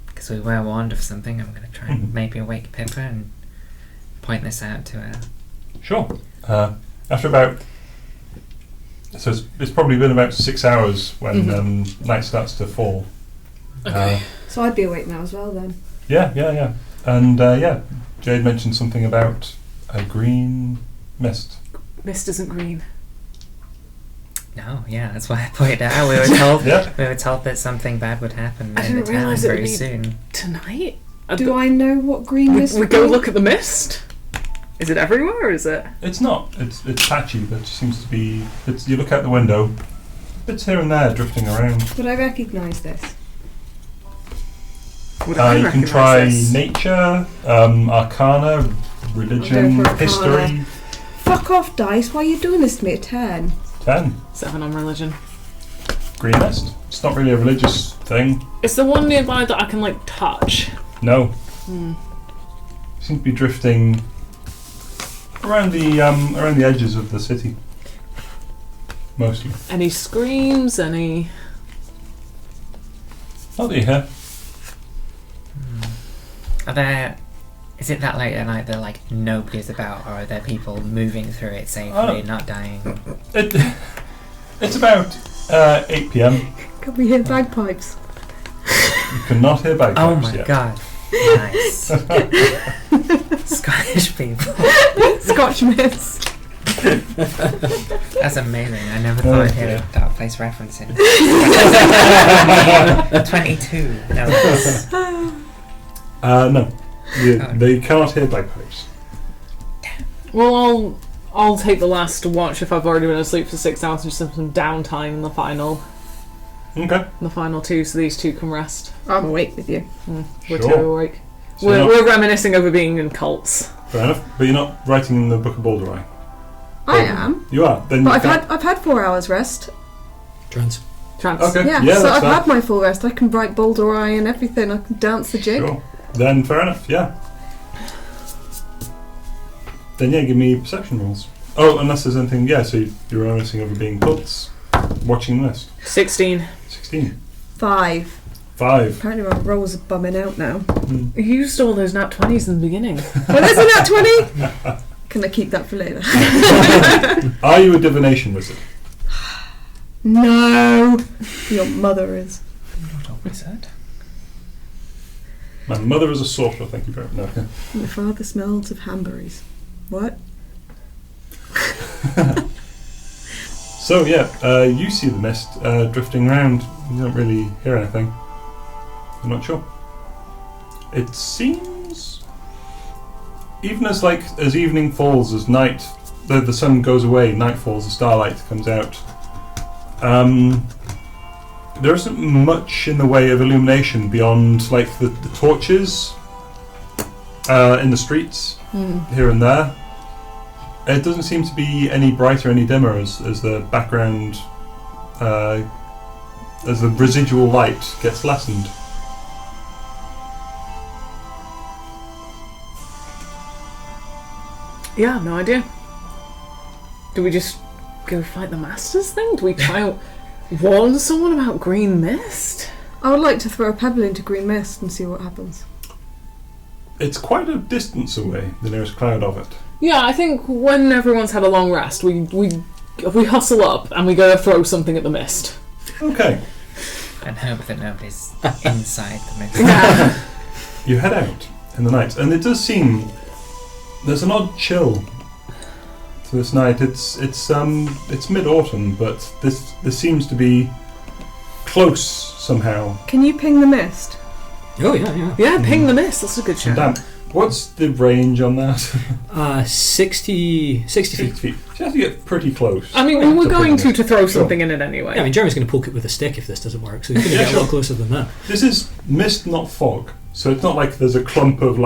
because we were warned of something, I'm going to try and maybe wake Pippa and point this out to her. Sure. After about, so it's probably been about 6 hours when night starts to fall. Okay. So I'd be awake now as well then. Yeah. And Jade mentioned something about a green mist. Mist isn't green. No, yeah, that's why I pointed it out. We were told, Yeah. we were told that something bad would happen I in the didn't town realise it would very be- soon. Tonight? Do I know what green mist We would go be? look at the mist? Is it everywhere, or is it... It's not. It's patchy, but it seems to be. You look out the window, bits here and there drifting around. Would I recognise this? Would I You can recognise try this? nature, arcana, religion, I'll go for history. arcana. Fuck off, dice. Why are you doing this to me at 10? 10. 7 on religion. Green mist. It's not really a religious thing. It's the one nearby that I can, like, touch. No. Seems to be drifting around the edges of the city. Mostly. Any screams, any... Not that you hear. Are there... Is it that late at night that, like, nobody's about, or are there people moving through it safely, not dying? It's about 8 p.m. Can we hear bagpipes? You cannot hear bagpipes Oh my yet. god. Nice. Scottish people. Scotch mist. That's amazing. I never thought I'd hear yeah. a Dark Place reference in 22. No, it's- No. Oh. They cannot hear bagpipes. Well, I'll take the last watch if I've already been asleep for 6 hours and just have some downtime in the final two, so these two can rest. I'm awake with you. We're Sure. two awake. So We're reminiscing over being in cults. fair enough. But you're not writing in the Book of Boldrei. I am. You are. Then But you I've had 4 hours rest. Trans. Trance. Okay. Yeah, Yeah, so that's I've fine. had my full rest. I can write Boldrei and everything. I can dance the jig. Sure. Then fair enough. Yeah. Then yeah, give me perception rolls. Oh, unless there's anything. Yeah. So you're reminiscing over being cults, watching the mist. 16. 16. 5. 5. Apparently my rolls are bumming out now. You used all those nat 20s in the beginning. Well, there's a nat 20! Can I keep that for later? Are you a divination wizard? No! Your mother is. Not a wizard. My mother is a sorcerer, thank you very much. No. My father smells of hamburgers. What? So yeah, you see the mist drifting around. You don't really hear anything. You're not sure. It seems, even as evening falls, as night, the sun goes away, night falls, the starlight comes out. There isn't much in the way of illumination beyond the torches in the streets here and there. It doesn't seem to be any brighter, any dimmer as the background, as the residual light gets lessened. Yeah, I have no idea. Do we just go fight the masters thing? Do we try and warn someone about green mist? I would like to throw a pebble into green mist and see what happens. It's quite a distance away, the nearest cloud of it. Yeah, I think when everyone's had a long rest, we hustle up and we go throw something at the mist. Okay. And hope that nobody's inside the mist. Yeah. You head out in the night, and it does seem there's an odd chill to this night. It's mid-autumn, but this seems to be close somehow. Can you ping the mist? Oh, yeah. Yeah, ping the mist. That's a good shout. Damn. What's the range on that? 60 feet. 60 feet. So you have to get pretty close. I mean, we were to going ping to it. throw Sure. something in it anyway. Yeah, I mean, Jeremy's going to poke it with a stick if this doesn't work, so he's going to Yeah, get a sure. lot closer than that. This is mist, not fog. So it's not like there's a clump of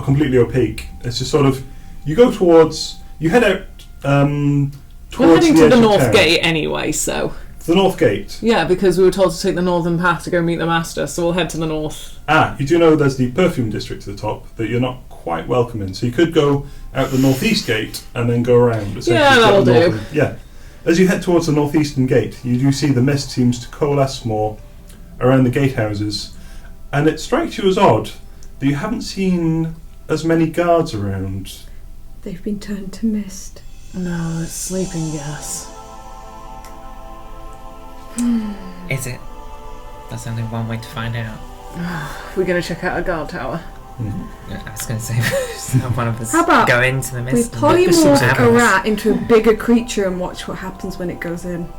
completely opaque. It's just sort of, you go towards, you head out towards We're heading the to edge the of north town. gate anyway, so... The north gate. Yeah, because we were told to take the northern path to go meet the master, so we'll head to the north. You do know there's the perfume district at the top that you're not quite welcome in. So you could go out the northeast gate and then go around. essentially Yeah, to that'll the do. northern- Yeah. As you head towards the northeastern gate, you do see the mist seems to coalesce more around the gatehouses. And it strikes you as odd that you haven't seen as many guards around. They've been turned to mist. No, it's sleeping gas. Is it? There's only one way to find out. We're going to check out a guard tower. Yeah, I was going to say, it's not one of us How about go into the We mist. and- polymorph a rat into a bigger creature and watch what happens when it goes in.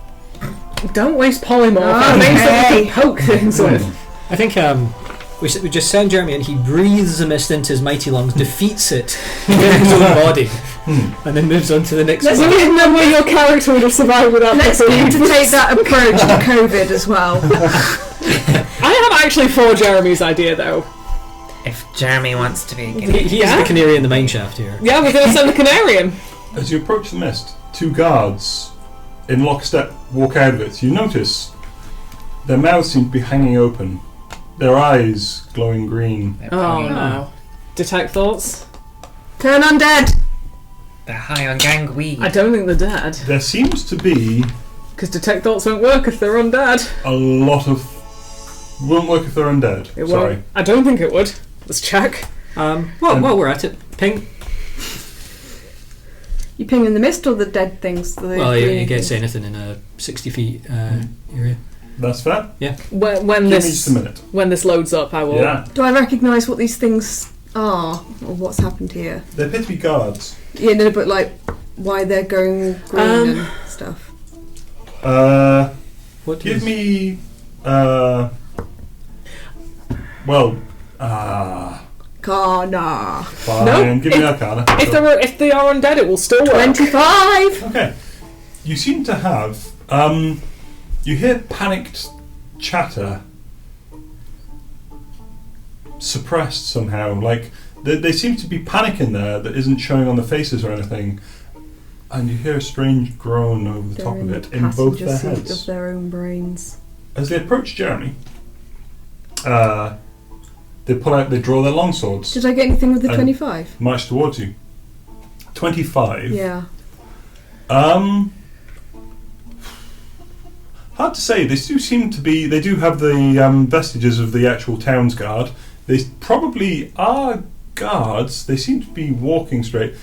Don't waste polymorph. Things that we can poke things with. I think we just send Jeremy and he breathes the mist into his mighty lungs, defeats it in his own body, and then moves on to the next Let's one. give No way your character would have survived without Let's this. take that approach to COVID as well. I have actually for Jeremy's idea though. If Jeremy wants to be a guinea He is Yeah? the canary in the mine shaft here. Yeah, we're going to send the Canarian. As you approach the mist, 2 guards in lockstep walk out of it. You notice their mouths seem to be hanging open, their eyes glowing green. They're Oh probably- no. Detect thoughts? Turn undead! They're high on gang weed. I don't think they're dead. There seems to be Because detect thoughts won't work if they're undead. a lot of... Won't work if they're undead. It Sorry. won't. I don't think it would. Let's check. While we're at it, ping. You ping in the mist or the dead things? The Well, he green gets things? anything in a 60 feet area. That's fair. When Give me just a minute. when this loads up, I will. Yeah. Do I recognise what these things are or what's happened here? They appear to be guards. Yeah, no, but why they're going green and stuff. What Give is- me... Kana. Fine. Nope. Give me Arcana. If they are undead, it will still work. 25! Okay. You seem to have... you hear panicked chatter suppressed somehow. They seem to be panic in there that isn't showing on the faces or anything. And you hear a strange groan over the They're top in of the it in both passenger their seat heads. of their own brains. As they approach Jeremy, they draw their longswords, Did I get anything with the Um, 25? march towards you. 25. Yeah. Hard to say. They do seem to be. They do have the vestiges of the actual town's guard. They probably are guards. They seem to be walking straight.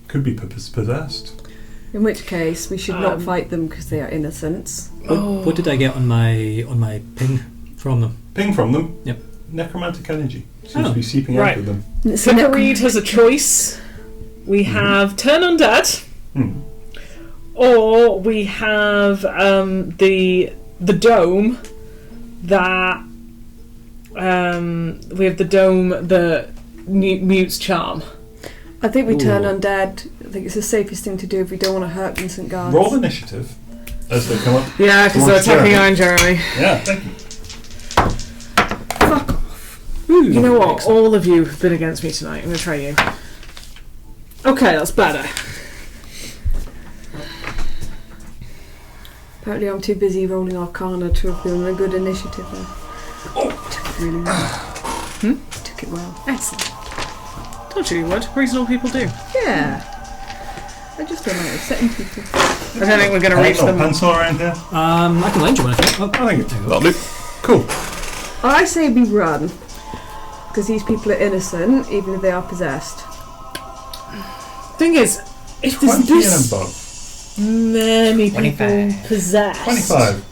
Could be possessed. In which case, we should not fight them because they are innocents. What did I get on my ping from them? Ping from them. Yep. Necromantic energy seems Oh. to be seeping Right. out of them. Pippa Reid has a choice. We have turn undead, or we have the dome that we have the dome that mutes charm. I think we turn Ooh. undead. I think it's the safest thing to do if we don't want to hurt innocent guards. Roll initiative as they come up. Yeah, because they're towards attacking Jeremy. Iron Jeremy. Yeah, thank you. Fuck off. You know what? Excellent. All of you have been against me tonight. I'm going to try you. Okay, that's better. Apparently I'm too busy rolling Arcana to have been a good initiative there. Took it really well. Took it well. Excellent. Told you would. Reasonable people do. Yeah. I just don't like upsetting people. I don't think we're going to reach them. Pencil around here. I can lend you one if you want. I think that'll do. Cool. I say we run. Because these people are innocent, even if they are possessed. Thing is, if 20 there's and this above. many people 25. possessed, 25.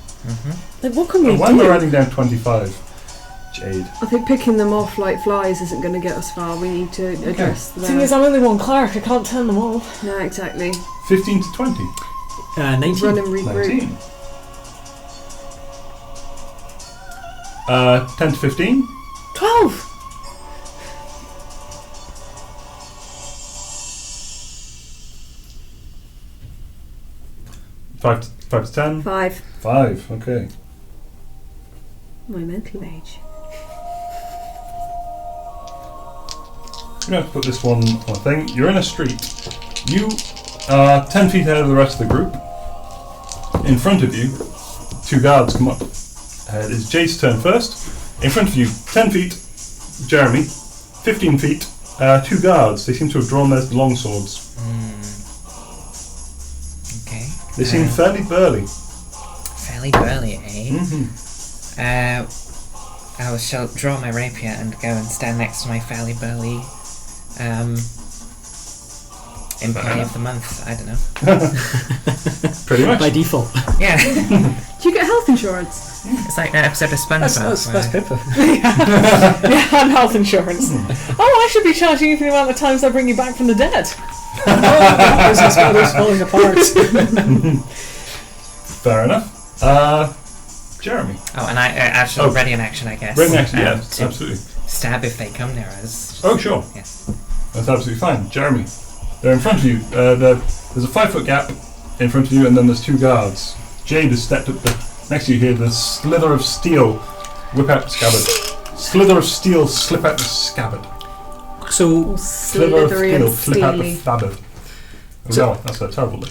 like what can we And when we're do? writing down 25, Jade. I think picking them off like flies isn't going to get us far. We need to address The thing is, them. I'm only one cleric. I can't turn them all. No, exactly. 15 to 20. 19. Run and regroup. 19. 10 to 15. 12. Five to 10. 5. 5, okay. My mental age. I'm going to put this one on a thing. You're in a street. You are 10 feet ahead of the rest of the group. In front of you, 2 guards come up. It is Jade's turn first. In front of you, 10 feet, Jeremy. 15 feet, 2 guards. They seem to have drawn their long swords. Okay. They seem fairly burly. Fairly burly, eh? Mm-hmm. I shall draw my rapier and go and stand next to my fairly burly employee of the month. I don't know. Pretty much. By default. Yeah. Do you get health insurance? It's like an episode of SpongeBob. That's Pippa. Yeah, and health insurance. Oh, I should be charging you for the amount of times I bring you back from the dead. Business model's falling apart. Fair enough. Jeremy. Oh, and I actually Oh. ready in action, I guess. Ready in action, yes, to absolutely. Stab if they come near us. Oh, sure. Yes. That's absolutely fine. Jeremy, they're in front of you. There's a 5-foot gap in front of you, and then there's 2 guards. Jade has stepped up next to you here. The slither of steel whip out the scabbard. Slither of steel slip out the scabbard. So, Or Slither of slithery steel and slip out the steely? scabbard. So- No, that's a terrible look.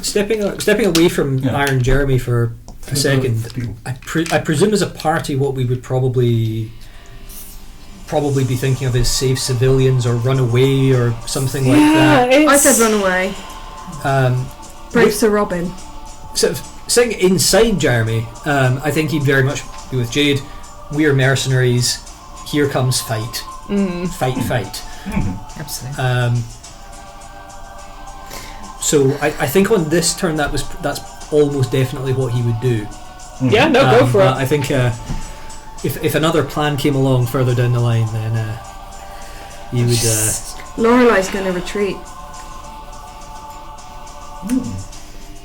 stepping away from Yeah. Iron Jeremy for a Slither of second, steel. I presume as a party what we would probably be thinking of is save civilians or run away or something like that. I said run away. Brave with- Sir Robin. Sort of sitting inside Jeremy, I think he'd very much be with Jade. We're mercenaries. Here comes fight. Fight. Absolutely. So I think on this turn that's almost definitely what he would do. Yeah, no, go for but it. I think if another plan came along further down the line, then he would. Lorelei's going to retreat.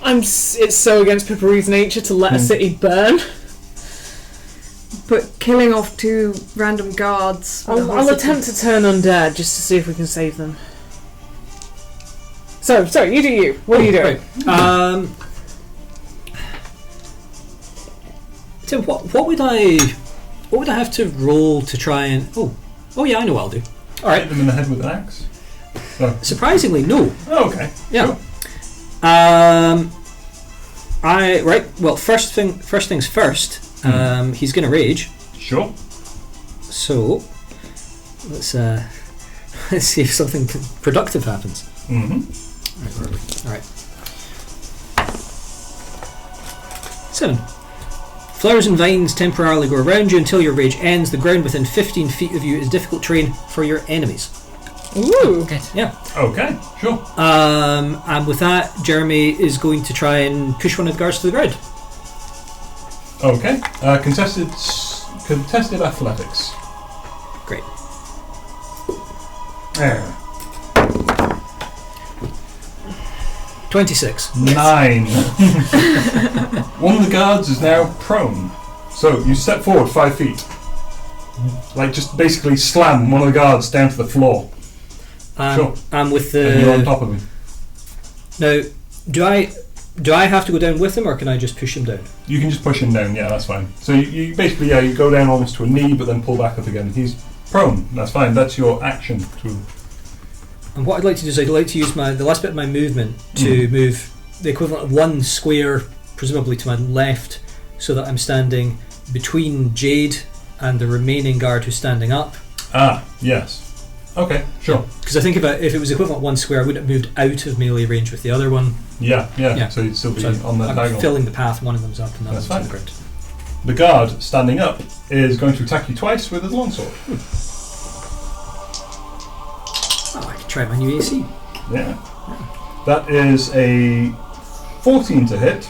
It's so against Pippa Reid's nature to let a city burn. But killing off 2 random guards. with a whole I'll city- attempt to turn undead just to see if we can save them. So, sorry, you do you. What are you doing? Right. So what would I have to roll to try and oh yeah, I know what I'll do. All right. Hit them in the head with an axe. Oh, Surprisingly, no. oh okay. Yeah. Sure. Well, first things first. He's going to rage. Sure. So let's see if something productive happens. Mm-hmm. All right. 7. Flowers and vines temporarily grow around you until your rage ends. The ground within 15 feet of you is difficult terrain for your enemies. Ooh. Good. Yeah. Okay, sure. And with that, Jeremy is going to try and push one of the guards to the ground. Okay. Contested athletics. Great. There. 26. 9. One of the guards is now prone. So you step forward 5 feet. Like just basically slam one of the guards down to the floor. Sure. And with And you're on top of him. Now, do I have to go down with him, or can I just push him down? You can just push him down, yeah, that's fine. So you basically, you go down almost to a knee, but then pull back up again. He's prone, that's fine. That's your action. And what I'd like to do is I'd like to use the last bit of my movement to move the equivalent of 1 square, presumably to my left, so that I'm standing between Jade and the remaining guard who's standing up. Ah, yes. Okay, sure. Because I think if it was equivalent 1 square, I would have moved out of melee range with the other one. Yeah. So you'd still be on the I'm diagonal. filling the path, one of them's up and the other That's one's on the fine. ground. The guard standing up is going to attack you twice with his longsword. Oh, I can try my new AC. Yeah. That is a 14 to hit.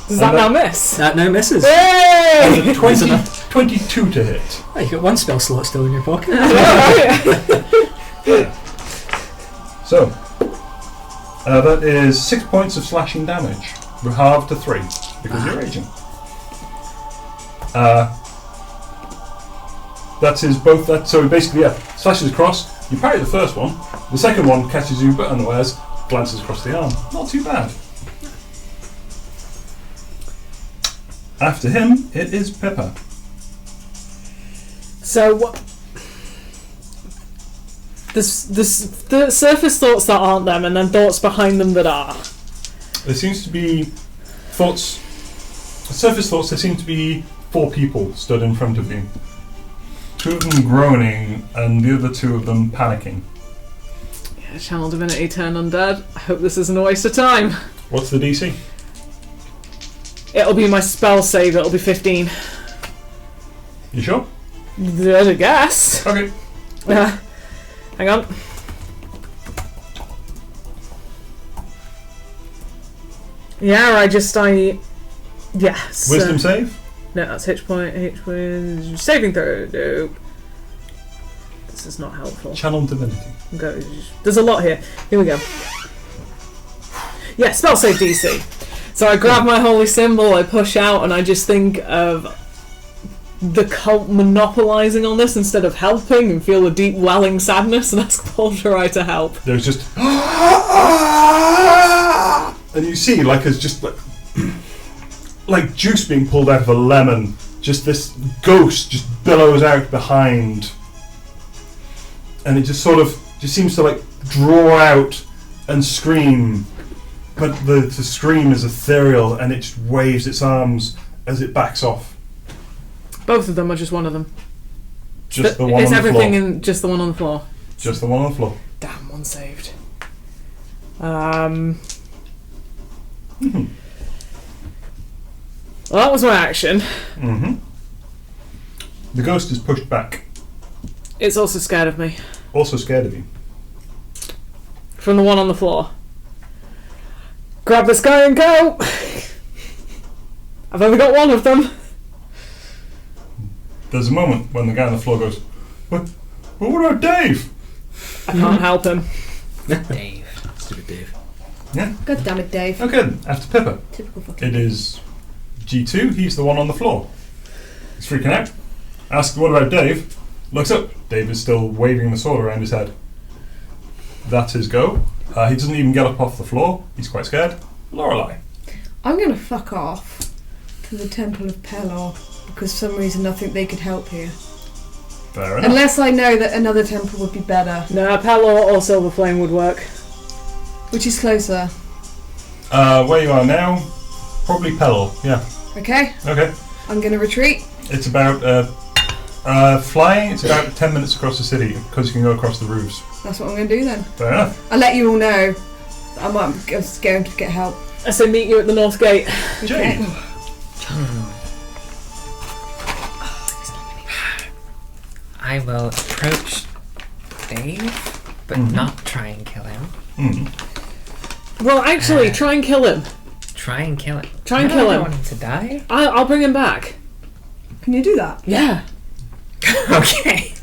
Does that now miss? That now misses. Hey! And a 22 to hit. Oh, you got 1 spell slot still in your pocket. So, that is 6 points of slashing damage, halved to 3 because you're raging. That is both. That so basically, slashes across. You parry the first one. The second one catches you, but unawares, glances across the arm. Not too bad. After him, it is Pippa. So what? The surface thoughts that aren't them, and then thoughts behind them that are. There seems to be thoughts. Surface thoughts. There seem to be 4 people stood in front of you. 2 of them groaning, and the other 2 of them panicking. Yeah, Channel Divinity turn undead. I hope this isn't a waste of time. What's the DC? It'll be my spell save. It'll be 15. You sure? I guess. Okay. Hang on. Yeah, yes. Wisdom save? No, that's HP saving throw. Nope. This is not helpful. Channel Divinity. There's a lot here. Here we go. Yeah, spell save DC. So I grab my holy symbol, I push out, and I just think of the cult monopolising on this instead of helping, and feel a deep welling sadness, and ask Boldrei to help. There's just and you see it's just like juice being pulled out of a lemon. Just this ghost just billows out behind, and it just sort of seems to draw out and scream, but the scream is ethereal, and it just waves its arms as it backs off. Both of them, or just one of them? Just the one it's on the floor. everything in just the one on the floor. Just the one on the floor. Damn, one saved. Well, that was my action. The ghost is pushed back. It's also scared of me. Also scared of you. From the one on the floor. Grab this guy and go! I've only got one of them. There's a moment when the guy on the floor goes, What about Dave? I can't help him. Dave. Stupid Dave. Yeah. God damn it, Dave. Okay, after Pippa. Typical fucking. It is G2, he's the one on the floor. He's freaking out. Asks, what about Dave? Looks up. Dave is still waving the sword around his head. That's his go. He doesn't even get up off the floor. He's quite scared. Lorelei. I'm gonna fuck off to the Temple of Pelor because for some reason I think they could help here. Fair enough. Unless I know that another temple would be better. No, Pelor or Silver Flame would work. Which is closer? Where you are now, probably Pelor, yeah. Okay. Okay. I'm gonna retreat. It's about, flying, it's about 10 minutes across the city because you can go across the roofs. That's what I'm gonna do then. Fair enough. I'll let you all know that I'm going to get help. I say meet you at the North Gate. Jade. I will approach Dave, but not try and kill him. Well, actually, try and kill him. Try and kill him. Try and I kill don't him. want him to die. I'll bring him back. Can you do that? Yeah. Okay.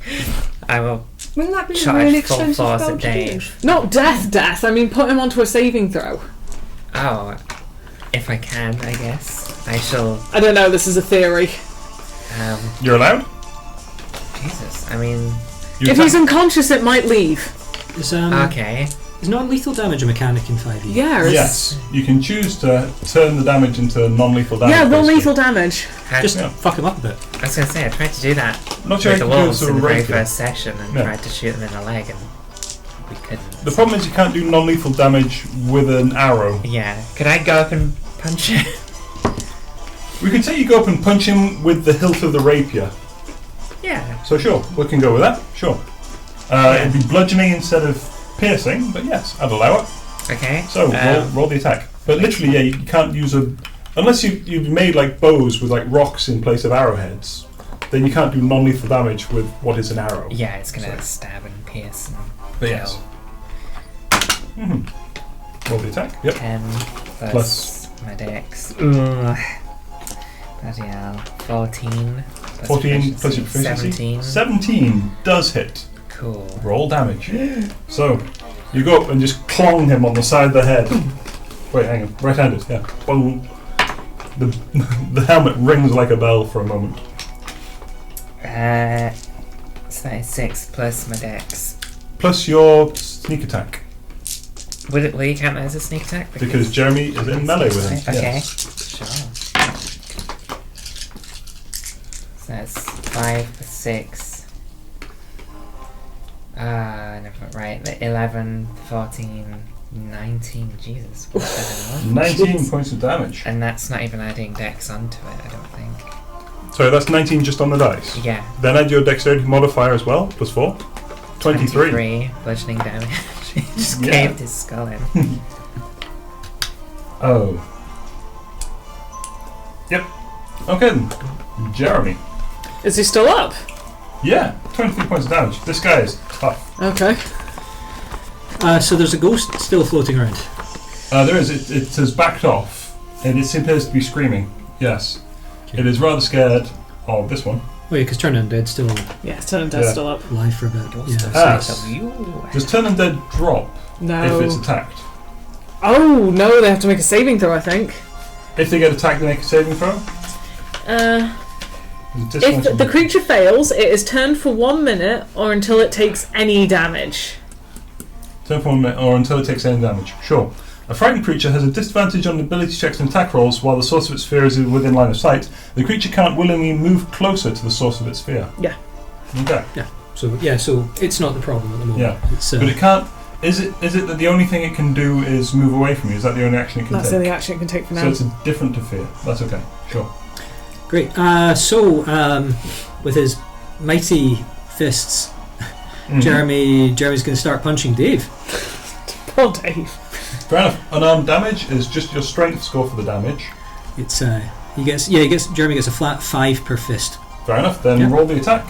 I will Wouldn't that be a charge really full expensive force spell at to do? Dave. Not death. I mean, put him onto a saving throw. Oh, if I can, I guess. I shall. I don't know, this is a theory. You're allowed? Jesus, I mean. You If he's unconscious, it might leave. Is Okay. is non-lethal damage a mechanic in 5e? Yeah. it's- Yes. You can choose to turn the damage into non-lethal damage. Yeah, basically. non-lethal damage. Just Yeah. fuck him up a bit. I was going to say, I tried to do that Not sure with you the can do it wolves to in the very rapier. first session and Yeah. tried to shoot them in the leg and we couldn't. The problem is you can't do non-lethal damage with an arrow. Yeah. Could I go up and punch him? We could say you go up and punch him with the hilt of the rapier. Yeah. So sure, we can go with that. Sure. It'd be bludgeoning instead of piercing, but yes, I'd allow it. Okay. So roll the attack. But literally, yeah, you can't use unless you've made like bows with like rocks in place of arrowheads. Then you can't do non-lethal damage with what is an arrow. Yeah, it's going to So- stab and pierce and But kill. yes. Roll the attack. Yep. 10 Plus- plus my dex. Ugh. Bloody hell. 14. Plus 14 plus your proficiency, proficiency. 17. 17 does hit. Cool. Roll damage. So, you go up and just clong him on the side of the head. Wait, hang on. Right-handed, yeah. Boom. The helmet rings like a bell for a moment. So that is 6 plus my dex. Plus your sneak attack. Will you count that as a sneak attack? Because Jeremy is in melee with him. Okay. Yes. Sure. So that's 5 plus 6. Never right. 11, 14, 19. Jesus. What the hell? 19 points of damage. And that's not even adding dex onto it, I don't think. Sorry, that's 19 just on the dice. Yeah. Then add your dexterity modifier as well, plus 4. 23. 23 bludgeoning damage. He just Yeah. caved his skull in. Oh. Yep. Okay then. Jeremy. Is he still up? Yeah, 23 points of damage. This guy is tough. Okay. So there's a ghost still floating around. There is. It has backed off, and it appears to be screaming. Yes. Okay. It is rather scared of this one. Oh yeah, because Turn Undead's still Yeah, Turn Undead's Yeah. still up. alive for a bit. Ah. You. Does Turn Undead drop No. if it's attacked? Oh, no, they have to make a saving throw, I think. If they get attacked, they make a saving throw? If the creature fails, it is turned for 1 minute or until it takes any damage. Turn for 1 minute, or until it takes any damage. Sure. A frightened creature has a disadvantage on ability checks and attack rolls while the source of its fear is within line of sight. The creature can't willingly move closer to the source of its fear. Yeah. Okay. So it's not the problem at the moment. Yeah. It's, But it can't. Is it that the only thing it can do is move away from you? Is that the only action it can That's the take? only action it can take for So now. it's different to fear. That's okay. Sure. great. With his mighty fists, Mhm. Jeremy's going to start punching Dave. Poor Dave. Fair enough. Unarmed damage is just your strength score for the damage. It's Jeremy gets a flat 5 per fist. Fair enough. Then Yeah. roll the attack.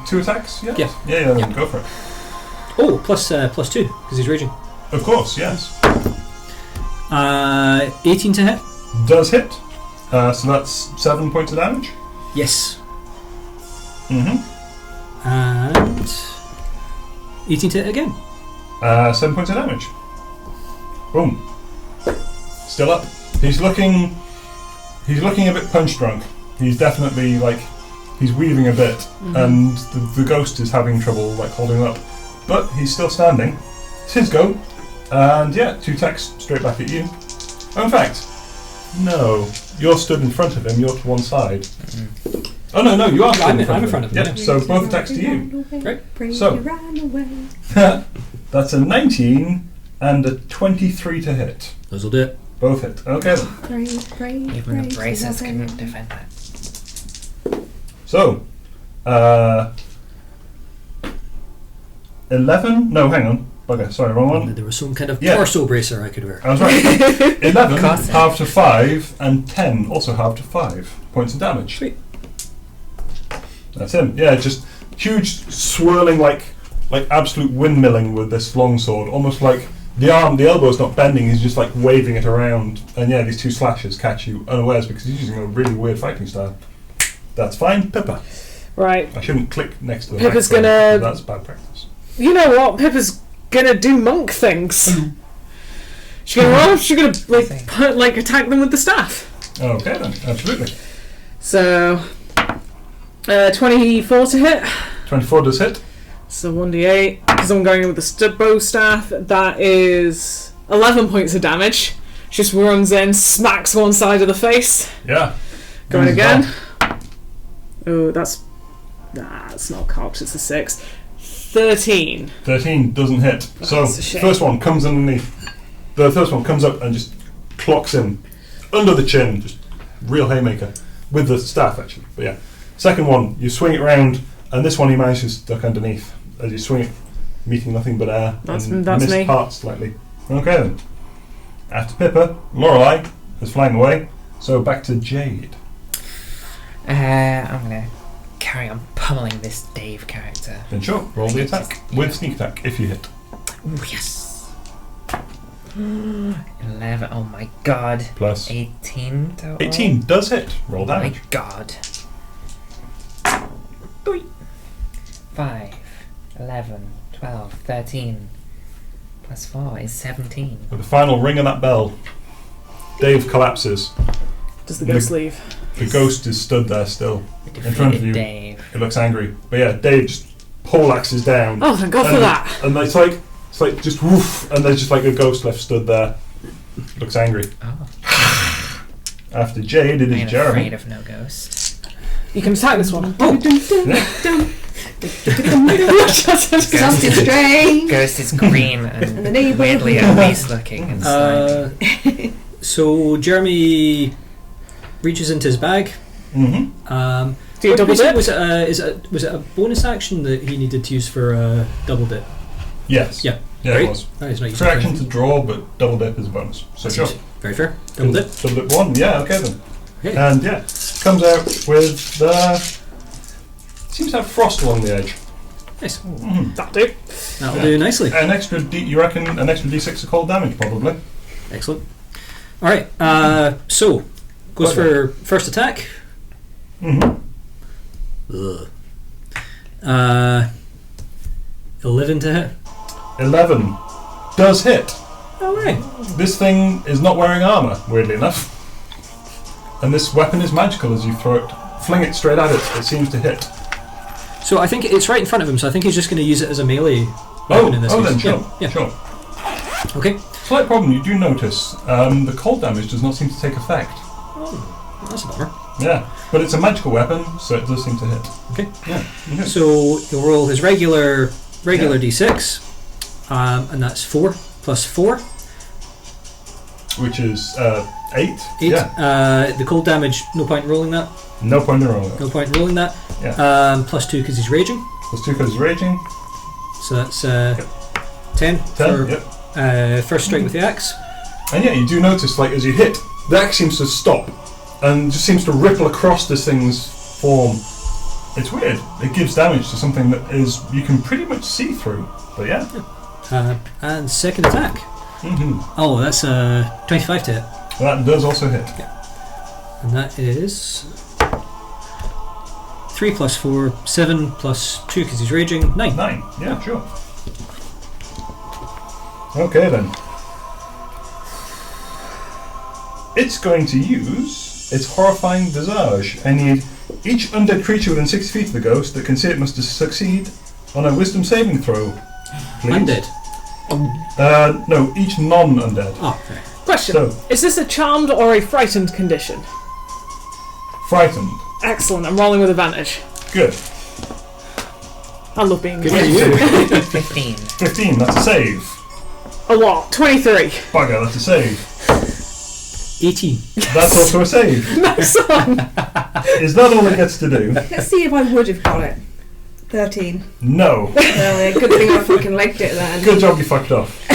2 attacks. Yes? Yeah. Yeah. Yeah. Go for it. Oh, plus 2 because he's raging. Of course. Yes. 18 to hit. Does hit. So that's 7 points of damage. Yes. Mm-hmm. And 18 to hit again. 7 points of damage. Boom. Still up. He's looking a bit punch drunk. He's definitely he's weaving a bit, and the ghost is having trouble holding him up. But he's still standing. It's his go. And yeah, 2 attacks straight back at you. Oh, in fact, no. You're stood in front of him, you're to one side. Oh no, you are stood I'm in front in of front him. of him, Yep, so both attacks to you. Great. So that's a 19 and a 23 to hit. Those will do it. Both hit. Okay then. Even the braces couldn't defend that. So 11? No, hang on. Okay, sorry, wrong one. There was some kind of Yeah. torso bracer I could wear. I was right. 11, Cost. halved to 5, and 10, also halved to 5 points of damage. Sweet. That's him. Yeah, just huge swirling, like absolute windmilling with this longsword. Almost like the elbow's not bending, he's just like waving it around. And yeah, these 2 slashes catch you unawares because he's using a really weird fighting style. That's fine, Pippa. Right. I shouldn't click next to the Pippa's microphone, gonna- That's bad practice. You know what? Pippa's gonna do monk things. She's gonna attack them with the staff. Okay then, absolutely. So 24 to hit. 24 does hit. So 1d8, because I'm going in with the bow staff. That is 11 points of damage. Just runs in, smacks one side of the face. Yeah. Going Bruises again. off. Oh, that's not cocked. It's a 6. 13. 13 doesn't hit. So that's a shame. first one comes underneath. The first one comes up and just clocks him under the chin, just real haymaker with the staff actually. But yeah, second one you swing it round, and this one he manages to duck underneath as you swing it, meeting nothing but air. That's and me. missed part slightly. Okay then. After Pippa, Lorelei is flying away. So back to Jade. I'm gonna carry on pummeling this Dave character. Then sure, roll the attack with sneak attack if you hit. Ooh, yes. 11. Oh my god. Plus 18 total. 18 does hit. Roll Oh my damage. god. 5, 11, 12, 13. Plus 4 is 17. With the final ring of that bell, Dave collapses. Does the ghost leave? The ghost is stood there still We in front of you. Dave. It looks angry, but yeah, Dave just poleaxes down. Oh, thank God for that. And it's like just woof, and there's just like a ghost left stood there. Looks angry. Oh, After Jade, it I is am Jeremy. afraid of no ghost. You can attack this one. Something strange. Ghost is green And the and neighbour. weirdly obese looking and slimy. So Jeremy reaches into his bag. Mm-hmm. Do you double dip? Was it a bonus action that he needed to use for double dip? Yes. Yeah. Yeah, Great. it was. That is not Free action to draw, but double dip is a bonus. So sure. Very fair. Double dip. Double dip 1. Yeah. Okay then. Okay. And yeah, comes out with the. Seems to have frost along the edge. Nice. Mm-hmm. That'll do. That'll do nicely. An extra you reckon an extra d6 of cold damage probably. Excellent. All right. So goes for first attack. Mm-hmm. Ugh. 11 to hit. 11 does hit. All right. This thing is not wearing armour, weirdly enough. And this weapon is magical as you throw it. Fling it straight at it, it seems to hit. So I think it's right in front of him. So I think he's just going to use it as a melee weapon in this case. Then sure. Yeah. Sure. Okay. Slight problem, you do notice the cold damage does not seem to take effect. Oh, that's a bummer. Yeah. But it's a magical weapon, so it does seem to hit. Okay. Yeah. Okay. So he'll roll his regular d6, and that's 4 plus 4. Which is 8. 8. Yeah. The cold damage, no point in rolling that. No point in rolling. No point in rolling that. Yeah. Plus 2 because he's raging. Plus 2 because raging. So that's 10 10. for Yep. first strike with the axe. And yeah, you do notice, like, as you hit, the axe seems to stop and just seems to ripple across this thing's form. It's weird. It gives damage to something that is you can pretty much see through. But yeah. And second attack. Mm-hmm. Oh, that's 25 to hit. That does also hit. And that is 3 plus 4, 7 plus 2 because he's raging, 9. 9. Yeah, sure. Okay then. It's going to use its horrifying visage. I need each undead creature within 6 feet of the ghost that can see it must succeed on a wisdom saving throw. Please. Undead. No, each non-undead. Oh, okay. Question. So, Is this a charmed or a frightened condition? frightened. Excellent. I'm rolling with advantage. Good. I love being Good for good. you. 15. 15, that's a save. A lot. 23. Bugger, that's a save. 18. That's also a save. Nice one. Is that all it gets to do? Let's see if I would have got it. 13. No. Good thing I fucking legged it then. Good job you fucked off.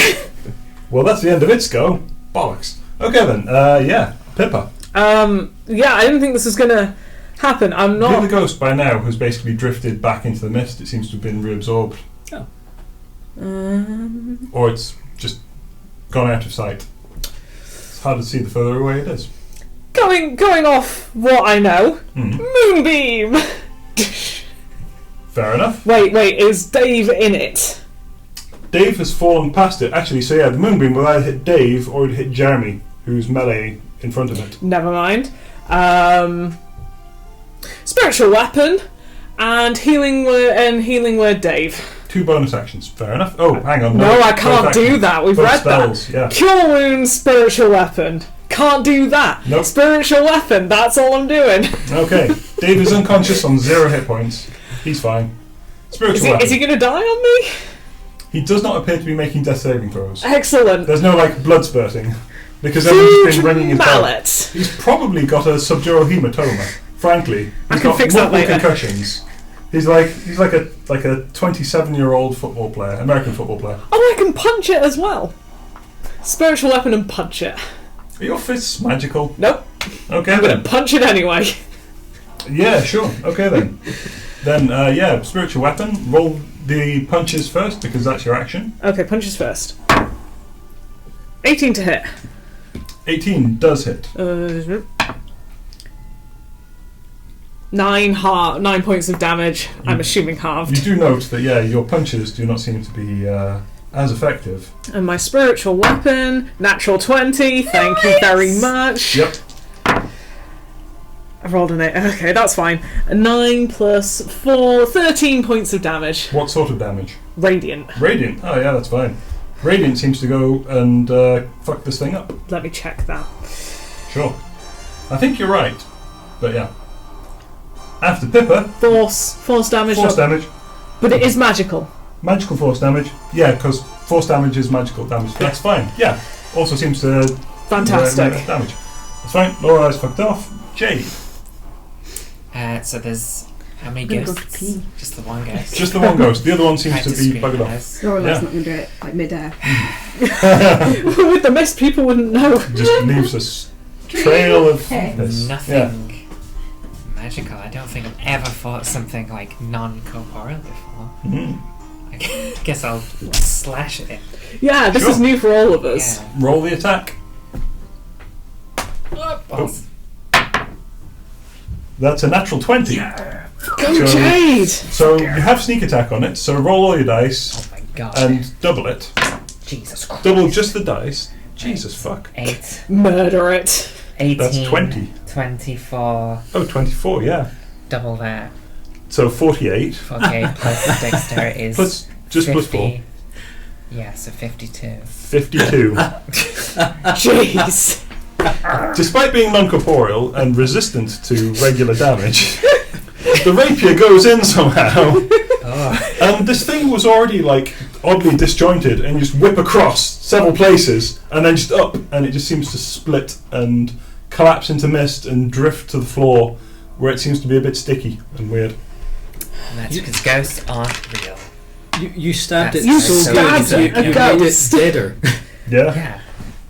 Well, that's the end of its go. Bollocks. Okay then, yeah, Pippa. Yeah, I didn't think this was gonna happen. I'm The not. other ghost by now has basically drifted back into the mist. It seems to have been reabsorbed. Oh. Or it's just gone out of sight. It's hard to see the further away it is. Going off what I know. Moonbeam! Fair enough. Wait, is Dave in it? Dave has fallen past it. Actually, so yeah, the moonbeam will either hit Dave or it hit Jeremy, who's melee in front of it. Never mind. Spiritual weapon and healing word Dave. 2 bonus actions. Fair enough. Oh, hang on. No, I both can't do actions. that. We've Both read spells, that. Yeah. Cure wounds, spiritual weapon. Can't do that. Nope. Spiritual weapon, that's all I'm doing. Okay. Dave is unconscious on 0 hit points. He's fine. Spiritual weapon. Is he going to die on me? He does not appear to be making death saving throws. Excellent. There's no blood spurting because everyone's been ringing his bell. mallet. He's probably got a subdural hematoma. Frankly, I he's can got fix that multiple later. concussions. He's like a 27-year-old football player, American football player. Oh, I can punch it as well. Spiritual weapon and punch it. Are your fists magical? Nope. Okay I'm going then. to punch it anyway. Yeah, sure. Okay then. Then yeah, spiritual weapon. Roll the punches first because that's your action. Okay, punches first. 18 to hit. 18 does hit. 9 points of damage. I'm assuming halved. You do note that your punches do not seem to be as effective. And my spiritual weapon, natural 20. Thank you very much. Yep. I've rolled an 8. Okay, that's fine. 9 plus 4, 13 points of damage. What sort of damage? Radiant. Radiant. Oh yeah, that's fine. Radiant seems to go and fuck this thing up. Let me check that. Sure. I think you're right. But yeah. After Pippa, Force damage. force damage. But it is magical. Magical force damage. Yeah, because force damage is magical damage. That's fine. Yeah. Also seems to Fantastic. damage. That's fine. Laura's fucked off. Jade. So there's how many I'm gonna go ghosts? to pee. Just the one ghost. Just the one ghost. The other one seems Tried to be scream buggered at off. us. Laura's Yeah. not going to do it mid-air. With the mist, people wouldn't know. Just leaves a trail of Hey. piss. Nothing magical. I don't think I've ever fought something non-corporeal before. Mm. I guess I'll slash it. Yeah, this Sure. is new for all of us. Yeah. Roll the attack. Balls. That's a natural 20. Go So- Jade! So you have sneak attack on it, so roll all your dice Oh my god. and double it. Jesus Christ. Double just the dice. Jesus fuck. 8, Murder it. 18, That's 20. 24, Oh, 24, yeah. double that. So 48. 48 plus dexterity is Plus, just 50. plus 4. Yeah, so 52. 52. Jeez. Despite being non-corporeal and resistant to regular damage, the rapier goes in somehow. Oh. And this thing was already oddly disjointed and you just whip across several places and then just up and it just seems to split and collapse into mist and drift to the floor where it seems to be a bit sticky and weird. And that's because ghosts aren't real. You stabbed it That's so so good stabbed that a you made ghost. it deader. Yeah?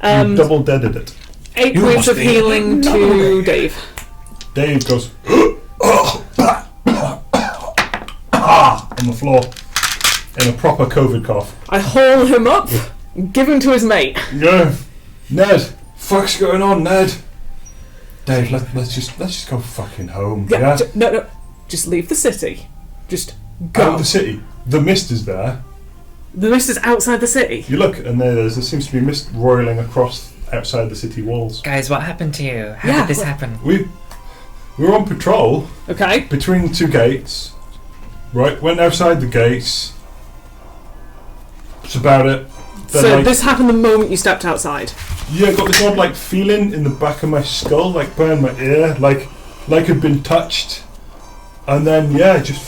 Yeah. You double deaded it. 8 You points must of be- healing to Dave. Dave goes on the floor in a proper COVID cough. I haul him up and give him to his mate. Yeah, Ned, fuck's going on, Ned? Dave, let's just go fucking home. Yeah, No, just leave the city. Just out go. of the city. The mist is there. The mist is outside the city. You look, and there seems to be mist roiling across outside the city walls. Guys, what happened to you? How Yeah, did this what- happen? We were on patrol Okay. between the two gates. Right, went outside the gates. That's about it. Then, So this happened the moment you stepped outside. yeah, got this odd feeling in the back of my skull, behind my ear, like I'd been touched. And then just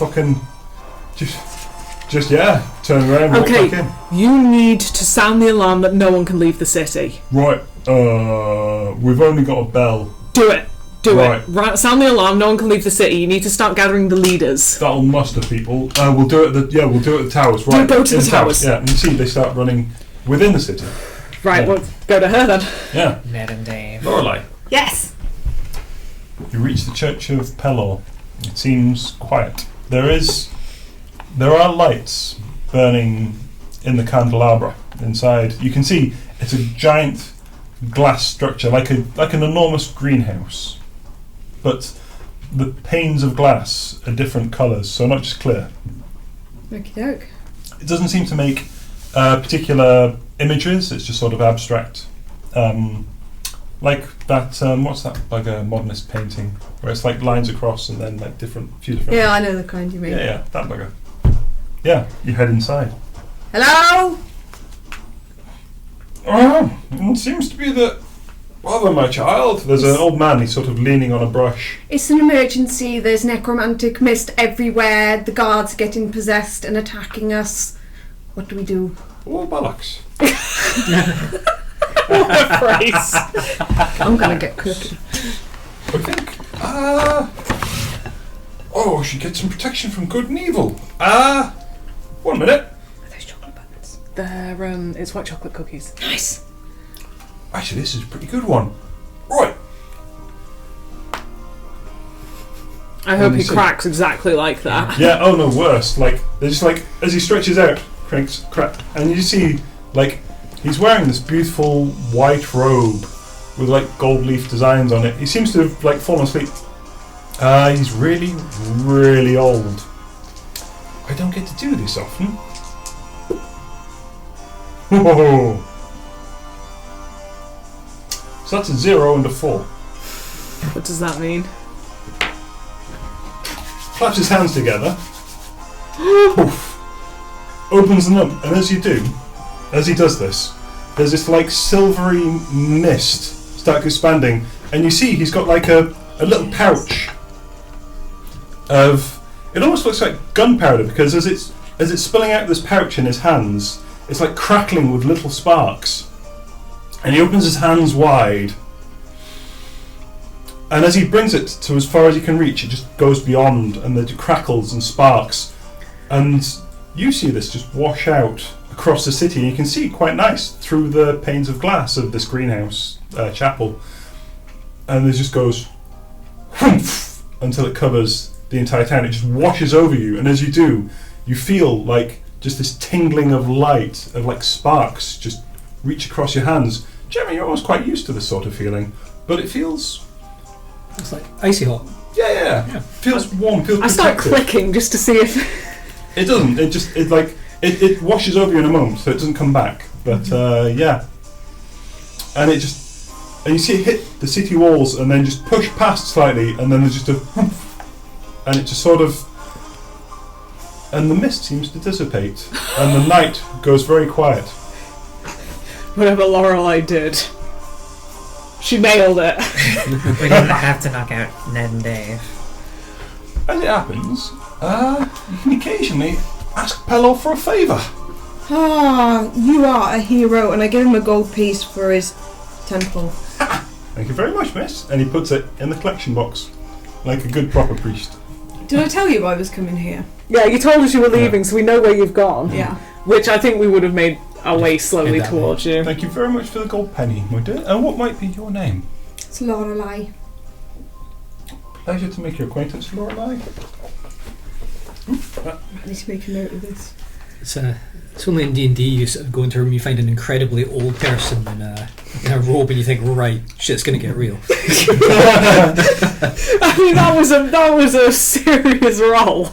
turn around and walk Okay. back in. You need to sound the alarm that no one can leave the city. Right, we've only got a bell. Do it. Do Right. it. Right, sound the alarm. No one can leave the city. You need to start gathering the leaders. That'll muster people. We'll do it at the towers. Right. go to in the towers. Yeah, and you see they start running within the city. Right, Yeah. well, go to her then. Yeah. Ned and Dave. Lorelei. Yes. You reach the church of Pelor. It seems quiet. There are lights burning in the candelabra inside. You can see it's a giant glass structure, like an enormous greenhouse. But the panes of glass are different colours, so not just clear. Okie doke. It doesn't seem to make particular images. It's just sort of abstract. Like that, what's that bugger modernist painting where it's like lines across and then like few different. Yeah, I know the kind you mean. Yeah, that bugger. Yeah, you head inside. Hello? Oh, it seems to be that. Bother, my child. There's an old man. He's sort of leaning on a brush. It's an emergency. There's necromantic mist everywhere. The guards are getting possessed and attacking us. What do we do? Oh, bollocks. What a phrase. I'm gonna get cooking. I think. Oh, she gets some protection from good and evil. 1 minute. Are those chocolate buttons? They're, it's white chocolate cookies. Nice. Actually, this is a pretty good one. Right. I hope me he see. cracks exactly like that. Yeah. Oh no, worse. Like they're just like as he stretches out, crack, and you see like he's wearing this beautiful white robe with like gold leaf designs on it. He seems to have like fallen asleep. He's really, really old. I don't get to do this often. Whoa. So that's a 0 and a 4. What does that mean? Claps his hands together. Poof. Opens them up, and as he does this, there's this like silvery mist start expanding, and you see he's got like a little pouch of. It almost looks like gunpowder because as it's spilling out of this pouch in his hands, it's like crackling with little sparks. And he opens his hands wide, and as he brings it to as far as he can reach, it just goes beyond, and there crackles and sparks. And you see this just wash out across the city, and you can see it quite nice through the panes of glass of this greenhouse chapel. And it just goes whoomph, until it covers the entire town. It just washes over you, and as you do, you feel like just this tingling of light, of like sparks just reach across your hands. Jeremy, you're almost quite used to this sort of feeling, but it feels... It's like icy hot. Yeah. Feels warm, feels I start protective. clicking just to see if... It doesn't. It washes over you in a moment, so it doesn't come back. But yeah, and it just you see it hit the city walls and then just push past slightly, and then there's just a whoomph, and it just sort of, and the mist seems to dissipate, and the night goes very quiet. Whatever Lorelei did, she nailed it. We didn't have to knock out Ned and Dave. As it happens, you can occasionally ask Pelor for a favour. You are a hero, and I give him a gold piece for his temple. Thank you very much, miss. And he puts it in the collection box, like a good proper priest. Did I tell you I was coming here? Yeah, you told us you were leaving, so we know where you've gone. Yeah. Which I think we would have made our way slowly that towards you. Thank you very much for the gold penny, my dear. And what might be your name? It's Lorelei. Pleasure to make your acquaintance, Lorelei. I need to make a note of this. It's only in D&D you sort of go into a room, you find an incredibly old person in a robe, and you think, right, shit's gonna get real. I mean, that was a serious roll.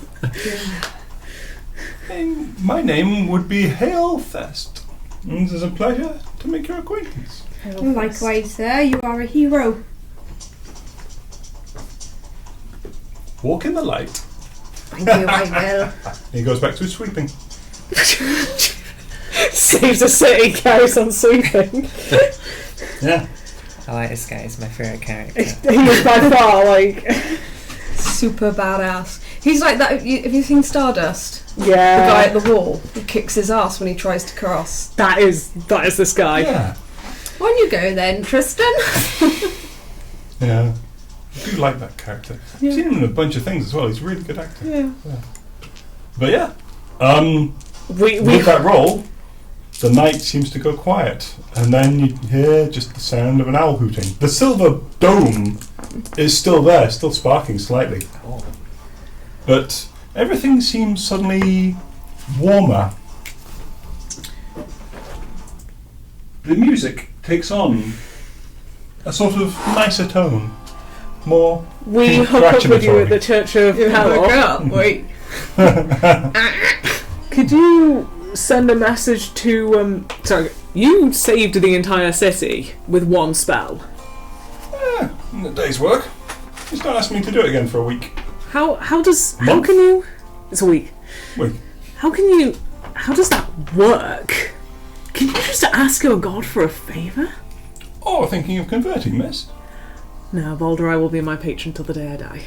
My name would be Hailfest. And it is a pleasure to make your acquaintance. Likewise, sir. You are a hero. Walk in the light. Thank you, I will. And he goes back to his sweeping. Saves the city, carries on sweeping. Yeah. I like this guy. He's my favourite character. He was by far like Super badass. He's like that. Have you seen Stardust? The guy yeah. at the wall who kicks his ass when he tries to cross. That is this guy. Yeah. On you go then, Tristan. Yeah. I do like that character. Yeah. I've seen him in a bunch of things as well. He's a really good actor. Yeah. But yeah, We with that roll, the night seems to go quiet, and then you hear just the sound of an owl hooting. The silver dome is still there, still sparking slightly, but everything seems suddenly warmer. The music takes on a sort of nicer tone, more we hook up with you at the Church of Hell. Wait. Could you send a message to sorry, you saved the entire city with one spell. Yeah, a day's work. Just don't ask me to do it again for a week. How Month? can you? It's a week. Week. How does that work? Can you just ask your god for a favour? Oh, thinking of converting, miss? No, Boldrei will be my patron till the day I die.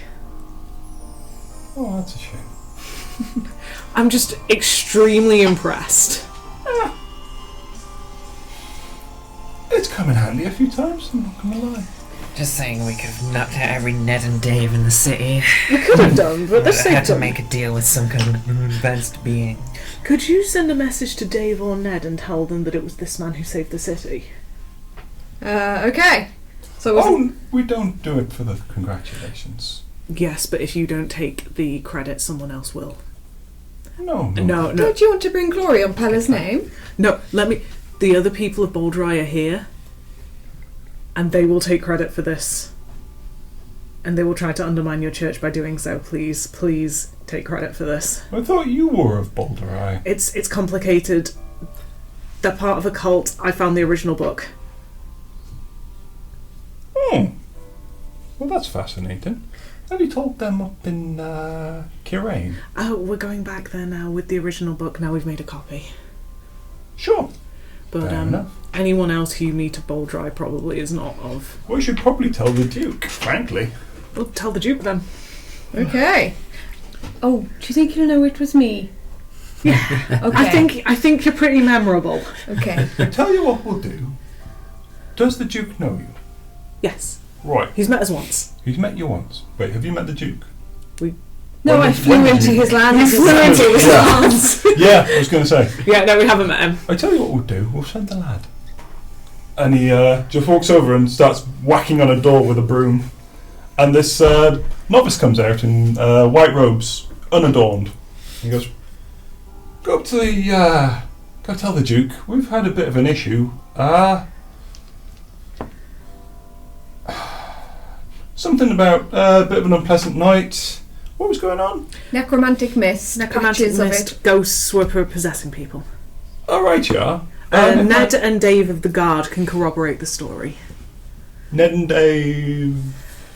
Oh, that's a shame. I'm just extremely impressed. It's come in handy a few times, I'm not gonna lie. Just saying we could have knocked out every Ned and Dave in the city. We could have done, but let's I had say to make a deal with some kind of advanced being. Could you send a message to Dave or Ned and tell them that it was this man who saved the city? Okay. So was Oh, we don't do it for the congratulations. Yes, but if you don't take the credit, someone else will. No. No. Don't you want to bring glory on Pella's name? No, let me... The other people of Boldrei are here, and they will take credit for this. And they will try to undermine your church by doing so. Please, please take credit for this. I thought you were of Boldrei. It's complicated. They're part of a cult. I found the original book. Oh. Well, that's fascinating. Have you told them up in Kirain? Oh, we're going back there now with the original book. Now we've made a copy. Sure. But Fair enough. anyone else who you meet at Boldrei probably is not of. We should probably tell the Duke, frankly. Well, tell the Duke then. Okay. Oh, do you think he'll know it was me? Yeah. Okay. I think you're pretty memorable. Okay. I tell you what we'll do. Does the Duke know you? Yes. Right. He's met us once. He's met you once. Wait, have you met the Duke? No, When I did- flew when did into you- his lands. You flew into his Yeah. lands. Yeah, I was going to say. Yeah, no, we haven't met him. I tell you what we'll do. We'll send the lad. And he just walks over and starts whacking on a door with a broom. And this novice comes out in white robes, unadorned. He goes, "Go up to the, go tell the Duke. We've had a bit of an issue. Something about a bit of an unpleasant night. What was going on?" Necromantic mist. Necromantic patches of mist. it. Ghosts were possessing people. All right, yeah. Ned and Dave of the Guard can corroborate the story. Ned and Dave.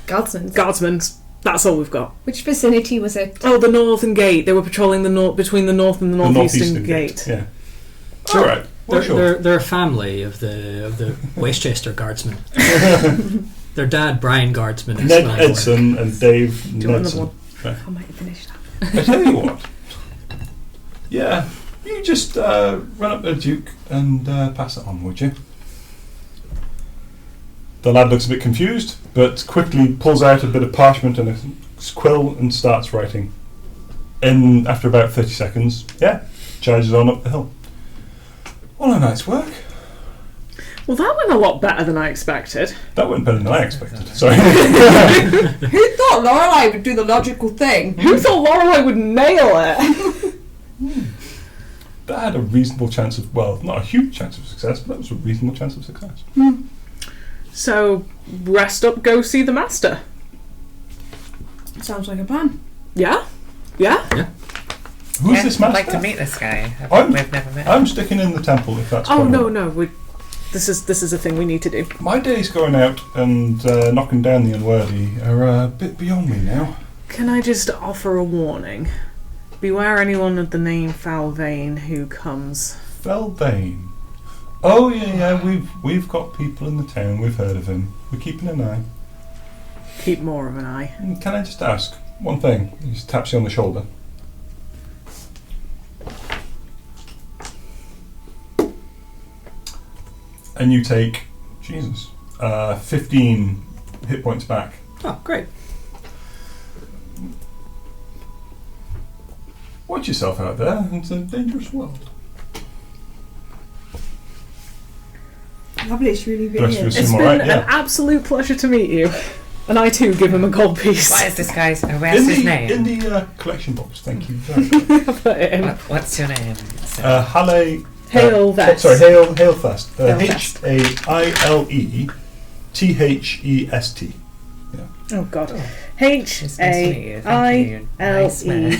Guardsmen. Guardsmen, that's all we've got. Which vicinity was it? Oh, the Northern Gate. They were patrolling the north between the north and the northeastern gate. Yeah. All right. Well, sure. They're a family of the Westchester Guardsmen. Their dad, Brian Guardsman, is Ned man at Edson and Dave Do you want another Nedson. one? I might have finished that. I tell you what. Yeah, you just run up to the Duke and pass it on, would you? The lad looks a bit confused, but quickly pulls out a bit of parchment and a quill and starts writing. And after about 30 seconds, charges on up the hill. Well, a night's work. Well, that went a lot better than I expected. That went better than I expected. Sorry. Who thought Lorelei would do the logical thing? Who thought Lorelei would nail it? That had a reasonable chance of, well, not a huge chance of success, but that was a reasonable chance of success. So, rest up, go see the master. Sounds like a plan. Yeah? Yeah? Who's this master? I'd like to meet this guy. We've never met him. I'm sticking in the temple if that's Oh, possible. no. This is a thing we need to do. My days going out and knocking down the unworthy are a bit beyond me now. Can I just offer a warning? Beware anyone of the name Falvane who comes. Felbane. Oh yeah, we've got people in the town. We've heard of him. We're keeping an eye. Keep more of an eye. Can I just ask one thing? He just taps you on the shoulder. And you take 15 hit points back Oh, great. Watch yourself out there. It's a dangerous world. Lovely, it's really, The really rest of us is. It's seem been alright, an yeah. absolute pleasure to meet you. And I too give him a gold piece. What is this guy's? Where's his name? In the collection box, thank you very much. Put it in. What's your name? Haile... Hail Vest. Sorry, Hail Fest. Hail Vest. H-A-I-L-E-T-H-E-S-T. Oh God. It's nice to meet you. Thank you. Nice man.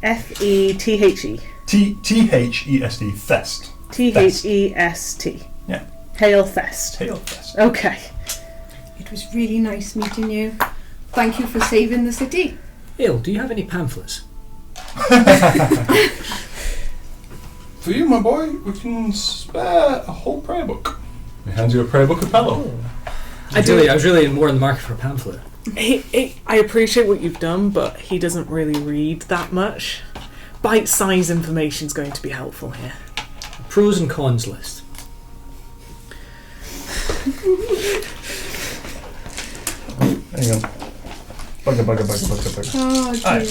H-A-I-L-E-F-E-T-H-E. T-H-E-S-T. Fest. T-H-E-S-T. Yeah. Hail Fest. Hail Fest. Okay. It was really nice meeting you. Thank you for saving the city. Hale, do you have any pamphlets? For you, my boy, we can spare a whole prayer book. He hands you a prayer book of Pello. I was really more in the market for a pamphlet. I appreciate what you've done, but he doesn't really read that much. Bite-sized information is going to be helpful here. Pros and cons list. There you go. Bugger. Oh dear. Aye.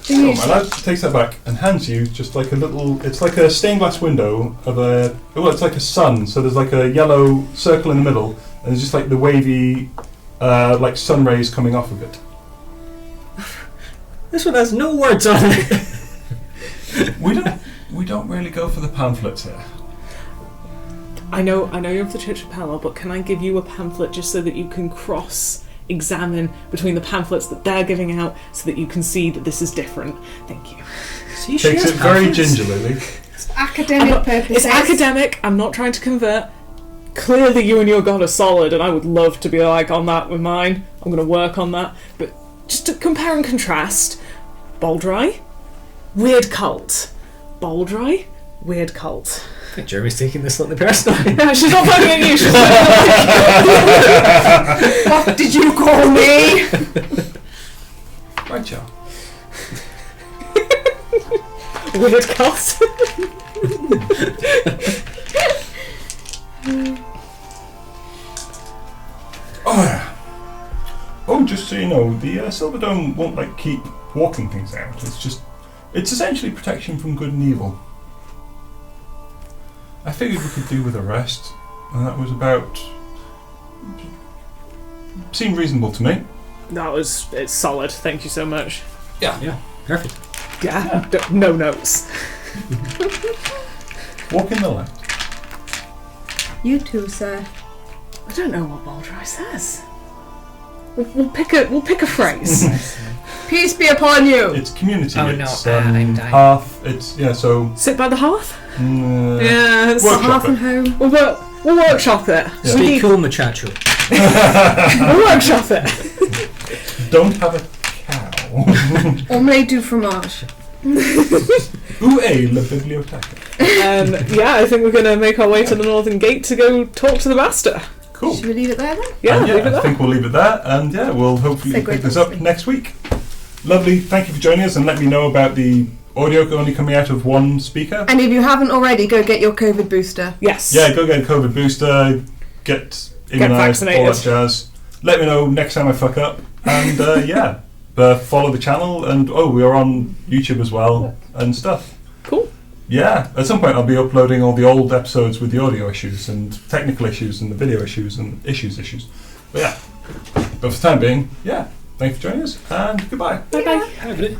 So my lad takes that back and hands you just like a little... It's like a stained glass window of a... Well, it's like a sun, so there's like a yellow circle in the middle, and there's just like the wavy, like sun rays coming off of it. This one has no words on it. We don't really go for the pamphlets here. I know you're of the Church of Pelor, but can I give you a pamphlet just so that you can cross-examine between the pamphlets that they're giving out so that you can see that this is different? Thank you. See, Takes it very gingerly. It's academic purposes. It's academic, I'm not trying to convert. Clearly you and your god are solid, and I would love to be like on that with mine. I'm going to work on that. But just to compare and contrast, Boldrei, weird cult. Boldrei, weird cult. I think Jeremy's taking this slightly personally. Yeah, she's not pointing at you, she's What did you call me? Right, Joe. weird cult. Oh, yeah. Oh, just so you know, the Silver Dome won't like keep walking things out. It's essentially protection from good and evil. I figured we could do with a rest, and that was about... Seemed reasonable to me. It's solid, thank you so much. Yeah, perfect. Yeah, no notes. Walk in the light. You too, sir. I don't know what Boldrei says. We'll pick a phrase. Peace be upon you. It's community. Oh, it's no, I'm dying. half. It's so. Sit by the hearth? Yeah. It's Workshop Half it. and home. We'll workshop it. Yeah. Stay cool, muchacho. We'll workshop it. Don't have a cow. Omelette du fromage. Où est la bibliothèque? Yeah, I think we're going to make our way to the Northern Gate to go talk to the Master. Cool. Should we leave it there then? Yeah, And leave it I there. think we'll leave it there, and yeah, we'll hopefully Segue pick this up nicely. next week. Lovely. Thank you for joining us, and let me know about the audio only coming out of one speaker. And if you haven't already, go get your COVID booster. Yes. Yeah, go get a COVID booster, get immunised, all vaccinated. that jazz. Let me know next time I fuck up, and yeah, follow the channel, and we are on YouTube as well and stuff. Cool. Yeah, at some point I'll be uploading all the old episodes with the audio issues and technical issues and the video issues and issues. But yeah, but for the time being, yeah, thanks for joining us, and goodbye. Bye-bye. Have it.